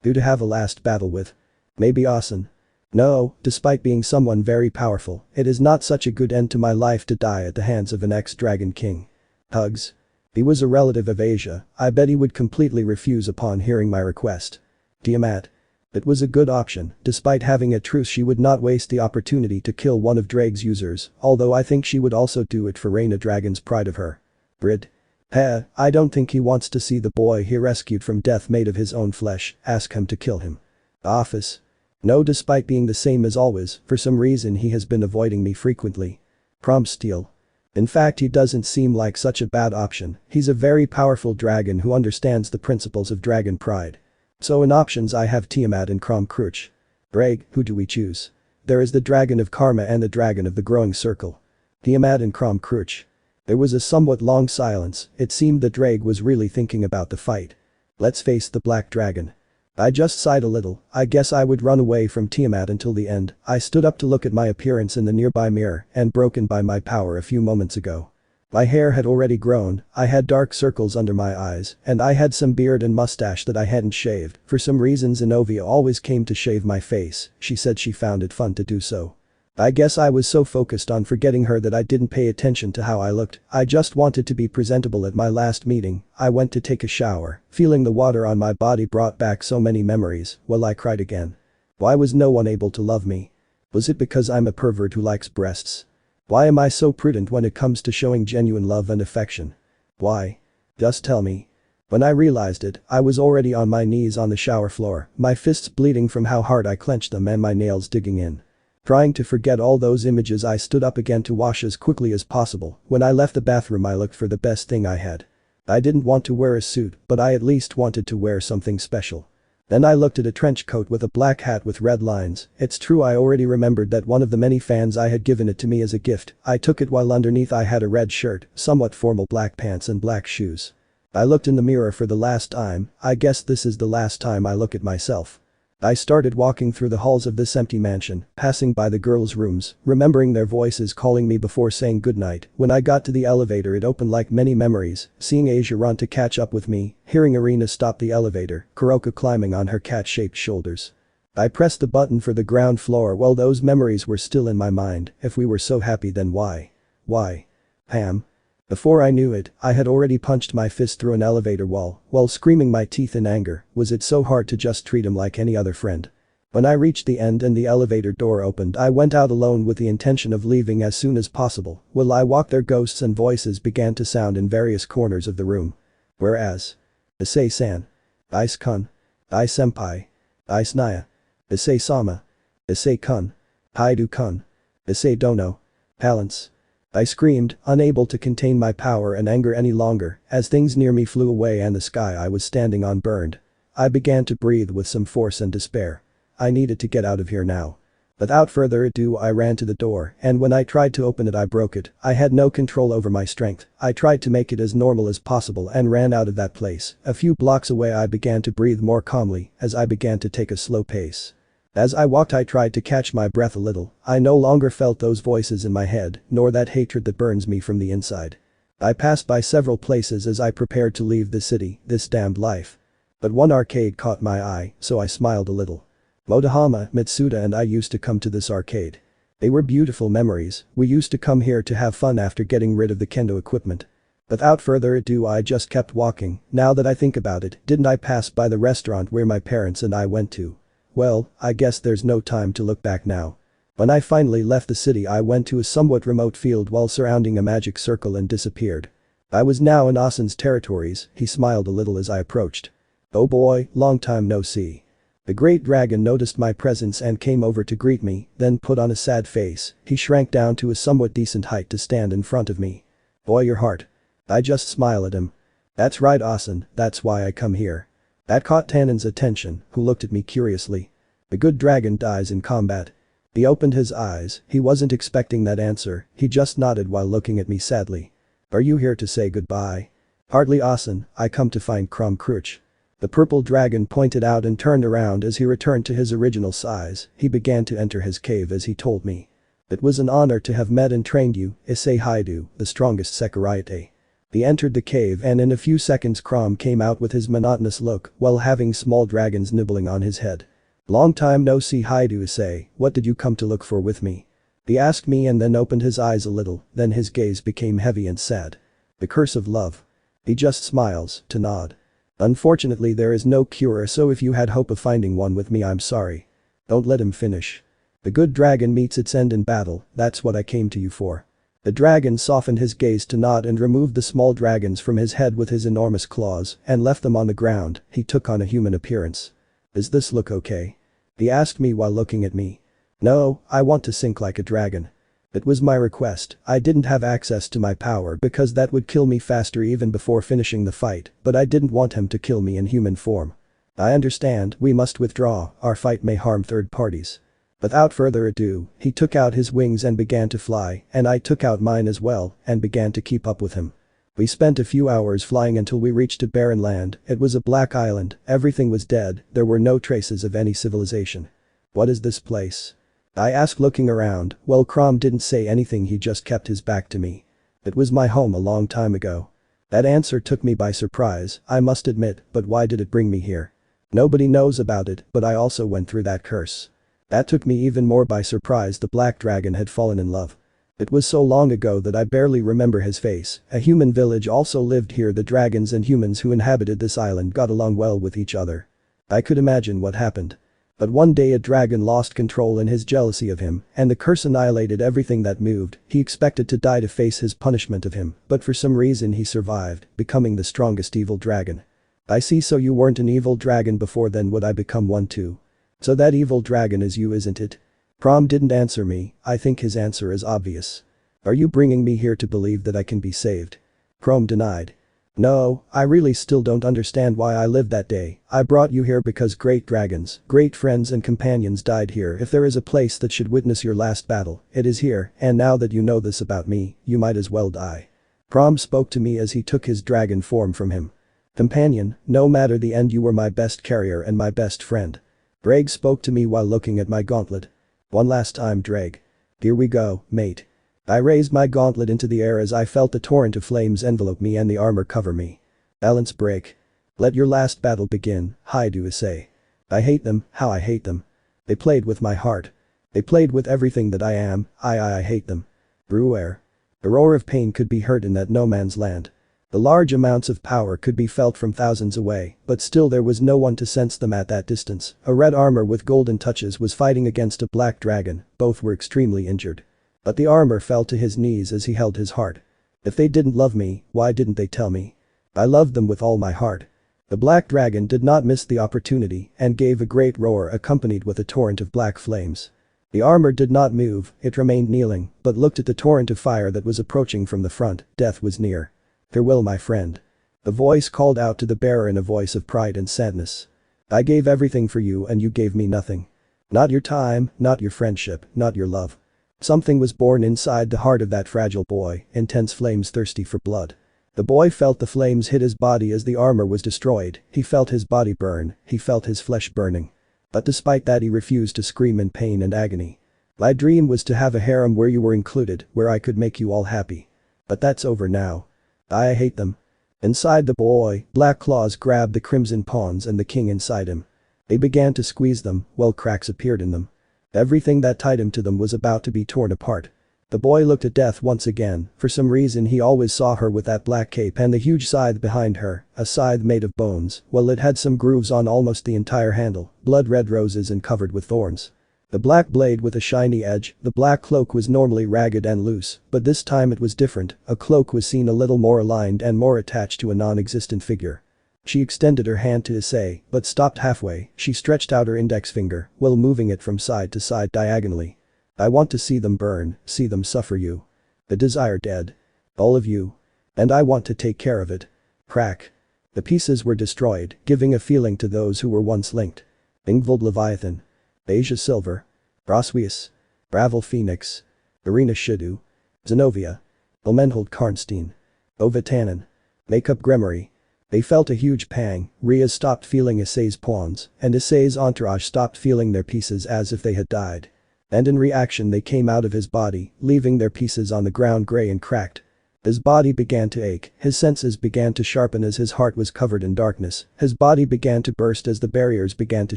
Who to have a last battle with? Maybe Asen. No, despite being someone very powerful, it is not such a good end to my life to die at the hands of an ex-dragon king. Hugs. He was a relative of Asia. I bet he would completely refuse upon hearing my request. Tiamat. It was a good option. Despite having a truce, she would not waste the opportunity to kill one of Drake's users, although I think she would also do it for Reina Dragon's pride of her. Brid. I don't think he wants to see the boy he rescued from death made of his own flesh. Ask him to kill him. Office. No, despite being the same as always, for some reason he has been avoiding me frequently. Prompt steal. In fact, he doesn't seem like such a bad option. He's a very powerful dragon who understands the principles of dragon pride. So in options I have Tiamat and Crom Cruch. Drake, who do we choose? There is the dragon of karma and the dragon of the growing circle. Tiamat and Crom Cruch. There was a somewhat long silence. It seemed that Drake was really thinking about the fight. Let's face the black dragon. I just sighed a little. I guess I would run away from Tiamat until the end. I stood up to look at my appearance in the nearby mirror and broken by my power a few moments ago. My hair had already grown, I had dark circles under my eyes, and I had some beard and mustache that I hadn't shaved. For some reason Zenobia always came to shave my face. She said she found it fun to do so. I guess I was so focused on forgetting her that I didn't pay attention to how I looked. I just wanted to be presentable at my last meeting. I went to take a shower. Feeling the water on my body brought back so many memories. Well, I cried again. Why was no one able to love me? Was it because I'm a pervert who likes breasts? Why am I so prudent when it comes to showing genuine love and affection? Why? Just tell me. When I realized it, I was already on my knees on the shower floor, my fists bleeding from how hard I clenched them and my nails digging in. Trying to forget all those images, I stood up again to wash as quickly as possible. When I left the bathroom, I looked for the best thing I had. I didn't want to wear a suit, but I at least wanted to wear something special. Then I looked at a trench coat with a black hat with red lines. It's true, I already remembered that one of the many fans I had given it to me as a gift. I took it while underneath I had a red shirt, somewhat formal black pants and black shoes. I looked in the mirror for the last time. I guess this is the last time I look at myself. I started walking through the halls of this empty mansion, passing by the girls' rooms, remembering their voices calling me before saying goodnight. When I got to the elevator, it opened like many memories, seeing Asia run to catch up with me, hearing Irina stop the elevator, Kuroka climbing on her cat-shaped shoulders. I pressed the button for the ground floor. Well, those memories were still in my mind. If we were so happy, then why? Why? Pam. Before I knew it, I had already punched my fist through an elevator wall while screaming my teeth in anger. Was it so hard to just treat him like any other friend? When I reached the end and the elevator door opened, I went out alone with the intention of leaving as soon as possible. While I walked there, ghosts and voices began to sound in various corners of the room. Whereas. Issei-san. Ice-kun. Senpai. Naya. Issei-sama. Issei-kun. Haidu-kun. Issei dono. Palance. I screamed, unable to contain my power and anger any longer, as things near me flew away and the sky I was standing on burned. I began to breathe with some force and despair. I needed to get out of here now. Without further ado I ran to the door, and when I tried to open it I broke it. I had no control over my strength. I tried to make it as normal as possible and ran out of that place. A few blocks away I began to breathe more calmly as I began to take a slow pace. As I walked I tried to catch my breath a little. I no longer felt those voices in my head, nor that hatred that burns me from the inside. I passed by several places as I prepared to leave the city, this damned life. But one arcade caught my eye, so I smiled a little. Motohama, Mitsuda and I used to come to this arcade. They were beautiful memories. We used to come here to have fun after getting rid of the kendo equipment. Without further ado I just kept walking. Now that I think about it, didn't I pass by the restaurant where my parents and I went to? Well, I guess there's no time to look back now. When I finally left the city I went to a somewhat remote field while surrounding a magic circle and disappeared. I was now in Asen's territories. He smiled a little as I approached. Oh boy, long time no see. The great dragon noticed my presence and came over to greet me, then put on a sad face. He shrank down to a somewhat decent height to stand in front of me. Boy, your heart. I just smile at him. That's right, Asen, that's why I come here. That caught Tannen's attention, who looked at me curiously. The good dragon dies in combat. He opened his eyes. He wasn't expecting that answer. He just nodded while looking at me sadly. Are you here to say goodbye? Hardly, Asen, I come to find Crom Cruch. The purple dragon pointed out and turned around as he returned to his original size. He began to enter his cave as he told me. It was an honor to have met and trained you, Issei Haidu, the strongest Sekirite. He entered the cave and in a few seconds Crom came out with his monotonous look while having small dragons nibbling on his head. Long time no see, Haidu Issei, what did you come to look for with me? He asked me and then opened his eyes a little, then his gaze became heavy and sad. The curse of love. He just smiles, to nod. Unfortunately there is no cure, so if you had hope of finding one with me I'm sorry. Don't let him finish. The good dragon meets its end in battle, that's what I came to you for. The dragon softened his gaze to nod and removed the small dragons from his head with his enormous claws and left them on the ground. He took on a human appearance. Does this look okay? He asked me while looking at me. No, I want to sink like a dragon. It was my request. I didn't have access to my power because that would kill me faster even before finishing the fight, but I didn't want him to kill me in human form. I understand, we must withdraw, our fight may harm third parties. Without further ado, he took out his wings and began to fly, and I took out mine as well and began to keep up with him. We spent a few hours flying until we reached a barren land. It was a black island, everything was dead, there were no traces of any civilization. What is this place? I asked looking around. Well, Crom didn't say anything, he just kept his back to me. It was my home a long time ago. That answer took me by surprise, I must admit, but why did it bring me here? Nobody knows about it, but I also went through that curse. That took me even more by surprise. The black dragon had fallen in love. It was so long ago that I barely remember his face. A human village also lived here. The dragons and humans who inhabited this island got along well with each other. I could imagine what happened. But one day a dragon lost control in his jealousy of him, and the curse annihilated everything that moved. He expected to die to face his punishment of him, but for some reason he survived, becoming the strongest evil dragon. I see, so you weren't an evil dragon before, then would I become one too? So that evil dragon is you, isn't it? Crom didn't answer me. I think his answer is obvious. Are you bringing me here to believe that I can be saved? Crom denied. No, I really still don't understand why I lived that day. I brought you here because great dragons, great friends and companions died here. If there is a place that should witness your last battle, it is here, and now that you know this about me, you might as well die. Crom spoke to me as he took his dragon form from him. Companion, no matter the end, you were my best carrier and my best friend. Drake spoke to me while looking at my gauntlet. One last time, Drake. Here we go, mate. I raised my gauntlet into the air as I felt the torrent of flames envelop me and the armor cover me. Balance break. Let your last battle begin, Haidu Issei. I hate them, how I hate them. They played with my heart. They played with everything that I am. I hate them. Brewer. The roar of pain could be heard in that no man's land. The large amounts of power could be felt from thousands away, but still there was no one to sense them at that distance. A red armor with golden touches was fighting against a black dragon. Both were extremely injured. But the armor fell to his knees as he held his heart. If they didn't love me, why didn't they tell me? I loved them with all my heart. The black dragon did not miss the opportunity and gave a great roar accompanied with a torrent of black flames. The armor did not move, it remained kneeling, but looked at the torrent of fire that was approaching from the front. Death was near. Farewell, my friend. The voice called out to the bearer in a voice of pride and sadness. I gave everything for you and you gave me nothing. Not your time, not your friendship, not your love. Something was born inside the heart of that fragile boy, intense flames thirsty for blood. The boy felt the flames hit his body as the armor was destroyed, he felt his body burn, he felt his flesh burning. But despite that he refused to scream in pain and agony. My dream was to have a harem where you were included, where I could make you all happy. But that's over now. I hate them. Inside the boy, black claws grabbed the crimson pawns and the king inside him. They began to squeeze them, while cracks appeared in them. Everything that tied him to them was about to be torn apart. The boy looked at death once again, for some reason he always saw her with that black cape and the huge scythe behind her, a scythe made of bones, while it had some grooves on almost the entire handle, blood-red roses and covered with thorns. The black blade with a shiny edge, the black cloak was normally ragged and loose, but this time it was different, a cloak was seen a little more aligned and more attached to a non-existent figure. She extended her hand to Issei, but stopped halfway. She stretched out her index finger, while moving it from side to side diagonally. I want to see them burn, see them suffer you. The desire dead. All of you. And I want to take care of it. Crack. The pieces were destroyed, giving a feeling to those who were once linked. Ingvald Leviathan. Asia Silver. Broswius. Bravel Phoenix. Irina Shidu. Zenobia. Ilmenhold Karnstein. Ovatanen. Makeup Gremory. They felt a huge pang. Riaz stopped feeling Issei's pawns, and Issei's entourage stopped feeling their pieces as if they had died. And in reaction they came out of his body, leaving their pieces on the ground grey and cracked. His body began to ache, his senses began to sharpen as his heart was covered in darkness, his body began to burst as the barriers began to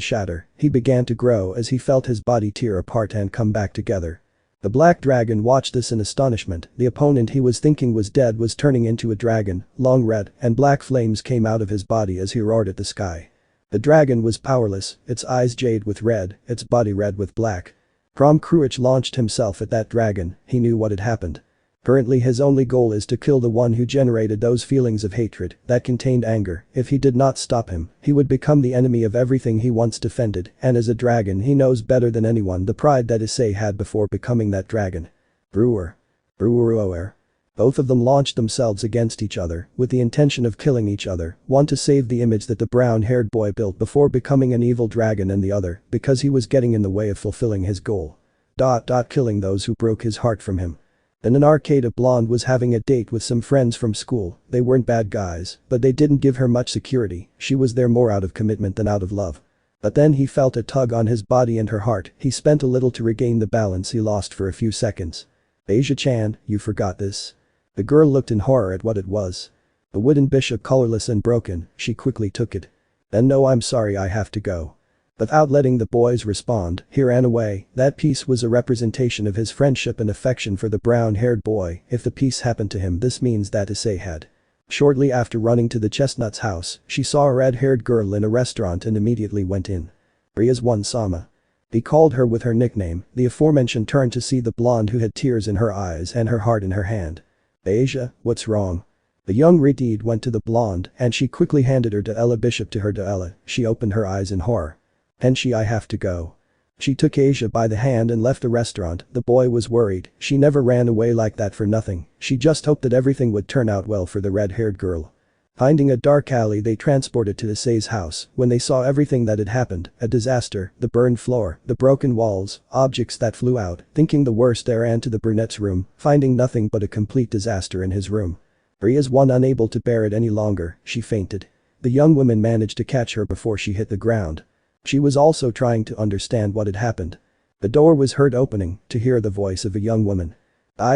shatter, he began to grow as he felt his body tear apart and come back together. The black dragon watched this in astonishment, the opponent he was thinking was dead was turning into a dragon, long red and black flames came out of his body as he roared at the sky. The dragon was powerless, its eyes jade with red, its body red with black. Prom Kruich launched himself at that dragon, he knew what had happened. Currently his only goal is to kill the one who generated those feelings of hatred that contained anger. If he did not stop him, he would become the enemy of everything he once defended, and as a dragon he knows better than anyone the pride that Issei had before becoming that dragon. Brewer. Brewer. Both of them launched themselves against each other, with the intention of killing each other, one to save the image that the brown-haired boy built before becoming an evil dragon and the other, because he was getting in the way of fulfilling his goal. Killing those who broke his heart from him. Then an arcade blonde was having a date with some friends from school, they weren't bad guys, but they didn't give her much security, she was there more out of commitment than out of love. But then he felt a tug on his body and her heart, he spent a little to regain the balance he lost for a few seconds. Asia-chan, you forgot this. The girl looked in horror at what it was. A wooden bishop colorless and broken, she quickly took it. Then no, I'm sorry, I have to go. Without letting the boys respond, he ran away. That piece was a representation of his friendship and affection for the brown-haired boy. If the piece happened to him, this means that Issei had. Shortly after running to the chestnut's house, she saw a red-haired girl in a restaurant and immediately went in. Riaz one Sama. He called her with her nickname. The aforementioned turned to see the blonde who had tears in her eyes and her heart in her hand. Asia, what's wrong? The young Redeed went to the blonde and she quickly handed her Deela bishop to her Deela. She opened her eyes in horror. Henshi, I have to go. She took Asia by the hand and left the restaurant. The boy was worried, she never ran away like that for nothing, she just hoped that everything would turn out well for the red-haired girl. Finding a dark alley they transported to Issei's house. When they saw everything that had happened, a disaster, the burned floor, the broken walls, objects that flew out, thinking the worst they ran to the brunette's room, finding nothing but a complete disaster in his room. Riaz one unable to bear it any longer, she fainted. The young woman managed to catch her before she hit the ground. She was also trying to understand what had happened. The door was heard opening, to hear the voice of a young woman.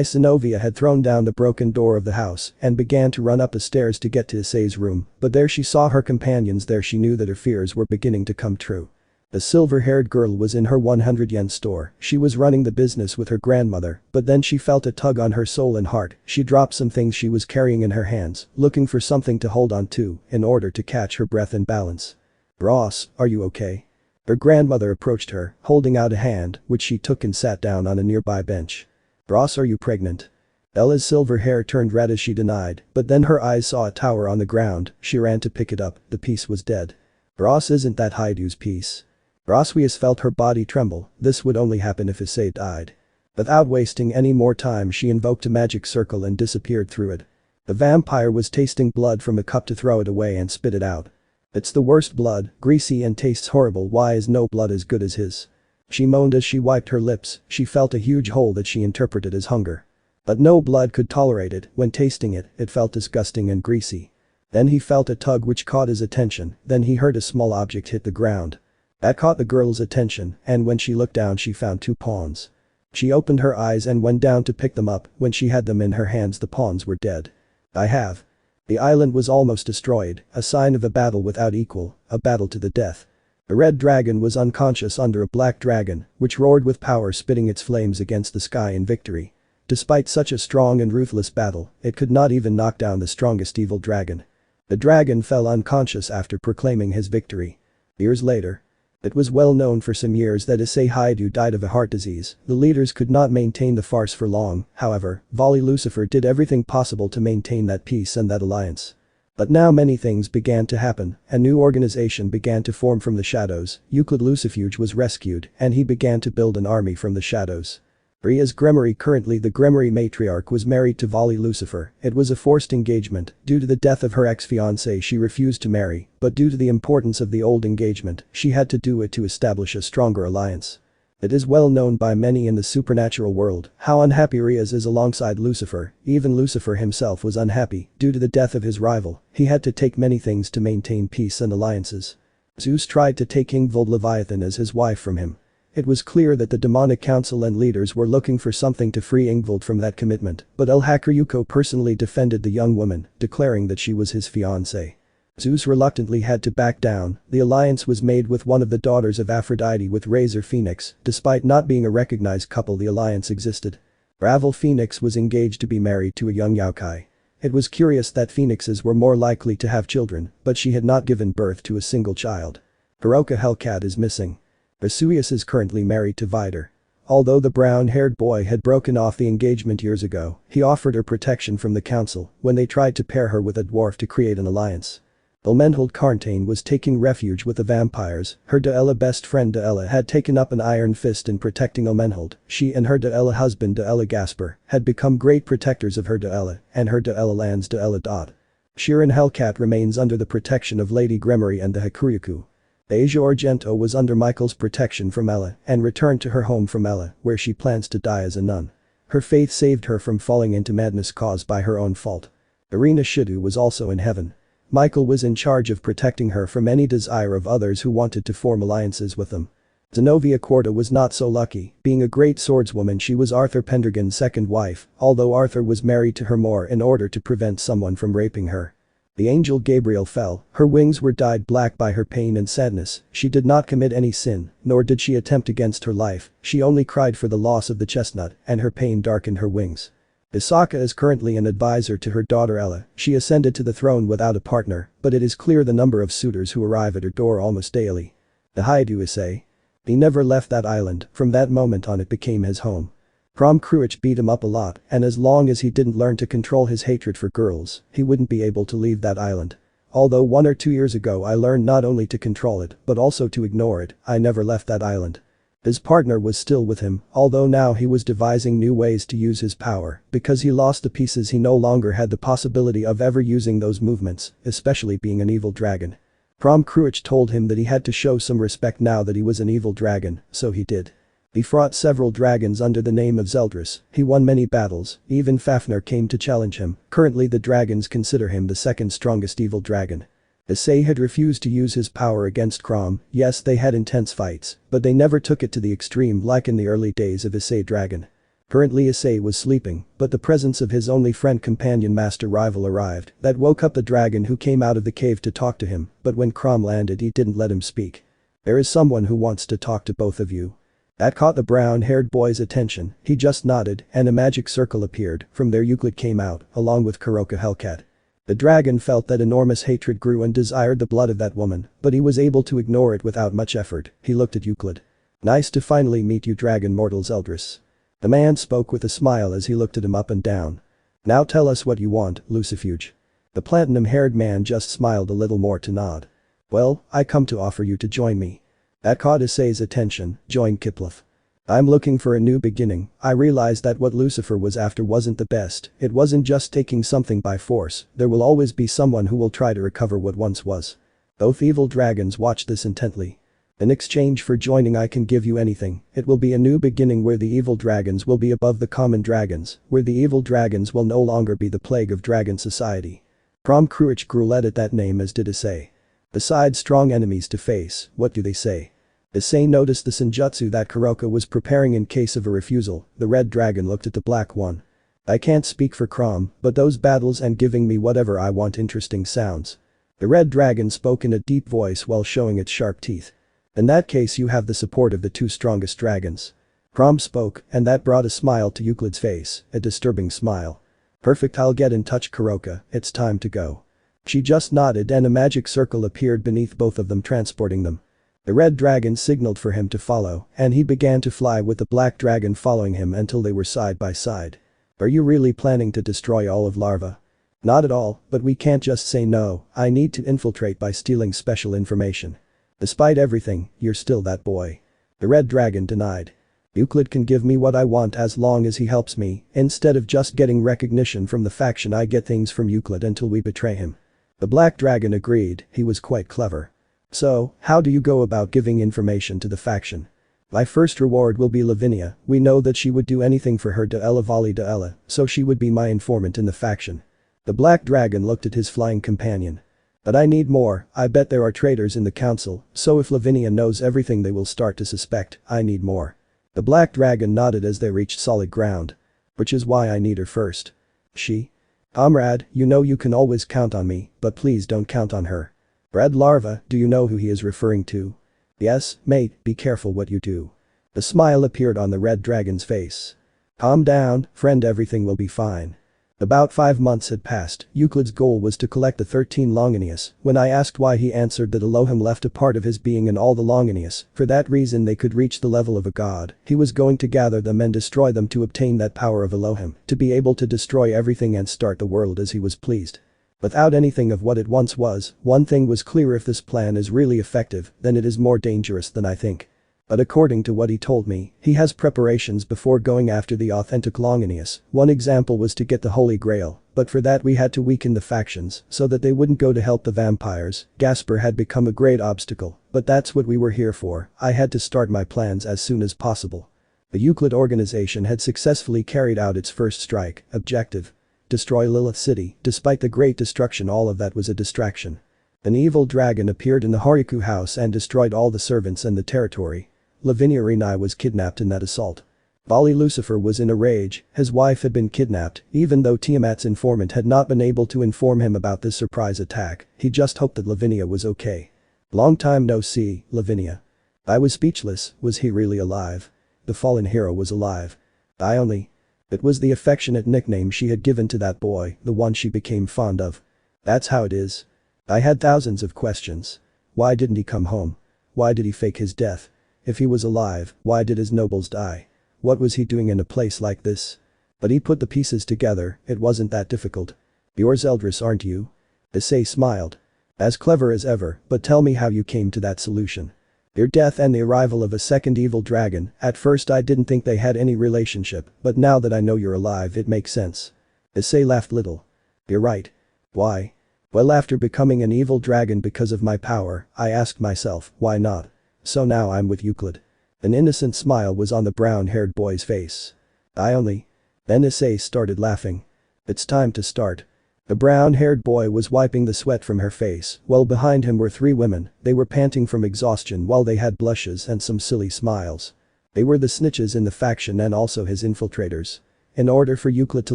Zenobia had thrown down the broken door of the house and began to run up the stairs to get to Issei's room, but there she saw her companions there. She knew that her fears were beginning to come true. The silver-haired girl was in her 100-yen store, she was running the business with her grandmother, but then she felt a tug on her soul and heart, she dropped some things she was carrying in her hands, looking for something to hold on to, in order to catch her breath and balance. Ross, are you okay? Her grandmother approached her, holding out a hand, which she took and sat down on a nearby bench. Ross, are you pregnant? Ella's silver hair turned red as she denied, but then her eyes saw a tower on the ground, she ran to pick it up, the piece was dead. Ross, isn't that Haidu's piece? Roswius felt her body tremble, this would only happen if Issei died. Without wasting any more time she invoked a magic circle and disappeared through it. The vampire was tasting blood from a cup to throw it away and spit it out. It's the worst blood, greasy and tastes horrible, why is no blood as good as his? She moaned as she wiped her lips, she felt a huge hole that she interpreted as hunger. But no blood could tolerate it, when tasting it, it felt disgusting and greasy. Then he felt a tug which caught his attention, then he heard a small object hit the ground. That caught the girl's attention, and when she looked down she found 2 pawns. She opened her eyes and went down to pick them up, when she had them in her hands the pawns were dead. I have. The island was almost destroyed, a sign of a battle without equal, a battle to the death. The red dragon was unconscious under a black dragon, which roared with power, spitting its flames against the sky in victory. Despite such a strong and ruthless battle, it could not even knock down the strongest evil dragon. The dragon fell unconscious after proclaiming his victory. Years later. It was well known for some years that Issei Haidu died of a heart disease. The leaders could not maintain the farce for long, however, Vali Lucifer did everything possible to maintain that peace and that alliance. But now many things began to happen, a new organization began to form from the shadows, Euclid Lucifuge was rescued, and he began to build an army from the shadows. Ria's Gremory, currently the Gremory matriarch, was married to Vali Lucifer. It was a forced engagement, due to the death of her ex-fiancé she refused to marry, but due to the importance of the old engagement, she had to do it to establish a stronger alliance. It is well known by many in the supernatural world how unhappy Rias is alongside Lucifer, even Lucifer himself was unhappy, due to the death of his rival, he had to take many things to maintain peace and alliances. Zeus tried to take Ingvild Leviathan as his wife from him. It was clear that the demonic council and leaders were looking for something to free Ingvild from that commitment, but El Hakuryuko personally defended the young woman, declaring that she was his fiancée. Zeus reluctantly had to back down. The alliance was made with one of the daughters of Aphrodite with Razor Phoenix. Despite not being a recognized couple, the alliance existed. Ravel Phoenix was engaged to be married to a young yokai. It was curious that phoenixes were more likely to have children, but she had not given birth to a single child. Hiroka Hellcat is missing. Vesuvius is currently married to Vider. Although the brown-haired boy had broken off the engagement years ago, he offered her protection from the council when they tried to pair her with a dwarf to create an alliance. Ilmenhild Carntane was taking refuge with the vampires. Her De'ella best friend De'ella had taken up an iron fist in protecting Ilmenhild. She and her De'ella husband De'ella Gasper had become great protectors of her De'ella and her De'ella lands De'ella. Shirin Hellcat remains under the protection of Lady Gremory and the Hakuryuku. Asia Argento was under Michael's protection from Ella and returned to her home from Ella, where she plans to die as a nun. Her faith saved her from falling into madness caused by her own fault. Irina Shidu was also in heaven. Michael was in charge of protecting her from any desire of others who wanted to form alliances with them. Zenobia Corda was not so lucky, being a great swordswoman she was Arthur Pendragon's second wife, although Arthur was married to her more in order to prevent someone from raping her. The angel Gabriel fell, her wings were dyed black by her pain and sadness, she did not commit any sin, nor did she attempt against her life, she only cried for the loss of the chestnut, and her pain darkened her wings. Isaka is currently an advisor to her daughter Ella, she ascended to the throne without a partner, but it is clear the number of suitors who arrive at her door almost daily. The Haidu Issei. He never left that island, from that moment on it became his home. Prom Cruich beat him up a lot, and as long as he didn't learn to control his hatred for girls, he wouldn't be able to leave that island. Although 1 or 2 years ago I learned not only to control it, but also to ignore it, I never left that island. His partner was still with him, although now he was devising new ways to use his power, because he lost the pieces he no longer had the possibility of ever using those movements, especially being an evil dragon. Prom Cruich told him that he had to show some respect now that he was an evil dragon, so he did. He fought several dragons under the name of Zeldris, he won many battles, even Fafnir came to challenge him, currently the dragons consider him the second strongest evil dragon. Issei had refused to use his power against Crom, yes they had intense fights, but they never took it to the extreme like in the early days of Issei Dragon. Currently Issei was sleeping, but the presence of his only friend companion Master Rival arrived, that woke up the dragon who came out of the cave to talk to him, but when Crom landed he didn't let him speak. There is someone who wants to talk to both of you. That caught the brown-haired boy's attention, he just nodded and a magic circle appeared, from there Euclid came out, along with Kuroka Hellcat. The dragon felt that enormous hatred grew and desired the blood of that woman, but he was able to ignore it without much effort, he looked at Euclid. Nice to finally meet you dragon mortal Zeldris. The man spoke with a smile as he looked at him up and down. Now tell us what you want, Lucifuge. The platinum-haired man just smiled a little more to nod. Well, I come to offer you to join me. That caught Issei's attention, joined Kiplov. I'm looking for a new beginning. I realized that what Lucifer was after wasn't the best, it wasn't just taking something by force, there will always be someone who will try to recover what once was. Both evil dragons watched this intently. In exchange for joining I can give you anything, it will be a new beginning where the evil dragons will be above the common dragons, where the evil dragons will no longer be the plague of dragon society. Prom Cruich growled at that name as did Issei. Besides strong enemies to face, what do they say? Issei noticed the senjutsu that Kuroka was preparing in case of a refusal. The red dragon looked at the black one. I can't speak for Crom, but those battles and giving me whatever I want interesting sounds. The red dragon spoke in a deep voice while showing its sharp teeth. In that case you have the support of the two strongest dragons. Crom spoke, and that brought a smile to Euclid's face, a disturbing smile. Perfect, I'll get in touch Kuroka, it's time to go. She just nodded and a magic circle appeared beneath both of them transporting them. The red dragon signaled for him to follow, and he began to fly with the black dragon following him until they were side by side. Are you really planning to destroy all of Larva? Not at all, but we can't just say no, I need to infiltrate by stealing special information. Despite everything, you're still that boy. The red dragon denied. Euclid can give me what I want as long as he helps me, instead of just getting recognition from the faction I get things from Euclid until we betray him. The black dragon agreed, he was quite clever. So, how do you go about giving information to the faction? My first reward will be Lavinia, we know that she would do anything for her Deela Vali Deela, so she would be my informant in the faction. The black dragon looked at his flying companion. But I need more, I bet there are traitors in the council, so if Lavinia knows everything they will start to suspect, I need more. The black dragon nodded as they reached solid ground. Which is why I need her first. She? Comrade, you know you can always count on me, but please don't count on her. Red larva, do you know who he is referring to? Yes, mate, be careful what you do. A smile appeared on the red dragon's face. Calm down, friend, everything will be fine. About 5 months had passed, Euclid's goal was to collect the 13 Longinus. When I asked why he answered that Elohim left a part of his being in all the Longinus, for that reason they could reach the level of a god, he was going to gather them and destroy them to obtain that power of Elohim, to be able to destroy everything and start the world as he was pleased. Without anything of what it once was, one thing was clear: if this plan is really effective, then it is more dangerous than I think. But according to what he told me, he has preparations before going after the authentic Longinus. One example was to get the Holy Grail, but for that we had to weaken the factions so that they wouldn't go to help the vampires. Gasper had become a great obstacle, but that's what we were here for. I had to start my plans as soon as possible. The Euclid organization had successfully carried out its first strike. Objective: destroy Lilith City. Despite the great destruction, all of that was a distraction. An evil dragon appeared in the Horiku house and destroyed all the servants and the territory. Lavinia Rinai was kidnapped in that assault. Bali Lucifer was in a rage, his wife had been kidnapped, even though Tiamat's informant had not been able to inform him about this surprise attack, he just hoped that Lavinia was okay. Long time no see, Lavinia. I was speechless, was he really alive? The fallen hero was alive. It was the affectionate nickname she had given to that boy, the one she became fond of. That's how it is. I had thousands of questions. Why didn't he come home? Why did he fake his death? If he was alive, why did his nobles die? What was he doing in a place like this? But he put the pieces together, it wasn't that difficult. You're Zeldris, aren't you? Issei smiled. As clever as ever, but tell me how you came to that solution. Your death and the arrival of a second evil dragon. At first I didn't think they had any relationship, but now that I know you're alive it makes sense. Issei laughed little. You're right. Why? Well, after becoming an evil dragon because of my power, I asked myself, why not? So now I'm with Euclid. An innocent smile was on the brown-haired boy's face. Then Issei started laughing. It's time to start. The brown-haired boy was wiping the sweat from her face, while behind him were 3 women. They were panting from exhaustion while they had blushes and some silly smiles. They were the snitches in the faction and also his infiltrators. In order for Euclid to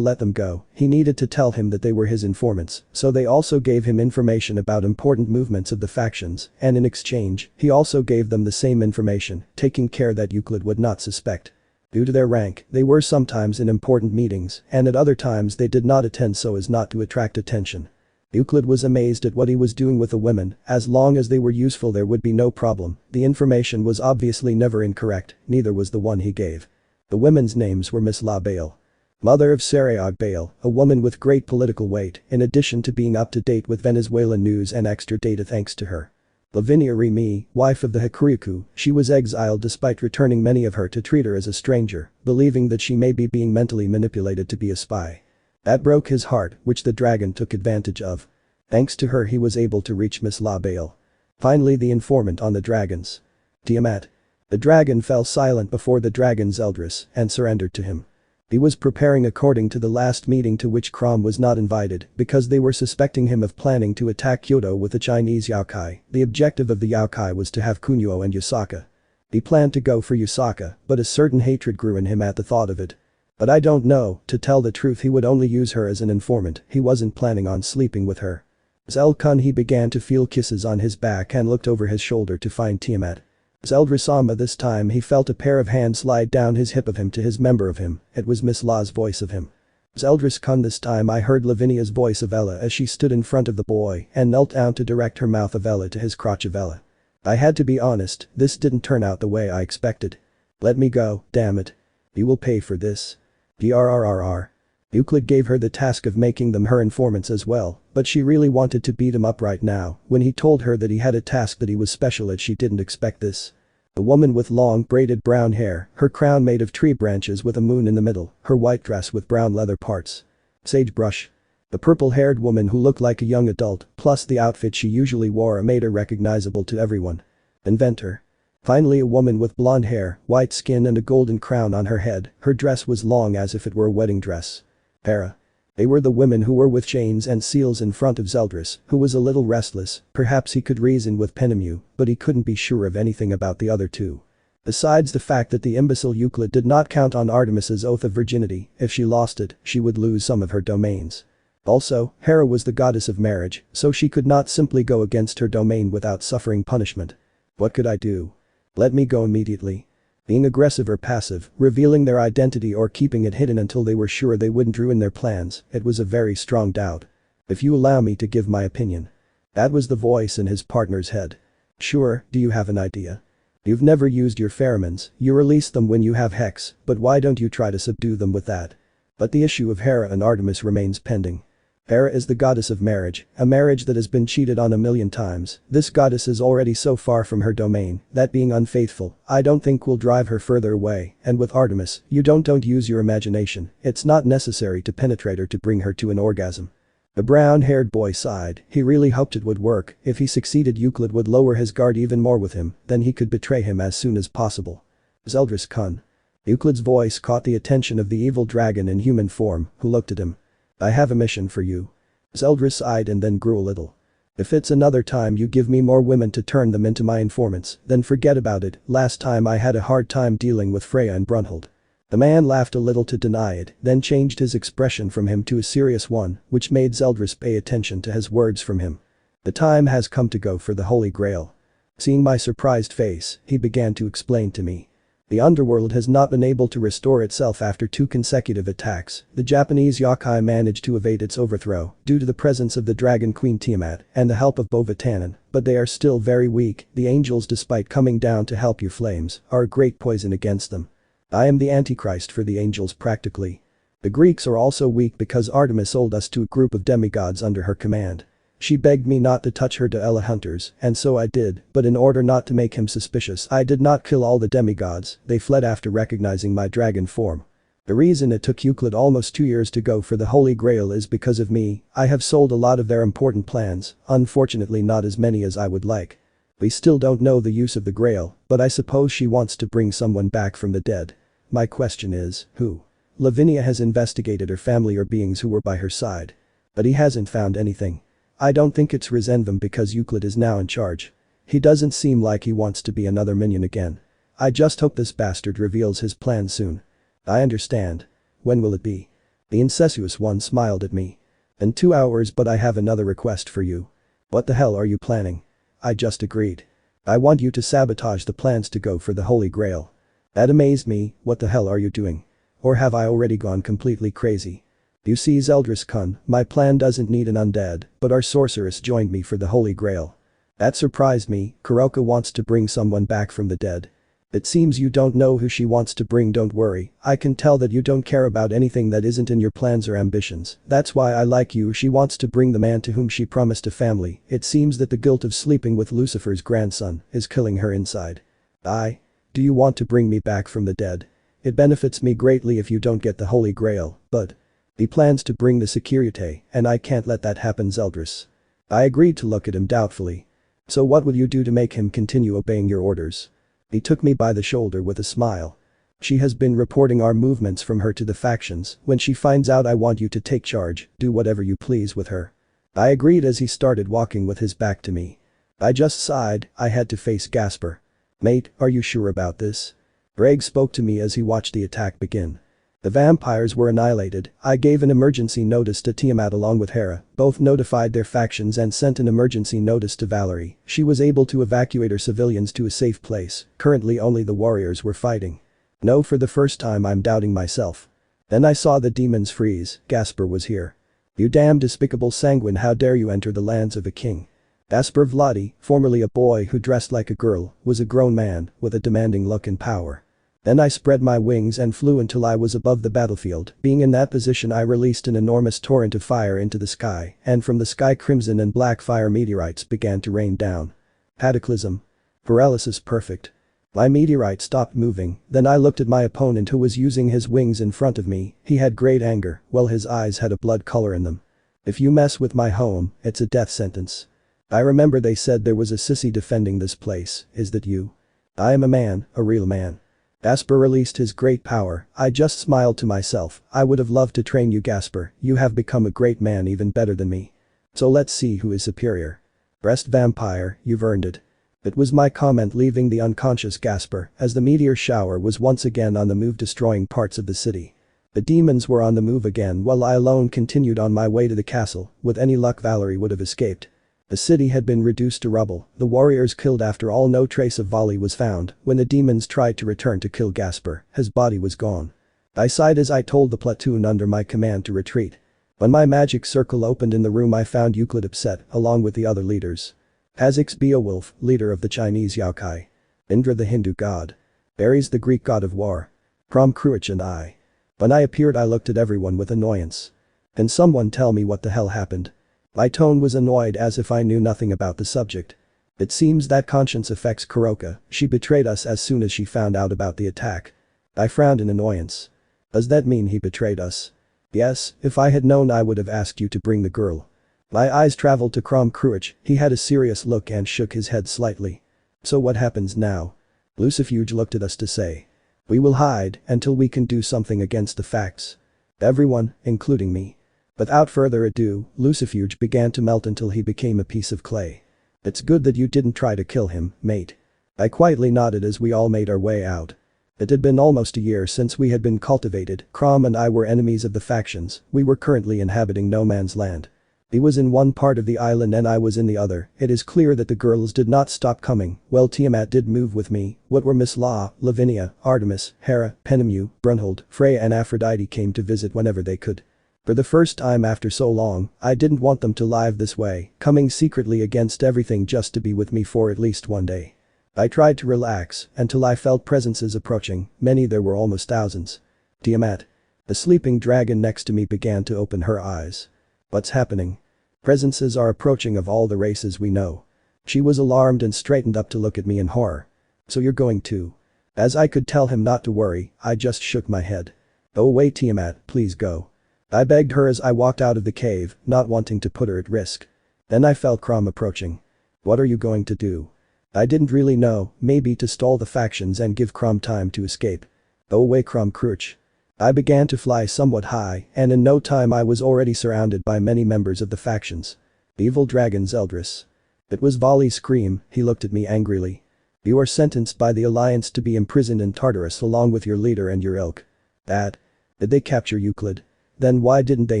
let them go, he needed to tell him that they were his informants, so they also gave him information about important movements of the factions, and in exchange, he also gave them the same information, taking care that Euclid would not suspect. Due to their rank, they were sometimes in important meetings, and at other times they did not attend so as not to attract attention. Euclid was amazed at what he was doing with the women. As long as they were useful there would be no problem. The information was obviously never incorrect, neither was the one he gave. The women's names were Miss La Bale, mother of Sareog Bale, a woman with great political weight, in addition to being up to date with Venezuelan news and extra data thanks to her. Lavinia Remy, wife of the Hikuryuku, she was exiled despite returning many of her to treat her as a stranger, believing that she may be being mentally manipulated to be a spy. That broke his heart, which the dragon took advantage of. Thanks to her he was able to reach Miss La Bale. Finally the informant on the dragons. Tiamat. The dragon fell silent before the dragon's Eldris and surrendered to him. He was preparing according to the last meeting to which Crom was not invited because they were suspecting him of planning to attack Kyoto with the Chinese Yaokai. The objective of the Yaokai was to have Kunio and Yusaka. He planned to go for Yusaka, but a certain hatred grew in him at the thought of it. But I don't know, to tell the truth he would only use her as an informant, he wasn't planning on sleeping with her. Zelkun he began to feel kisses on his back and looked over his shoulder to find Tiamat. Zeldrisama this time he felt a pair of hands slide down his hip of him to his member of him, it was Miss La's voice of him. Zeldris-kun this time I heard Lavinia's voice of Ella as she stood in front of the boy and knelt down to direct her mouth of Ella to his crotch of Ella. I had to be honest, this didn't turn out the way I expected. Let me go, damn it. You will pay for this. Brrrr. Euclid gave her the task of making them her informants as well, but she really wanted to beat him up right now when he told her that he had a task that he was special at. She didn't expect this. The woman with long braided brown hair, her crown made of tree branches with a moon in the middle, her white dress with brown leather parts. Sagebrush. The purple-haired woman who looked like a young adult, plus the outfit she usually wore made her recognizable to everyone. Inventor. Finally a woman with blonde hair, white skin and a golden crown on her head, her dress was long as if it were a wedding dress. Hera. They were the women who were with chains and seals in front of Zeldris, who was a little restless, perhaps he could reason with Penemu, but he couldn't be sure of anything about the other two. Besides the fact that the imbecile Euclid did not count on Artemis's oath of virginity, if she lost it, she would lose some of her domains. Also, Hera was the goddess of marriage, so she could not simply go against her domain without suffering punishment. What could I do? Let me go immediately. Being aggressive or passive, revealing their identity or keeping it hidden until they were sure they wouldn't ruin their plans, it was a very strong doubt. If you allow me to give my opinion. That was the voice in his partner's head. Sure, do you have an idea? You've never used your pheromones, you release them when you have hex, but why don't you try to subdue them with that? But the issue of Hera and Artemis remains pending. Hera is the goddess of marriage, a marriage that has been cheated on a million times. This goddess is already so far from her domain that being unfaithful, I don't think will drive her further away, and with Artemis, you don't use your imagination, it's not necessary to penetrate her to bring her to an orgasm. The brown-haired boy sighed, he really hoped it would work. If he succeeded Euclid would lower his guard even more with him, then he could betray him as soon as possible. Zeldris-kun. Euclid's voice caught the attention of the evil dragon in human form, who looked at him. I have a mission for you. Zeldris sighed and then grew a little. If it's another time you give me more women to turn them into my informants, then forget about it, last time I had a hard time dealing with Freya and Brunhild. The man laughed a little to deny it, then changed his expression from him to a serious one, which made Zeldris pay attention to his words from him. The time has come to go for the Holy Grail. Seeing my surprised face, he began to explain to me. The underworld has not been able to restore itself after 2 consecutive attacks. The Japanese Yokai managed to evade its overthrow due to the presence of the Dragon Queen Tiamat and the help of Bo-Katan, but they are still very weak. The angels, despite coming down to help you flames, are a great poison against them. I am the Antichrist for the angels practically. The Greeks are also weak because Artemis sold us to a group of demigods under her command. She begged me not to touch her Deela hunters, and so I did, but in order not to make him suspicious I did not kill all the demigods, they fled after recognizing my dragon form. The reason it took Euclid almost 2 years to go for the Holy Grail is because of me. I have sold a lot of their important plans, unfortunately not as many as I would like. We still don't know the use of the Grail, but I suppose she wants to bring someone back from the dead. My question is, who? Lavinia has investigated her family or beings who were by her side. But he hasn't found anything. I don't think it's Resenvim because Euclid is now in charge. He doesn't seem like he wants to be another minion again. I just hope this bastard reveals his plan soon. I understand. When will it be? The incestuous one smiled at me. In 2 hours, but I have another request for you. What the hell are you planning? I just agreed. I want you to sabotage the plans to go for the Holy Grail. That amazed me. What the hell are you doing? Or have I already gone completely crazy? You see, Zeldris-kun, my plan doesn't need an undead, but our sorceress joined me for the Holy Grail. That surprised me. Kuroka wants to bring someone back from the dead. It seems you don't know who she wants to bring. Don't worry, I can tell that you don't care about anything that isn't in your plans or ambitions. That's why I like you. She wants to bring the man to whom she promised a family. It seems that the guilt of sleeping with Lucifer's grandson is killing her inside. Do you want to bring me back from the dead? It benefits me greatly if you don't get the Holy Grail, but he plans to bring the security, and I can't let that happen, Zeldris. I agreed to look at him doubtfully. So what will you do to make him continue obeying your orders? He took me by the shoulder with a smile. She has been reporting our movements from her to the factions. When she finds out, I want you to take charge, do whatever you please with her. I agreed as he started walking with his back to me. I just sighed. I had to face Gasper. Mate, are you sure about this? Greg spoke to me as he watched the attack begin. The vampires were annihilated. I gave an emergency notice to Tiamat along with Hera, both notified their factions and sent an emergency notice to Valerie. She was able to evacuate her civilians to a safe place. Currently only the warriors were fighting. No, for the first time I'm doubting myself. Then I saw the demons freeze. Gasper was here. You damn despicable sanguine, how dare you enter the lands of a king? Gasper Vladi, formerly a boy who dressed like a girl, was a grown man with a demanding look and power. Then I spread my wings and flew until I was above the battlefield. Being in that position, I released an enormous torrent of fire into the sky, and from the sky crimson and black fire meteorites began to rain down. Cataclysm. Paralysis perfect. My meteorite stopped moving. Then I looked at my opponent who was using his wings in front of me. He had great anger, well, his eyes had a blood color in them. If you mess with my home, it's a death sentence. I remember they said there was a sissy defending this place. Is that you? I am a man, a real man. Gasper released his great power. I just smiled to myself. I would have loved to train you, Gasper. You have become a great man, even better than me. So let's see who is superior. Breast vampire, you've earned it. It was my comment, leaving the unconscious Gasper as the meteor shower was once again on the move, destroying parts of the city. The demons were on the move again while I alone continued on my way to the castle. With any luck, Valerie would have escaped. The city had been reduced to rubble, the warriors killed. After all, no trace of Vali was found. When the demons tried to return to kill Gasper, his body was gone. I sighed as I told the platoon under my command to retreat. When my magic circle opened in the room, I found Euclid upset, along with the other leaders. Kha'Zix Beowulf, leader of the Chinese Yaokai. Indra, the Hindu god. Ares, the Greek god of war. Prom Cruach and I. When I appeared, I looked at everyone with annoyance. Can someone tell me what the hell happened? My tone was annoyed, as if I knew nothing about the subject. It seems that conscience affects Kuroka. She betrayed us as soon as she found out about the attack. I frowned in annoyance. Does that mean he betrayed us? Yes, if I had known, I would have asked you to bring the girl. My eyes traveled to Crom Cruach. He had a serious look and shook his head slightly. So what happens now? Lucifuge looked at us to say. We will hide until we can do something against the facts. Everyone, including me. Without further ado, Lucifuge began to melt until he became a piece of clay. It's good that you didn't try to kill him, mate. I quietly nodded as we all made our way out. It had been almost a year since we had been cultivated. Crom and I were enemies of the factions. We were currently inhabiting no man's land. He was in one part of the island and I was in the other. It is clear that the girls did not stop coming. Well, Tiamat did move with me. What were Miss Law, Lavinia, Artemis, Hera, Penemu, Brunhild, Freya and Aphrodite came to visit whenever they could. For the first time after so long, I didn't want them to live this way, coming secretly against everything just to be with me for at least one day. I tried to relax until I felt presences approaching. Many, there were almost thousands. Tiamat. The sleeping dragon next to me began to open her eyes. What's happening? Presences are approaching of all the races we know. She was alarmed and straightened up to look at me in horror. So you're going too? As I could tell him not to worry, I just shook my head. Go away, Tiamat, please go. I begged her as I walked out of the cave, not wanting to put her at risk. Then I felt Crom approaching. What are you going to do? I didn't really know, maybe to stall the factions and give Crom time to escape. Go away, Crom Cruach. I began to fly somewhat high, and in no time I was already surrounded by many members of the factions. Evil dragon Zeldris. It was Vali's scream. He looked at me angrily. You are sentenced by the Alliance to be imprisoned in Tartarus along with your leader and your ilk. Did they capture Euclid? Then why didn't they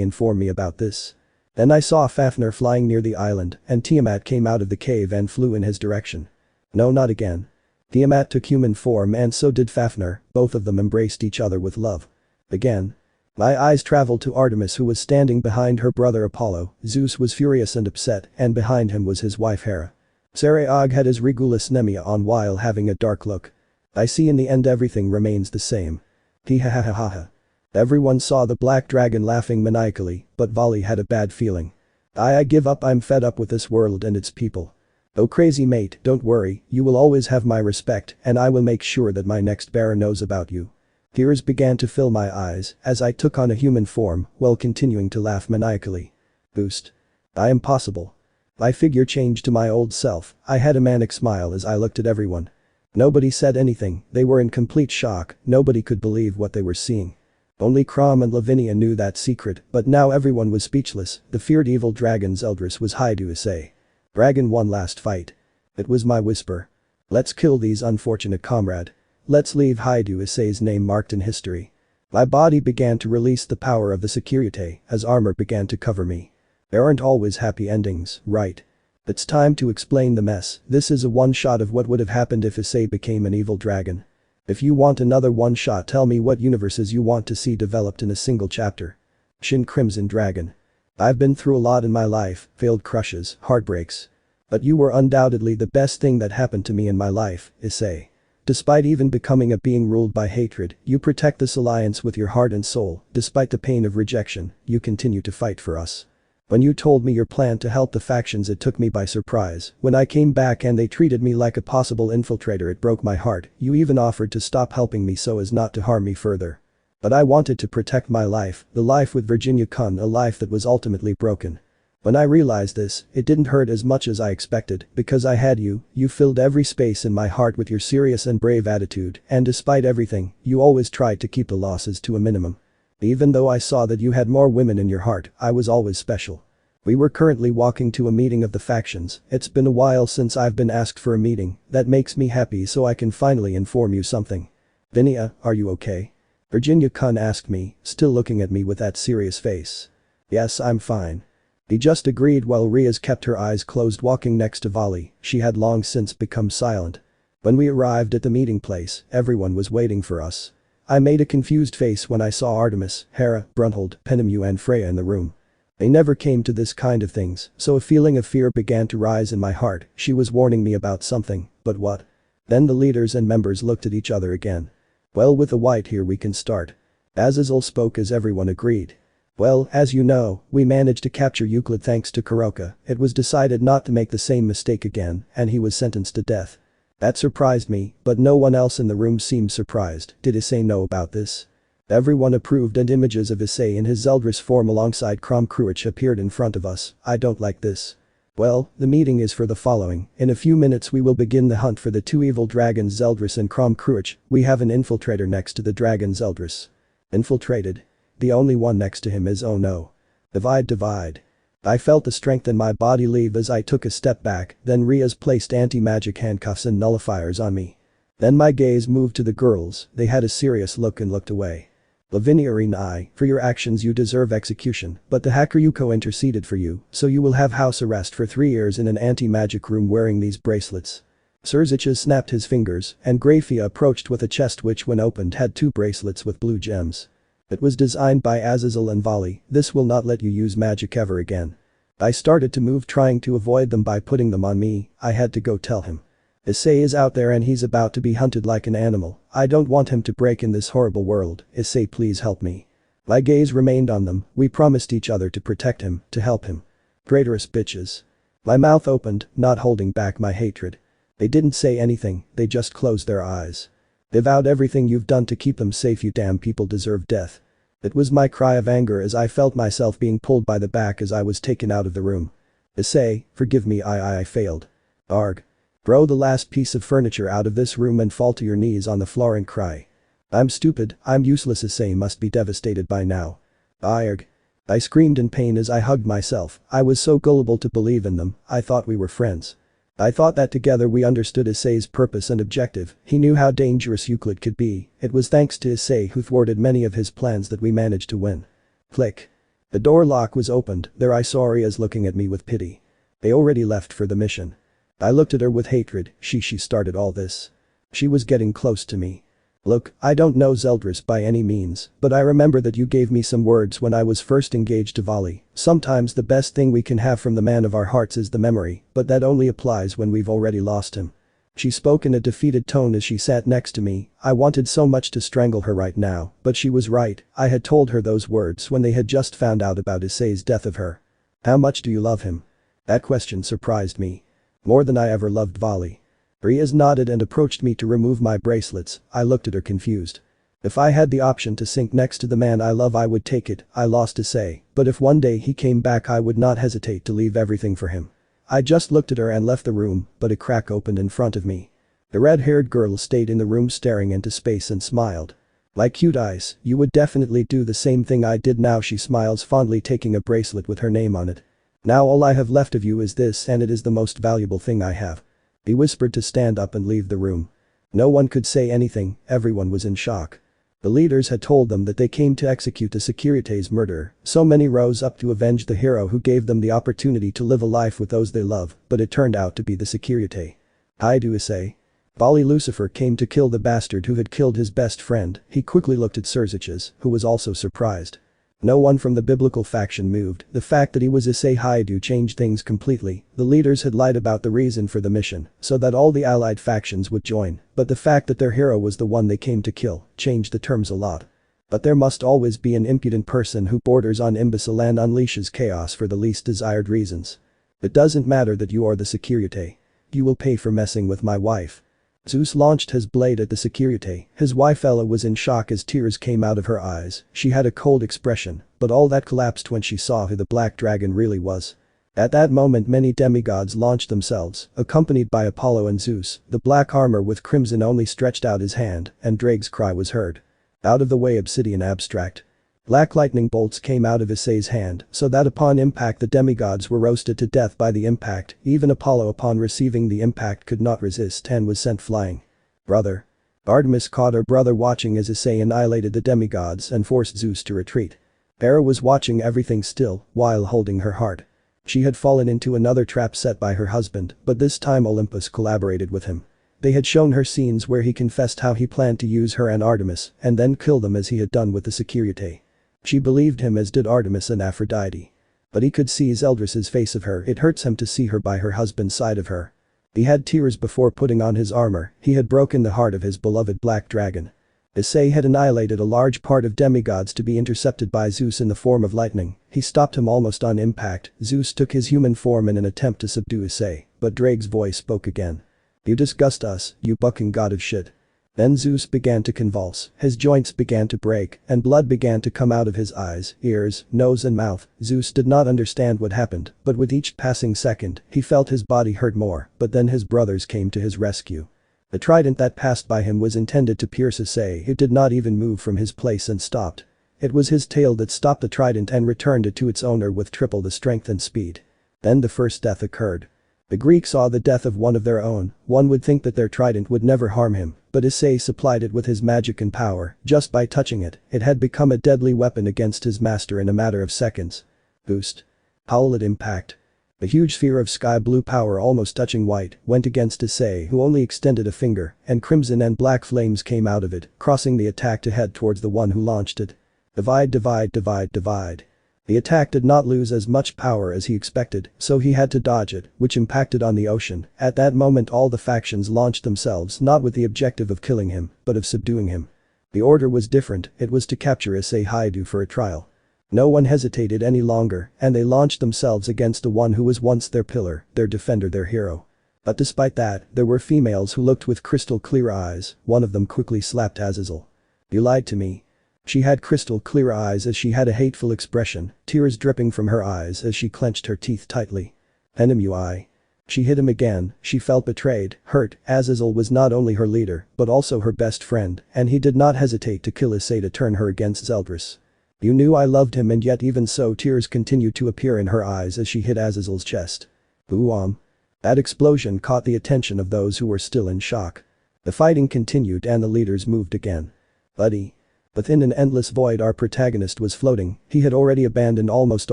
inform me about this? Then I saw Fafnir flying near the island, and Tiamat came out of the cave and flew in his direction. No, not again. Tiamat took human form and so did Fafnir. Both of them embraced each other with love. Again. My eyes traveled to Artemis, who was standing behind her brother Apollo. Zeus was furious and upset, and behind him was his wife Hera. Sareog had his Regulus Nemea on while having a dark look. I see in the end everything remains the same. He ha ha ha ha ha. Everyone saw the black dragon laughing maniacally, but Vali had a bad feeling. I give up, I'm fed up with this world and its people. Oh crazy mate, don't worry, you will always have my respect and I will make sure that my next bearer knows about you. Tears began to fill my eyes as I took on a human form while continuing to laugh maniacally. Boost. I am possible. My figure changed to my old self, I had a manic smile as I looked at everyone. Nobody said anything, they were in complete shock, nobody could believe what they were seeing. Only Crom and Lavinia knew that secret, but now everyone was speechless, the feared evil dragon's eldress was high to Issei. Dragon won last fight. It was my whisper. Let's kill these unfortunate comrade. Let's leave Haidu Issei's name marked in history. My body began to release the power of the security as armor began to cover me. There aren't always happy endings, right? It's time to explain the mess, this is a one-shot of what would have happened if Issei became an evil dragon. If you want another one-shot, tell me what universes you want to see developed in a single chapter. Shin Crimson Dragon. I've been through a lot in my life, failed crushes, heartbreaks. But you were undoubtedly the best thing that happened to me in my life, Issei. Despite even becoming a being ruled by hatred, you protect this alliance with your heart and soul, despite the pain of rejection, you continue to fight for us. When you told me your plan to help the factions, it took me by surprise. When I came back and they treated me like a possible infiltrator, it broke my heart. You even offered to stop helping me so as not to harm me further. But I wanted to protect my life, the life with Virginia Kun, a life that was ultimately broken. When I realized this, it didn't hurt as much as I expected, because I had you filled every space in my heart with your serious and brave attitude, and despite everything, you always tried to keep the losses to a minimum. Even though I saw that you had more women in your heart, I was always special. We were currently walking to a meeting of the factions, it's been a while since I've been asked for a meeting, that makes me happy so I can finally inform you something. Vinia, are you okay? Virginia Kun asked me, still looking at me with that serious face. Yes, I'm fine. He just agreed while Riaz kept her eyes closed walking next to Vali, she had long since become silent. When we arrived at the meeting place, everyone was waiting for us. I made a confused face when I saw Artemis, Hera, Brunhild, Penemu and Freya in the room. They never came to this kind of things, so a feeling of fear began to rise in my heart, she was warning me about something, but what? Then the leaders and members looked at each other again. Well, with the white here we can start. Azazel spoke as everyone agreed. Well, as you know, we managed to capture Euclid thanks to Kuroka, it was decided not to make the same mistake again, and he was sentenced to death. That surprised me, but no one else in the room seemed surprised. Did Issei know about this? Everyone approved and images of Issei in his Zeldris form alongside Crom Cruich appeared in front of us. I don't like this. Well, the meeting is for the following. In a few minutes we will begin the hunt for the two evil dragons Zeldris and Crom Cruich. We have an infiltrator next to the dragon Zeldris. Infiltrated? The only one next to him is oh no. Divide. I felt the strength in my body leave as I took a step back, then Riaz placed anti-magic handcuffs and nullifiers on me. Then my gaze moved to the girls, they had a serious look and looked away. Lavinia and I, for your actions you deserve execution, but the hacker Yuko interceded for you, so you will have house arrest for 3 years in an anti-magic room wearing these bracelets. Serziches snapped his fingers, and Grafia approached with a chest which when opened had 2 bracelets with blue gems. It was designed by Azazel and Vali, this will not let you use magic ever again. I started to move trying to avoid them by putting them on me, I had to go tell him. Issei is out there and he's about to be hunted like an animal, I don't want him to break in this horrible world, Issei please help me. My gaze remained on them, we promised each other to protect him, to help him. Traitorous bitches. My mouth opened, not holding back my hatred. They didn't say anything, they just closed their eyes. They vowed everything you've done to keep them safe, you damn people deserve death. It was my cry of anger as I felt myself being pulled by the back as I was taken out of the room. Issei, forgive me, I failed. Arg. Throw the last piece of furniture out of this room and fall to your knees on the floor and cry. I'm stupid, I'm useless, Issei must be devastated by now. Arg. I screamed in pain as I hugged myself, I was so gullible to believe in them, I thought we were friends. I thought that together we understood Issei's purpose and objective, he knew how dangerous Euclid could be, it was thanks to Issei who thwarted many of his plans that we managed to win. Click. The door lock was opened, there I saw Riaz looking at me with pity. They already left for the mission. I looked at her with hatred, she started all this. She was getting close to me. Look, I don't know Zeldris by any means, but I remember that you gave me some words when I was first engaged to Vali. Sometimes the best thing we can have from the man of our hearts is the memory, but that only applies when we've already lost him. She spoke in a defeated tone as she sat next to me. I wanted so much to strangle her right now, but she was right. I had told her those words when they had just found out about Issei's death of her. How much do you love him? That question surprised me. More than I ever loved Vali. Riaz nodded and approached me to remove my bracelets. I looked at her confused. If I had the option to sink next to the man I love, I would take it. I lost Issei, but if one day he came back, I would not hesitate to leave everything for him. I just looked at her and left the room, but a crack opened in front of me. The red-haired girl stayed in the room staring into space and smiled. Like cute eyes, you would definitely do the same thing I did now, she smiles fondly, taking a bracelet with her name on it. Now all I have left of you is this, and it is the most valuable thing I have. He whispered to stand up and leave the room. No one could say anything, everyone was in shock. The leaders had told them that they came to execute the Security's murderer, so many rose up to avenge the hero who gave them the opportunity to live a life with those they love, but it turned out to be the Security. Hi do Issei. Bali Lucifer came to kill the bastard who had killed his best friend. He quickly looked at Serziches, who was also surprised. No one from the biblical faction moved. The fact that he was Issei Haidu changed things completely. The leaders had lied about the reason for the mission, so that all the allied factions would join, but the fact that their hero was the one they came to kill changed the terms a lot. But there must always be an impudent person who borders on imbecile and unleashes chaos for the least desired reasons. It doesn't matter that you are the Security. You will pay for messing with my wife. Zeus launched his blade at the Security. His wife Ella was in shock as tears came out of her eyes. She had a cold expression, but all that collapsed when she saw who the black dragon really was. At that moment many demigods launched themselves, accompanied by Apollo and Zeus. The black armor with crimson only stretched out his hand, and Drake's cry was heard. Out of the way, Obsidian Abstract. Black lightning bolts came out of Issei's hand, so that upon impact the demigods were roasted to death by the impact. Even Apollo upon receiving the impact could not resist and was sent flying. Brother. Artemis caught her brother watching as Issei annihilated the demigods and forced Zeus to retreat. Hera was watching everything still, while holding her heart. She had fallen into another trap set by her husband, but this time Olympus collaborated with him. They had shown her scenes where he confessed how he planned to use her and Artemis, and then kill them as he had done with the Security. She believed him, as did Artemis and Aphrodite. But he could see Zeldris's face of her. It hurts him to see her by her husband's side of her. He had tears before putting on his armor. He had broken the heart of his beloved black dragon. Issei had annihilated a large part of demigods to be intercepted by Zeus in the form of lightning. He stopped him almost on impact. Zeus took his human form in an attempt to subdue Issei, but Drake's voice spoke again. You disgust us, you bucking god of shit. Then Zeus began to convulse, his joints began to break, and blood began to come out of his eyes, ears, nose and mouth. Zeus did not understand what happened, but with each passing second, he felt his body hurt more, but then his brothers came to his rescue. The trident that passed by him was intended to pierce Issei. It did not even move from his place and stopped. It was his tail that stopped the trident and returned it to its owner with triple the strength and speed. Then the first death occurred. The Greeks saw the death of one of their own. One would think that their trident would never harm him, but Issei supplied it with his magic and power. Just by touching it, it had become a deadly weapon against his master in a matter of seconds. Boost. Howl at impact. A huge sphere of sky blue power almost touching white went against Issei, who only extended a finger, and crimson and black flames came out of it, crossing the attack to head towards the one who launched it. Divide, divide, divide, divide. The attack did not lose as much power as he expected, so he had to dodge it, which impacted on the ocean. At that moment all the factions launched themselves, not with the objective of killing him, but of subduing him. The order was different. It was to capture Issei Haidu for a trial. No one hesitated any longer, and they launched themselves against the one who was once their pillar, their defender, their hero. But despite that, there were females who looked with crystal clear eyes. One of them quickly slapped Azazel. You lied to me. She had crystal clear eyes as she had a hateful expression, tears dripping from her eyes as she clenched her teeth tightly. NMUI. She hit him again. She felt betrayed, hurt. Azazel was not only her leader, but also her best friend, and he did not hesitate to kill Issei to turn her against Zeldris. You knew I loved him, and yet even so tears continued to appear in her eyes as she hit Azazel's chest. That explosion caught the attention of those who were still in shock. The fighting continued and the leaders moved again. Buddy. Within an endless void our protagonist was floating. He had already abandoned almost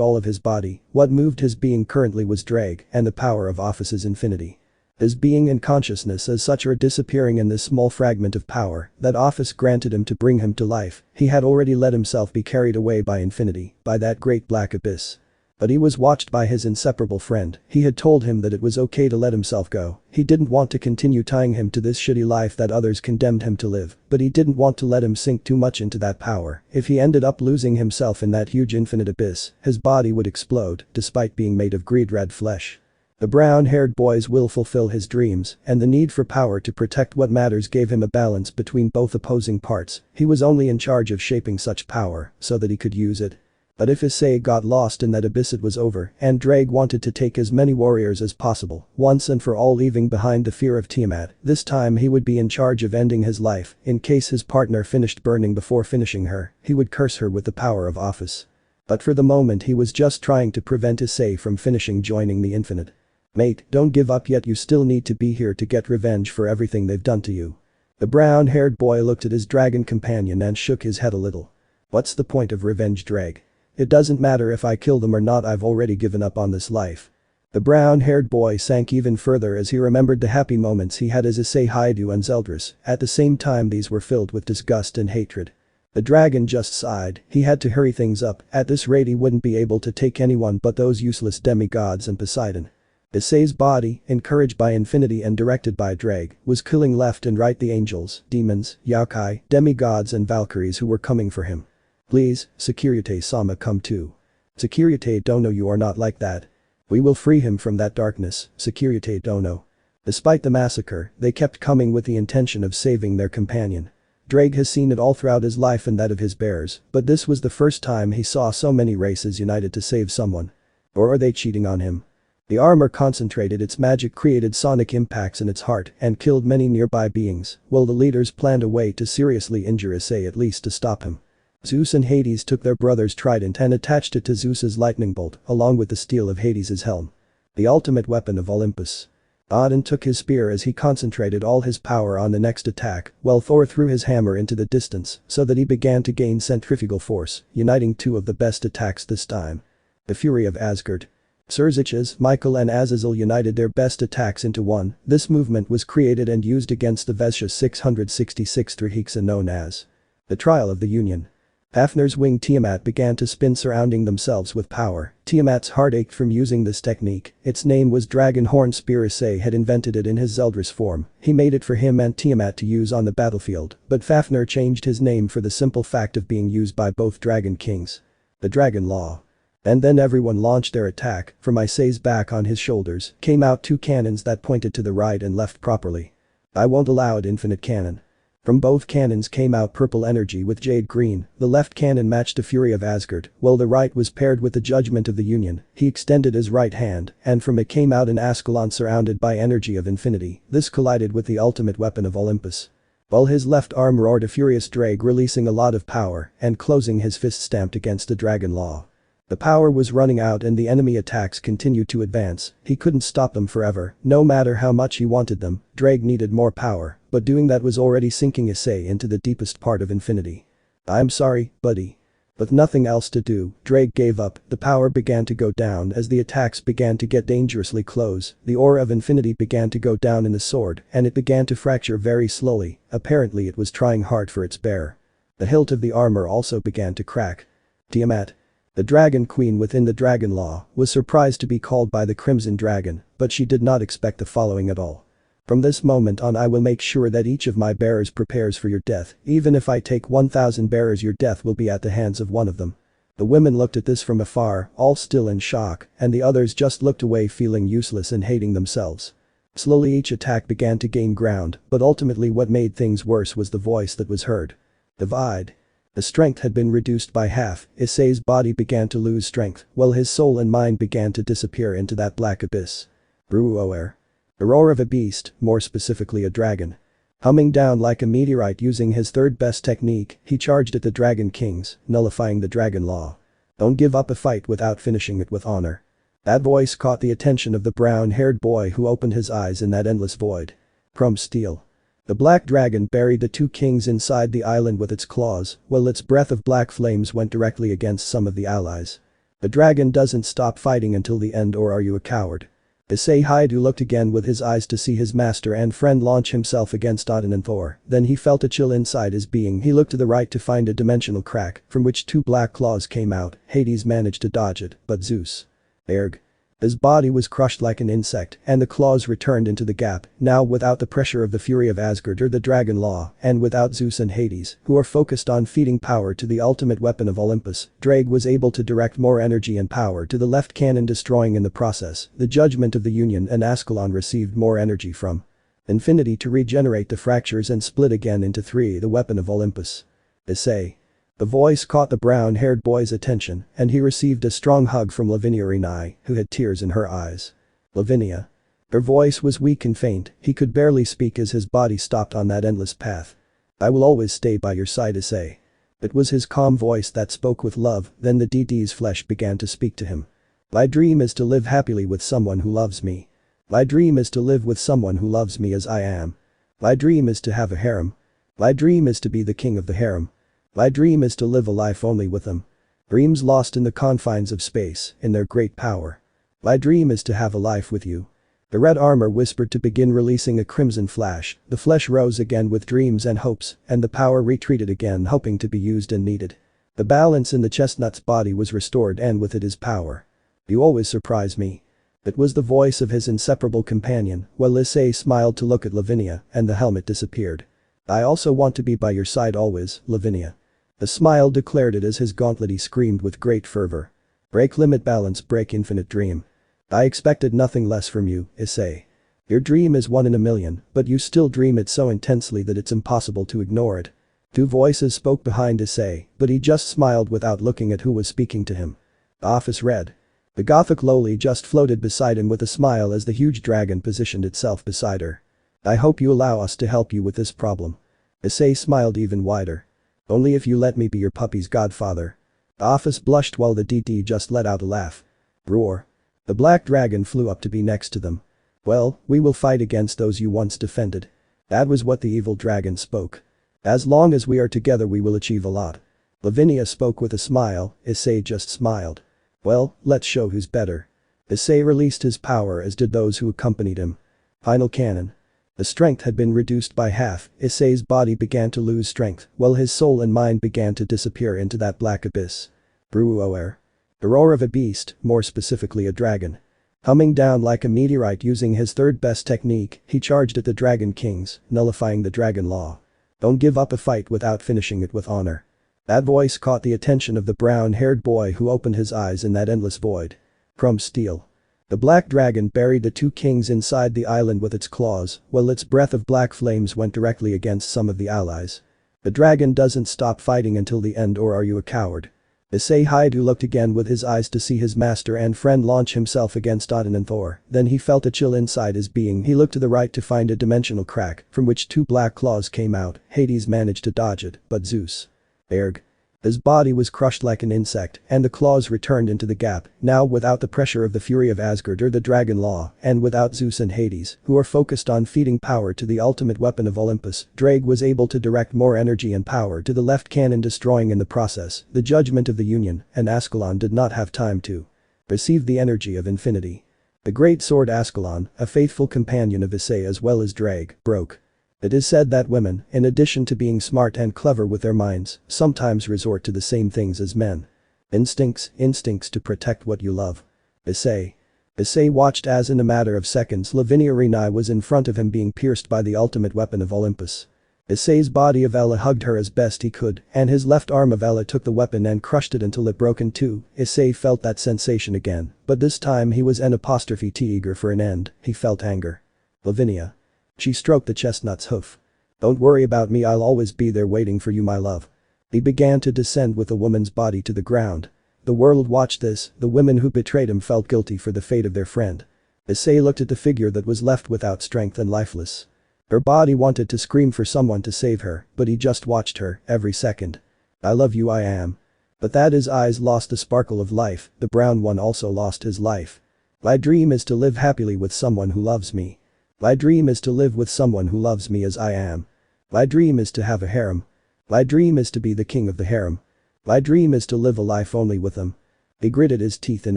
all of his body. What moved his being currently was Drake and the power of Office's infinity. His being and consciousness as such are disappearing in this small fragment of power that Office granted him to bring him to life. He had already let himself be carried away by infinity, by that great black abyss. But he was watched by his inseparable friend. He had told him that it was okay to let himself go. He didn't want to continue tying him to this shitty life that others condemned him to live, but he didn't want to let him sink too much into that power. If he ended up losing himself in that huge infinite abyss, his body would explode, despite being made of greed red flesh. The brown-haired boy's will fulfill his dreams, and the need for power to protect what matters gave him a balance between both opposing parts. He was only in charge of shaping such power, so that he could use it. But if Issei got lost in that abyss, it was over, and Drake wanted to take as many warriors as possible, once and for all, leaving behind the fear of Tiamat. This time he would be in charge of ending his life. In case his partner finished burning before finishing her, he would curse her with the power of office. But for the moment he was just trying to prevent Issei from joining the infinite. Mate, don't give up yet, you still need to be here to get revenge for everything they've done to you. The brown-haired boy looked at his dragon companion and shook his head a little. What's the point of revenge, Drake? It doesn't matter if I kill them or not, I've already given up on this life. The brown-haired boy sank even further as he remembered the happy moments he had as Issei, Haidu and Zeldris. At the same time these were filled with disgust and hatred. The dragon just sighed. He had to hurry things up. At this rate he wouldn't be able to take anyone but those useless demigods and Poseidon. Issei's body, encouraged by infinity and directed by Drake, was killing left and right the angels, demons, yokai, demigods and valkyries who were coming for him. Please, Securite-sama, come too. Securite dono, you are not like that. We will free him from that darkness, Securite dono. Despite the massacre, they kept coming with the intention of saving their companion. Drake has seen it all throughout his life and that of his bears, but this was the first time he saw so many races united to save someone. Or are they cheating on him? The armor concentrated its magic, created sonic impacts in its heart, and killed many nearby beings, while the leaders planned a way to seriously injure Issei, at least to stop him. Zeus and Hades took their brother's trident and attached it to Zeus's lightning bolt, along with the steel of Hades's helm. The ultimate weapon of Olympus. Odin took his spear as he concentrated all his power on the next attack, while Thor threw his hammer into the distance, so that he began to gain centrifugal force, uniting two of the best attacks this time. The fury of Asgard. Xerxes, Michael and Azazel united their best attacks into one. This movement was created and used against the Vesha 666 Hexa, known as the Trial of the Union. Fafnir's wing Tiamat began to spin, surrounding themselves with power. Tiamat's heart ached from using this technique. Its name was Dragon Horn Spear. Issei had invented it in his Zeldris form. He made it for him and Tiamat to use on the battlefield, but Fafnir changed his name for the simple fact of being used by both Dragon Kings. The Dragon Law. And then everyone launched their attack. From Issei's back on his shoulders came out two cannons that pointed to the right and left properly. I won't allow it, infinite cannon. From both cannons came out purple energy with jade green. The left cannon matched the fury of Asgard, while the right was paired with the judgment of the Union. He extended his right hand, and from it came out an Ascalon surrounded by energy of infinity. This collided with the ultimate weapon of Olympus. While his left arm roared a furious drag, releasing a lot of power and closing his fist stamped against the Dragon Law. The power was running out and the enemy attacks continued to advance. He couldn't stop them forever, no matter how much he wanted them. Drake needed more power, but doing that was already sinking Issei into the deepest part of infinity. I'm sorry, buddy. With nothing else to do, Drake gave up. The power began to go down as the attacks began to get dangerously close. The aura of infinity began to go down in the sword, and it began to fracture very slowly. Apparently it was trying hard for its bearer. The hilt of the armor also began to crack. Tiamat, the Dragon Queen within the Dragon Law, was surprised to be called by the Crimson Dragon, but she did not expect the following at all. From this moment on, I will make sure that each of my bearers prepares for your death. Even if I take 1,000 bearers, your death will be at the hands of one of them. The women looked at this from afar, all still in shock, and the others just looked away, feeling useless and hating themselves. Slowly each attack began to gain ground, but ultimately what made things worse was the voice that was heard. Divide. The strength had been reduced by half. Issei's body began to lose strength, while his soul and mind began to disappear into that black abyss. Bruoer. The roar of a beast, more specifically a dragon. Humming down like a meteorite, using his third best technique, he charged at the Dragon Kings, nullifying the Dragon Law. Don't give up a fight without finishing it with honor. That voice caught the attention of the brown-haired boy, who opened his eyes in that endless void. Chrome steel. The black dragon buried the two kings inside the island with its claws, while its breath of black flames went directly against some of the allies. The dragon doesn't stop fighting until the end, or are you a coward? Issei Haidu looked again with his eyes to see his master and friend launch himself against Odin and Thor. Then he felt a chill inside his being. He looked to the right to find a dimensional crack, from which two black claws came out. Hades managed to dodge it, but Zeus. Erg. His body was crushed like an insect, and the claws returned into the gap, now without the pressure of the fury of Asgard or the dragon law, and without Zeus and Hades, who are focused on feeding power to the ultimate weapon of Olympus. Drake was able to direct more energy and power to the left cannon, destroying in the process the judgment of the Union, and Ascalon received more energy from Infinity to regenerate the fractures and split again into three, the weapon of Olympus. Issei. The voice caught the brown-haired boy's attention, and he received a strong hug from Lavinia Renai, who had tears in her eyes. Lavinia. Her voice was weak and faint, he could barely speak as his body stopped on that endless path. I will always stay by your side, Issei. It was his calm voice that spoke with love, then the DD's flesh began to speak to him. My dream is to live happily with someone who loves me. My dream is to live with someone who loves me as I am. My dream is to have a harem. My dream is to be the king of the harem. My dream is to live a life only with them. Dreams lost in the confines of space, in their great power. My dream is to have a life with you. The red armor whispered to begin releasing a crimson flash, the flesh rose again with dreams and hopes, and the power retreated again, hoping to be used and needed. The balance in the chestnut's body was restored, and with it his power. You always surprise me. It was the voice of his inseparable companion, while Issei smiled to look at Lavinia, and the helmet disappeared. I also want to be by your side always, Lavinia. A smile declared it as his gauntlet screamed with great fervor. Break limit balance, break infinite dream. I expected nothing less from you, Issei. Your dream is 1 in a million, but you still dream it so intensely that it's impossible to ignore it. Two voices spoke behind Issei, but he just smiled without looking at who was speaking to him. Office Red. The Gothic lowly just floated beside him with a smile as the huge dragon positioned itself beside her. I hope you allow us to help you with this problem. Issei smiled even wider. Only if you let me be your puppy's godfather. The office blushed while the DD just let out a laugh. Roar. The black dragon flew up to be next to them. Well, we will fight against those you once defended. That was what the evil dragon spoke. As long as we are together we will achieve a lot. Lavinia spoke with a smile, Issei just smiled. Well, let's show who's better. Issei released his power, as did those who accompanied him. Final cannon. The strength had been reduced by half, Issei's body began to lose strength, while his soul and mind began to disappear into that black abyss. Bruoer. The roar of a beast, more specifically a dragon. Humming down like a meteorite using his third best technique, he charged at the Dragon Kings, nullifying the dragon law. Don't give up a fight without finishing it with honor. That voice caught the attention of the brown-haired boy, who opened his eyes in that endless void. Chrome steel. The black dragon buried the two kings inside the island with its claws, while its breath of black flames went directly against some of the allies. The dragon doesn't stop fighting until the end, or are you a coward? Issei Haidu looked again with his eyes to see his master and friend launch himself against Odin and Thor, then he felt a chill inside his being. He looked to the right to find a dimensional crack, from which two black claws came out. Hades managed to dodge it, but Zeus. Erg. His body was crushed like an insect, and the claws returned into the gap, now without the pressure of the fury of Asgard or the dragon law, and without Zeus and Hades, who are focused on feeding power to the ultimate weapon of Olympus. Drake was able to direct more energy and power to the left cannon, destroying in the process the judgment of the Union, and Ascalon did not have time to receive the energy of infinity. The great sword Ascalon, a faithful companion of Issei as well as Drake, broke. It is said that women, in addition to being smart and clever with their minds, sometimes resort to the same things as men. Instincts to protect what you love. Issei. Issei watched as in a matter of seconds Lavinia Renai was in front of him, being pierced by the ultimate weapon of Olympus. Issei's body of Ella hugged her as best he could, and his left arm of Ella took the weapon and crushed it until it broke in two. Issei felt that sensation again, but this time he was eager for an end. He felt anger. Lavinia. She stroked the chestnut's hoof. Don't worry about me, I'll always be there waiting for you, my love. He began to descend with the woman's body to the ground. The world watched this. The women who betrayed him felt guilty for the fate of their friend. Issei looked at the figure that was left without strength and lifeless. Her body wanted to scream for someone to save her, but he just watched her, every second. I love you, I am. But that his eyes lost the sparkle of life, the brown one also lost his life. My dream is to live happily with someone who loves me. My dream is to live with someone who loves me as I am. My dream is to have a harem. My dream is to be the king of the harem. My dream is to live a life only with them. He gritted his teeth in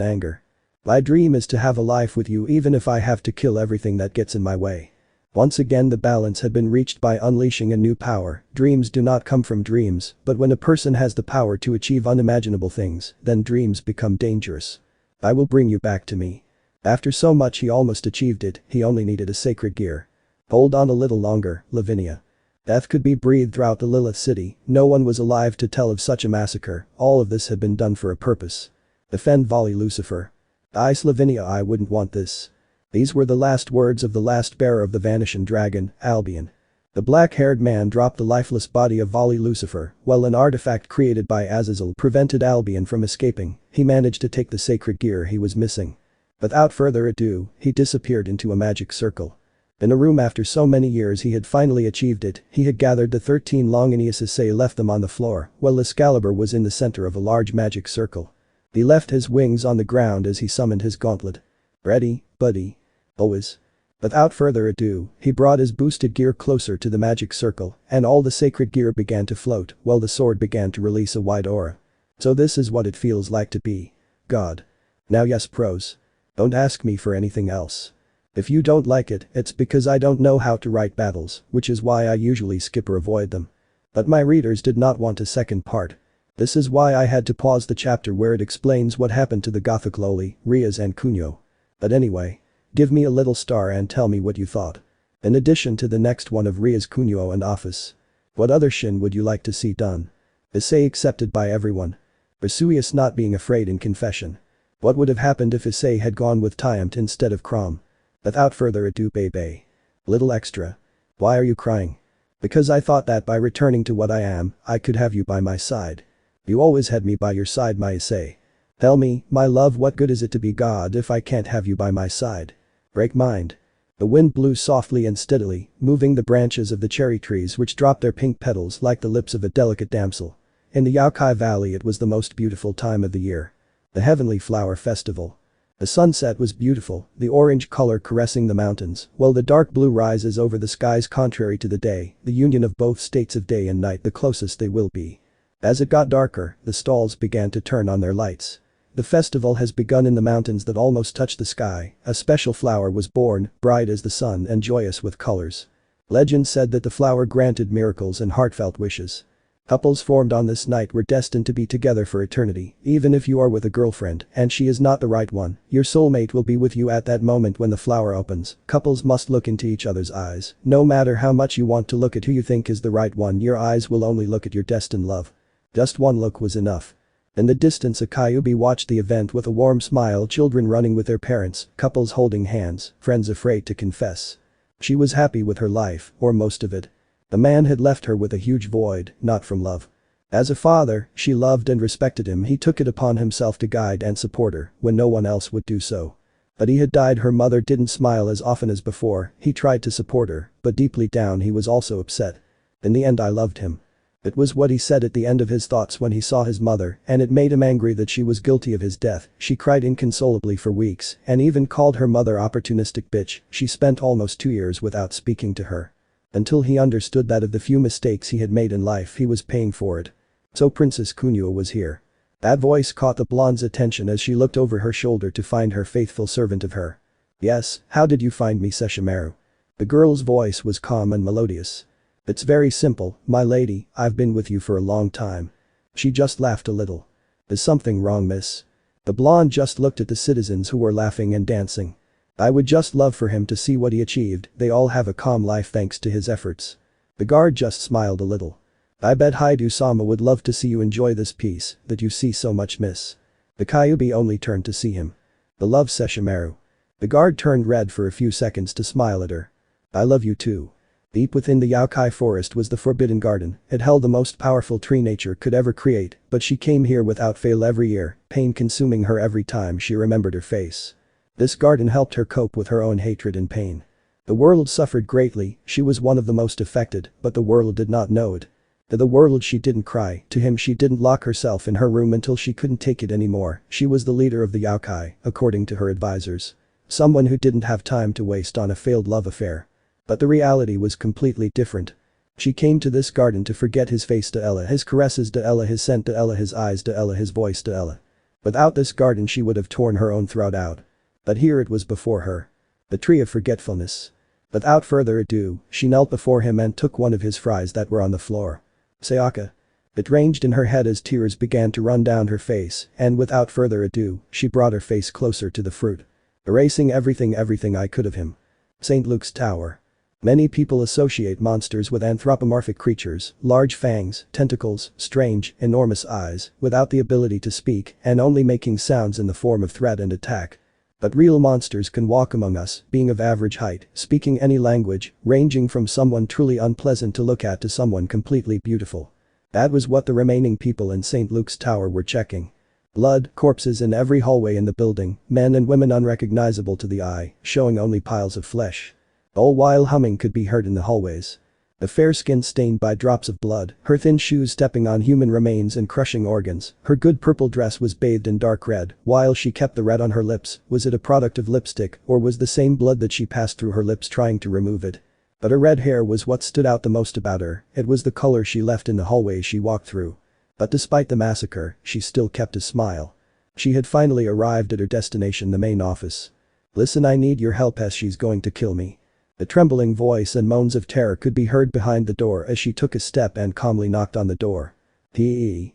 anger. My dream is to have a life with you, even if I have to kill everything that gets in my way. Once again the balance had been reached by unleashing a new power. Dreams do not come from dreams, but when a person has the power to achieve unimaginable things, then dreams become dangerous. I will bring you back to me. After so much he almost achieved it, he only needed a sacred gear. Hold on a little longer, Lavinia. Death could be breathed throughout the Lilith city, no one was alive to tell of such a massacre, all of this had been done for a purpose. Defend volley Lucifer. Ice Lavinia, I wouldn't want this. These were the last words of the last bearer of the vanishing dragon, Albion. The black-haired man dropped the lifeless body of volley Lucifer, while an artifact created by Azazel prevented Albion from escaping, he managed to take the sacred gear he was missing. Without further ado, he disappeared into a magic circle. In a room after so many years he had finally achieved it, he had gathered the 13 Longinus Issei, left them on the floor, while Excalibur was in the center of a large magic circle. He left his wings on the ground as he summoned his gauntlet. Ready, buddy. Always. Without further ado, he brought his boosted gear closer to the magic circle, and all the sacred gear began to float, while the sword began to release a wide aura. So this is what it feels like to be God. Now yes pros. Don't ask me for anything else. If you don't like it, it's because I don't know how to write battles, which is why I usually skip or avoid them. But my readers did not want a second part. This is why I had to pause the chapter where it explains what happened to the Gothic loli, Rias and Cunyo. But anyway. Give me a little star and tell me what you thought. In addition to the next one of Rias, Cunyo and Office. What other shin would you like to see done? Issei accepted by everyone. Vesuvius not being afraid in confession. What would have happened if Issei had gone with Tyamt instead of Crom? Without further ado, baby. Little extra. Why are you crying? Because I thought that by returning to what I am, I could have you by my side. You always had me by your side, my Issei. Tell me, my love, what good is it to be God if I can't have you by my side? Break mind. The wind blew softly and steadily, moving the branches of the cherry trees which dropped their pink petals like the lips of a delicate damsel. In the Yaokai Valley it was the most beautiful time of the year. The Heavenly Flower Festival. The sunset was beautiful, the orange color caressing the mountains, while the dark blue rises over the skies contrary to the day, the union of both states of day and night, the closest they will be. As it got darker, the stalls began to turn on their lights. The festival has begun in the mountains that almost touch the sky, a special flower was born, bright as the sun and joyous with colors. Legend said that the flower granted miracles and heartfelt wishes. Couples formed on this night were destined to be together for eternity, even if you are with a girlfriend and she is not the right one, your soulmate will be with you at that moment when the flower opens. Couples must look into each other's eyes, no matter how much you want to look at who you think is the right one, your eyes will only look at your destined love. Just one look was enough. In the distance a Kyubi watched the event with a warm smile, children running with their parents, couples holding hands, friends afraid to confess. She was happy with her life, or most of it. The man had left her with a huge void, not from love. As a father, she loved and respected him, he took it upon himself to guide and support her when no one else would do so. But he had died, her mother didn't smile as often as before, he tried to support her, but deeply down he was also upset. In the end I loved him. It was what he said at the end of his thoughts when he saw his mother, and it made him angry that she was guilty of his death. She cried inconsolably for weeks and even called her mother opportunistic bitch. She spent almost 2 years without speaking to her. Until he understood that of the few mistakes he had made in life he was paying for it. So Princess Cunyo was here. That voice caught the blonde's attention as she looked over her shoulder to find her faithful servant of her. Yes, how did you find me, Sesshomaru? The girl's voice was calm and melodious. It's very simple, my lady, I've been with you for a long time. She just laughed a little. Is something wrong, miss? The blonde just looked at the citizens who were laughing and dancing. I would just love for him to see what he achieved, they all have a calm life thanks to his efforts. The guard just smiled a little. I bet Haidu-sama would love to see you enjoy this piece that you see so much, miss. The Kyubi only turned to see him. The love, Sesshomaru. The guard turned red for a few seconds to smile at her. I love you too. Deep within the Yaokai forest was the Forbidden Garden, it held the most powerful tree nature could ever create, but she came here without fail every year, pain consuming her every time she remembered her face. This garden helped her cope with her own hatred and pain. The world suffered greatly, she was one of the most affected, but the world did not know it. To the world she didn't cry, to him she didn't lock herself in her room until she couldn't take it anymore, she was the leader of the Yaokai, according to her advisors. Someone who didn't have time to waste on a failed love affair. But the reality was completely different. She came to this garden to forget his face to Ella, his caresses to Ella, his scent to Ella, his eyes to Ella, his voice to Ella. Without this garden she would have torn her own throat out. But here it was before her. The tree of forgetfulness. Without further ado, she knelt before him and took one of his fries that were on the floor. Sayaka. It ranged in her head as tears began to run down her face, and without further ado, she brought her face closer to the fruit. Erasing everything I could of him. St. Luke's Tower. Many people associate monsters with anthropomorphic creatures, large fangs, tentacles, strange, enormous eyes, without the ability to speak and only making sounds in the form of threat and attack. But real monsters can walk among us, being of average height, speaking any language, ranging from someone truly unpleasant to look at to someone completely beautiful. That was what the remaining people in St. Luke's Tower were checking. Blood, corpses in every hallway in the building, men and women unrecognizable to the eye, showing only piles of flesh. All while humming could be heard in the hallways. The fair skin stained by drops of blood, her thin shoes stepping on human remains and crushing organs, her good purple dress was bathed in dark red, while she kept the red on her lips. Was it a product of lipstick, or was the same blood that she passed through her lips trying to remove it? But her red hair was what stood out the most about her, it was the color she left in the hallways she walked through. But despite the massacre, she still kept a smile. She had finally arrived at her destination, the main office. "Listen, I need your help as she's going to kill me." The trembling voice and moans of terror could be heard behind the door as she took a step and calmly knocked on the door. It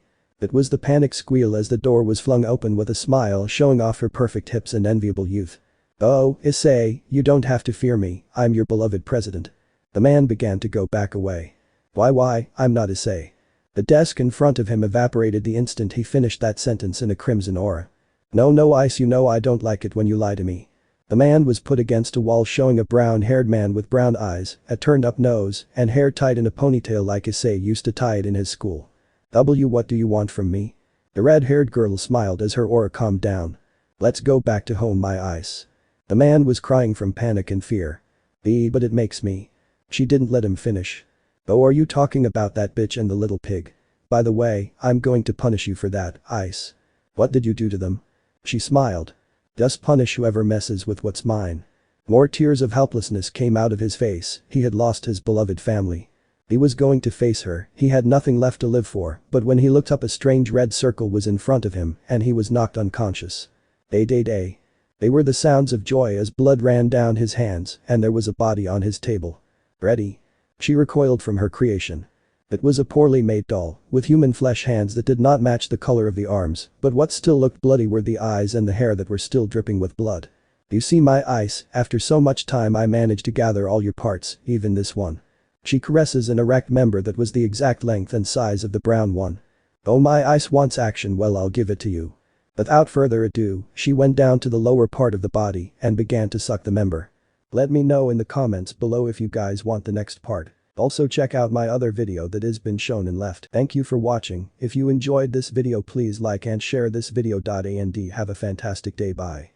was the panic squeal as the door was flung open with a smile showing off her perfect hips and enviable youth. "Oh, Issei, you don't have to fear me, I'm your beloved president." The man began to go back away. Why, I'm not Issei." The desk in front of him evaporated the instant he finished that sentence in a crimson aura. No, Ice, you know I don't like it when you lie to me." The man was put against a wall showing a brown-haired man with brown eyes, a turned-up nose, and hair tied in a ponytail like Issei used to tie it in his school. What do you want from me?" The red-haired girl smiled as her aura calmed down. "Let's go back to home, my Ice." The man was crying from panic and fear. But it makes me." She didn't let him finish. "Oh, are you talking about that bitch and the little pig? By the way, I'm going to punish you for that, Ice." "What did you do to them?" She smiled. "Just punish whoever messes with what's mine." More tears of helplessness came out of his face, he had lost his beloved family. He was going to face her, he had nothing left to live for, but when he looked up a strange red circle was in front of him and he was knocked unconscious. Day. They were the sounds of joy as blood ran down his hands and there was a body on his table. "Ready?" She recoiled from her creation. It was a poorly made doll, with human flesh hands that did not match the color of the arms, but what still looked bloody were the eyes and the hair that were still dripping with blood. "You see, my Ice, after so much time I managed to gather all your parts, even this one." She caresses an erect member that was the exact length and size of the brown one. "Oh, my Ice wants action, well, I'll give it to you." Without further ado, she went down to the lower part of the body and began to suck the member. Let me know in the comments below if you guys want the next part. Also check out my other video that has been shown in left. Thank you for watching. If you enjoyed this video, please like and share this video. And have a fantastic day. Bye.